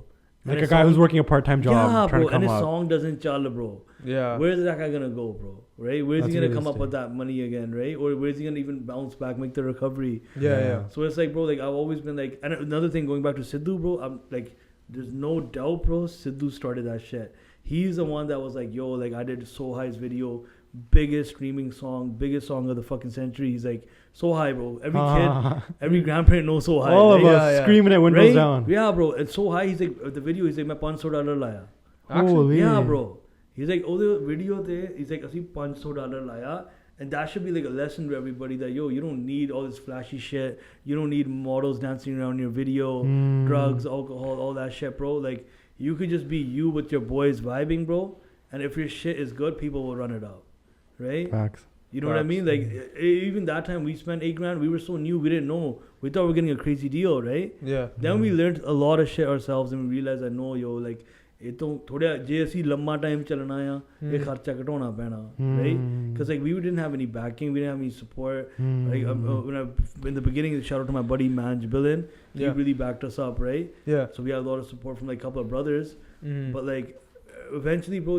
Like And a his guy song- who's working a part-time job, yeah, trying bro, to and come his up. song doesn't challa, bro. Yeah. Where's that guy gonna go, bro? Right? Where's That's he gonna come up realistic. with that money again, right? Or where's he gonna even bounce back, make the recovery? Yeah. Yeah. So it's like, bro, like I've always been like, and another thing going back to Sidhu, bro, I'm like, there's no doubt, bro, Sidhu started that shit. He's the one that was like, yo, like I did So High's video, biggest streaming song, biggest song of the fucking century. He's like, So High, bro. Every kid, every grandparent knows So High. All of right? us Yeah. screaming at windows Right? down. Yeah, bro. And So High, he's like, the video, he's like, मैं $500 लाया. Holy. Yeah, bro. He's like, oh, the video there, he's like, ਅਸੀਂ $500 ਲਾਇਆ. And that should be like a lesson to everybody that, yo, you don't need all this flashy shit. You don't need models dancing around your video, drugs, alcohol, all that shit, bro. Like, you could just be you with your boys vibing, bro. And if your shit is good, people will run it up. Right? Facts. You know what I mean? Like, even that time we spent $8,000, we were so new, we didn't know. We thought we were getting a crazy deal, right? Yeah. Then we learned a lot of shit ourselves and we realized that, no, yo, like, ਇਹ ਤੋਂ ਥੋੜਾ ਜੇ ਅਸੀਂ ਲੰਮਾ time ਚੱਲਣਾ ਆ ਇਹ ਖਰਚਾ ਘਟਾਉਣਾ ਪੈਣਾ right because like we didn't have any backing, we didn't have any support. Like when in the beginning, shout out to my buddy Manj Billen, he really backed us up, right? Yeah. So we had a lot of support from like a couple of brothers, but like eventually, bro,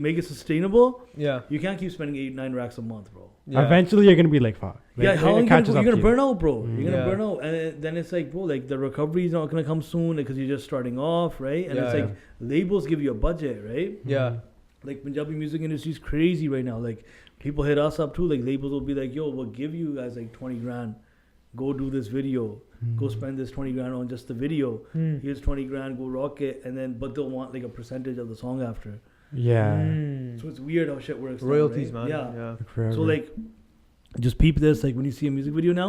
make it sustainable, you can't keep spending 8-9 racks a month, bro. Yeah. Eventually, you're gonna be like, fuck. Like, Yeah, how long catches you're up gonna to burn out, bro. You're gonna Yeah. burn out, and then it's like, bro, like the recovery is not gonna come soon because you're just starting off, right? And it's like labels give you a budget, right? Yeah. Like Punjabi music industry is crazy right now. Like people hit us up too. Like labels will be like, yo, we'll give you guys like 20 grand. Go do this video. Go spend this 20 grand on just the video. Here's 20 grand. Go rock it. And then, but they'll want like a percentage of the song after. Yeah. So it's weird how shit works. Royalties, now, right? man. Yeah. Forever. So like, just peep this. Like when you see a music video now,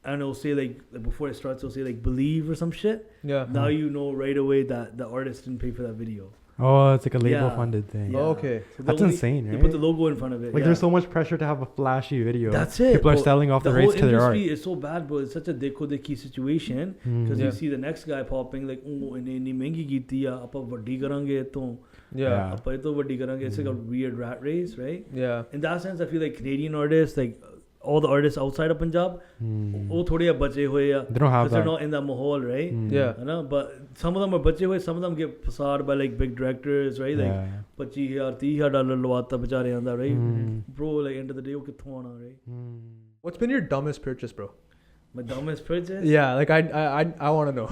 and it'll say like before it starts, it'll say like believe or some shit. Yeah. Now you know right away that the artist didn't pay for that video. Oh, it's like a label funded thing. Yeah. Oh, okay. So That's insane, They right? put the logo in front of it. Like there's so much pressure to have a flashy video. That's it. People are bro. selling off the whole rights to their art. industry is so bad, bro. It's such a dekho-dekhi situation because you see the next guy popping like, oh, ਇੰਨੀ ਮਹਿੰਗੀ ਕੀਤੀ ਆ ਆਪਾਂ ਵੱਡੀ ਕਰਾਂਗੇ ਇਤੋਂ Yeah. ਆਪਾਂ ਇਤੋਂ ਵੱਡੀ ਕਰਾਂਗੇ. It's like a weird rat race, right? Yeah. In that sense, I feel like Canadian artists, like all the artists outside of Punjab, ਉਹ ਥੋੜੇ ਜਿਹਾ ਬਚੇ ਹੋਏ ਆ. They don't have They're that. not in that mahal, right? Yeah. You know, but some of them are ਬਚੇ ਹੋਏ, some of them get facade by like big directors, right? Like $25,000 $30,000 ਲਵਾਤਾ ਵਿਚਾਰਿਆਂ ਦਾ, right? Bro, like end of the day ਉਹ ਕਿੱਥੋਂ ਆਣਾ, right? What's been your dumbest purchase, bro? My dumbest purchase? Yeah, like I want to know.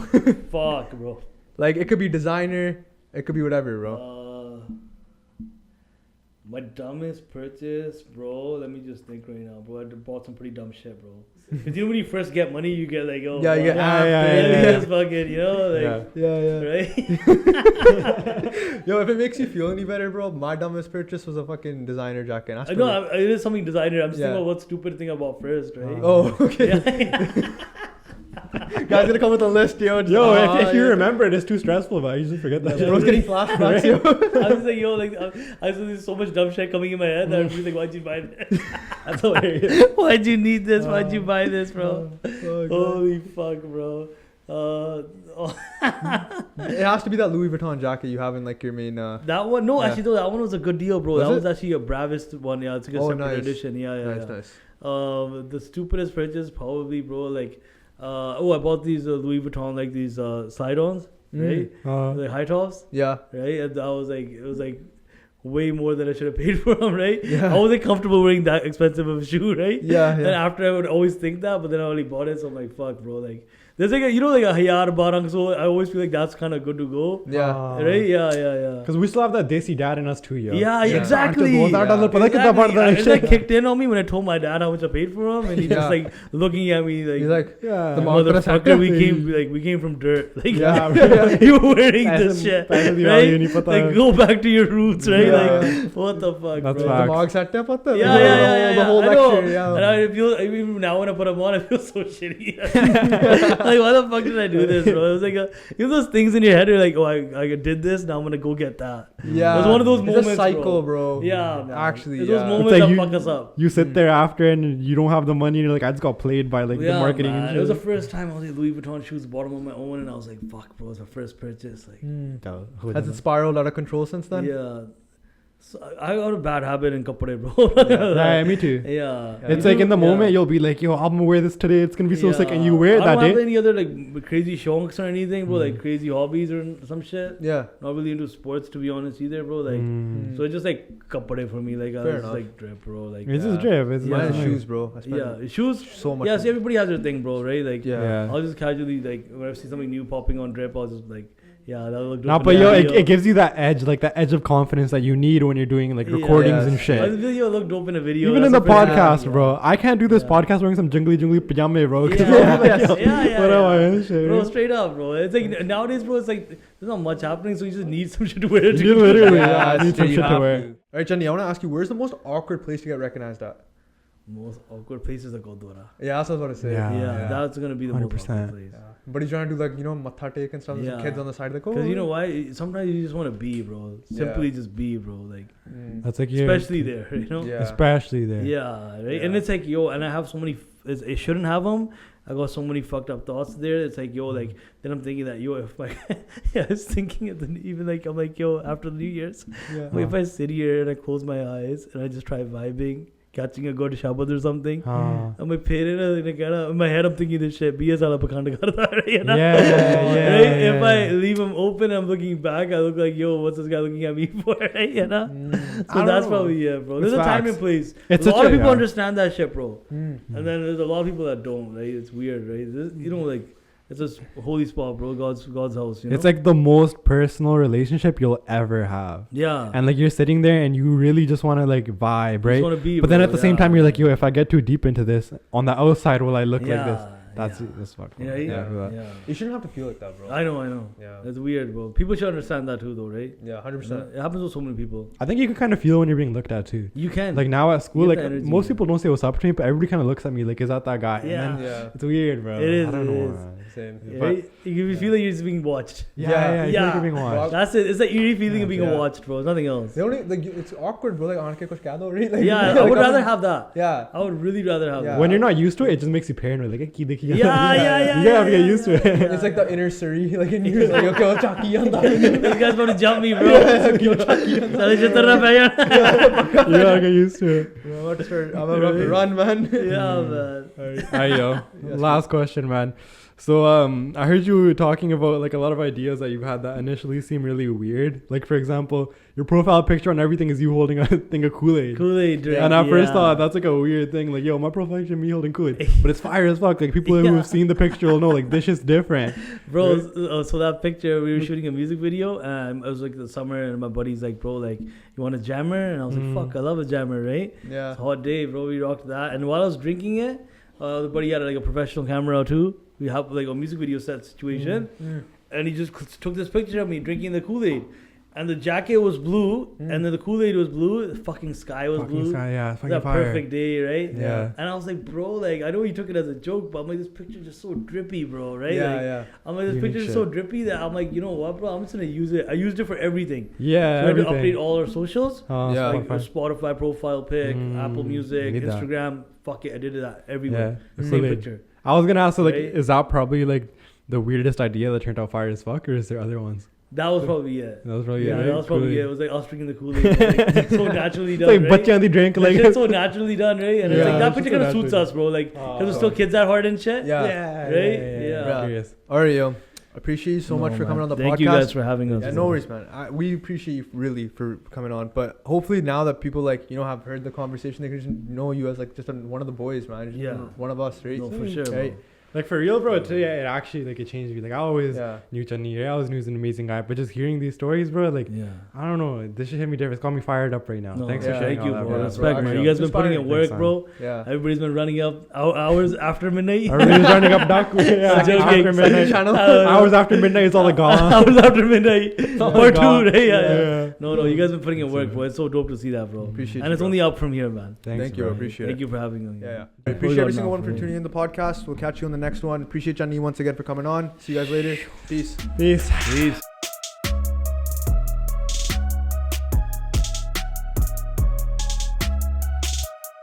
Fuck, bro. Like it could be designer, it could be whatever, bro. My dumbest purchase, bro. Let me just think right now, bro. I bought some pretty dumb shit, bro. Because you know when you first get money, you get like, oh, Yeah, you get yeah, fucking, you know, like, right? Yo, if it makes you feel any better, bro, my dumbest purchase was a fucking designer jacket. I know it is something designer. I'm just thinking about what stupid thing I bought first, right? Oh, okay. Guys gonna come with a list, yo. If you remember it, it's too stressful, but I usually forget that. Bro's getting flashbacks, yo. I was like, yo, like, I was there's so much dumb shit coming in my head that I'm just like, why'd you buy this? That's hilarious. Why'd you need this? Why'd you buy this, bro? Oh, Holy fuck, bro. It has to be that Louis Vuitton jacket you have in like your main. That one, no, actually, though, that one was a good deal, bro. Was that it? was actually a bravest one. Yeah, it's like a separate edition. Yeah. Nice. The stupidest purchase, probably, bro. Like, I bought these Louis Vuitton, like these slide-ons, right? Like high tops. Yeah. Right, and I was like, it was like way more than I should have paid for them, right? Yeah. I wasn't comfortable wearing that expensive of a shoe, right? Yeah. And after I would always think that, but then I only bought it, so I'm like, fuck, bro, like. There's like a hayar barang, so I always feel like that's kind of good to go. Yeah. Right? Yeah. Because we still have that desi dad in us too, yo. Yeah, exactly. It kicked in on me when I told my dad how much I paid for him, and he's just like looking at me like, he's like, the motherfucker, we came from dirt. Like, you were wearing this shit, right? Like, go back to your roots, right? Like, what the fuck, that's bro? facts. The mog set up, Yeah. The whole I know. lecture, yeah. And I feel, even now when I put them on, I feel so shitty. Like, why the fuck did I do this, bro? It was like, you know those things in your head, you're like, oh, I did this, now I'm gonna go get that. Yeah. It was one of those moments, It's a cycle, bro. Yeah, man. Actually, it's those yeah. moments that fuck us up. You sit there after and you don't have the money and you're like, I just got played by like the marketing and shit. It was the first time I was like Louis Vuitton shoes, bought them on my own, and I was like, fuck, bro, it's my first purchase. Like, Has it spiraled out of control since then? Yeah. So I got a bad habit in kapade, bro. Yeah, me too. Yeah. It's like in the moment you'll be like, yo, I'm gonna wear this today. It's gonna be so sick, and you wear it that day. I don't have any other like crazy shonks or anything, bro. Like crazy hobbies or some shit. Yeah. Not really into sports, to be honest, either, bro. Like, so it's just like kapade for me. Like, I just like drip, bro. Like, it's just drip. It's mine is shoes, bro. Shoes. So much. Yeah, see, everybody has their thing, bro. Right? Like, yeah. I'll just casually like when I see something new popping on drip, I'll just like. Yeah, that'll look dope. But it gives you that edge, like that edge of confidence that you need when you're doing like recordings and shit. The video look dope in a video. Even in the podcast, bro. I can't do this podcast wearing some jingly pajama, bro. Bro, straight up, bro. It's like nowadays, bro. It's like there's not much happening, so you just need some shit to wear. You literally, I need some shit to wear. All right, Chani, I want to ask you, where's the most awkward place to get recognized at? Most awkward place is the Gurdwara. Yeah, that's what I was about to say. Yeah, that's gonna be the 100%. Most awkward place. Yeah. But he's trying to do like, matha take and stuff. There's some kids on the side like, oh. Because you know why? Sometimes you just want to be, bro. Simply just be, bro. Like, that's like especially there, you know. Yeah. Especially there. Yeah, right. Yeah. And it's like, and I have so many. It shouldn't have them. I got so many fucked up thoughts there. It's like, like then I'm thinking that, if I, I was thinking of even like I'm like, after the New Year's, if I sit here and I close my eyes and I just try vibing. Catching a good shabad or something. I'm like, in my head, I'm thinking this shit. BS ala pakhand karta hai, you know? Yeah. If I leave them open, I'm looking back. I look like, what's this guy looking at me for? Right? You know? So that's probably bro. There's a time and place. A lot of people understand that shit, bro. And then there's a lot of people that don't. Right? It's weird, right? You know, like. It's a holy spot, bro. God's house. You know? It's like the most personal relationship you'll ever have. Yeah. And like you're sitting there and you really just want to like vibe, right? Just want to be, but then at the same time, you're like, if I get too deep into this, on the outside, will I look like this? That's fucked. Yeah. You shouldn't have to feel like that, bro. I know. Yeah. That's weird, bro. People should understand that too, though, right? Yeah, 100%. It happens with so many people. I think you can kind of feel when you're being looked at too. You can. Like now at school, like most people don't say what's up to me, but everybody kind of looks at me like, is that guy? Yeah. And then it's weird, bro. It is. I don't know. Same. But you feel like you're just being watched. Yeah. You feel like you're being watched. That's it. It's that eerie feeling of being watched, bro. It's nothing else. The only it's awkward, bro. Like, aanke kuch kya do, right? I would rather have that. Yeah. I would really rather have that. When you're not used to it, it just makes you paranoid. Like, Yeah. You gotta get used to it. It's like the inner Surrey, like in you, like, okay, Chucky on that. This guy's about to jump me, bro. Chucky on that. You gotta get used to it. I'm about to run, man. Yeah, man. Alright, yo. Last question, man. So I heard you talking about like a lot of ideas that you've had that initially seem really weird. Like for example, your profile picture on everything is you holding a thing of Kool-Aid. Kool-Aid drink. And I first thought that's like a weird thing. Like, yo, my profile picture me holding Kool-Aid, but it's fire as fuck. Like people who have seen the picture will know like this is different, bro. So that picture, we were shooting a music video, and it was like the summer, and my buddy's like, bro, like, you want a jammer? And I was like, fuck, I love a jammer, right? Yeah. It's a hot day, bro. We rocked that, and while I was drinking it, the buddy had like a professional camera too. We had like a music video set situation, and he just took this picture of me drinking the Kool-Aid. And the jacket was blue, and then the Kool-Aid was blue. The fucking sky was blue. Sky, yeah, fucking that fire. perfect day, right? Yeah. And I was like, bro, like, I know you took it as a joke, but I'm like, this picture is just so drippy, bro, right? Yeah, like, yeah. I'm like, this picture is so drippy that I'm like, you know what, bro? I'm just gonna use it. I used it for everything. Yeah, so I had to update all our socials. Yeah. Like a Spotify profile pic, Apple Music, Instagram. Fuck it, I did that everywhere. Yeah. The same picture. I was gonna ask, so, like, Right? is that probably like the weirdest idea that turned out fire as fuck, or is there other ones? That was probably it. That was probably Yeah, it. Right? that was probably Kool-Aid. it. It was like us drinking the Kool-Aid. Like, so naturally done, It's like right? bachchan on the drink, That like shit's so naturally done, right? And it's Yeah, like that it's picture just kind so of suits natural. us, bro. Like, because we're still kids at heart and shit. Yeah. Right? Yeah. Curious. All right, yo. Appreciate you so much for coming on the podcast. Thank you guys for having us. Yeah, no worries, man. We appreciate you really for coming on. But hopefully now that people like, you know, have heard the conversation, they can just know you as like just one of the boys, man. Just one of us, right? No, for sure, right? bro. Like for real, bro. It actually like it changed me. Like I always knew Chani. I always knew he was an amazing guy. But just hearing these stories, bro, like I don't know. This shit hit me different. It's got me fired up right now. No, Thanks for sharing. Thank you, all that, bro. bro. Respect, man. You guys been putting in work, bro. Yeah. Everybody's been running up hours after midnight. Everybody's running up Daku. Yeah, after midnight. Hours after midnight is all like gone. Hours after midnight. Part two, right? Yeah. No, you guys been putting in work, bro. It's so dope to see that, bro. Appreciate and it's only up from here, man. Thank you. I appreciate it. Thank you for having me. Yeah. I appreciate every single one for tuning in the podcast. We'll catch you on the next one. Appreciate Chani once again for coming on. See you guys later. Peace. Peace. Peace.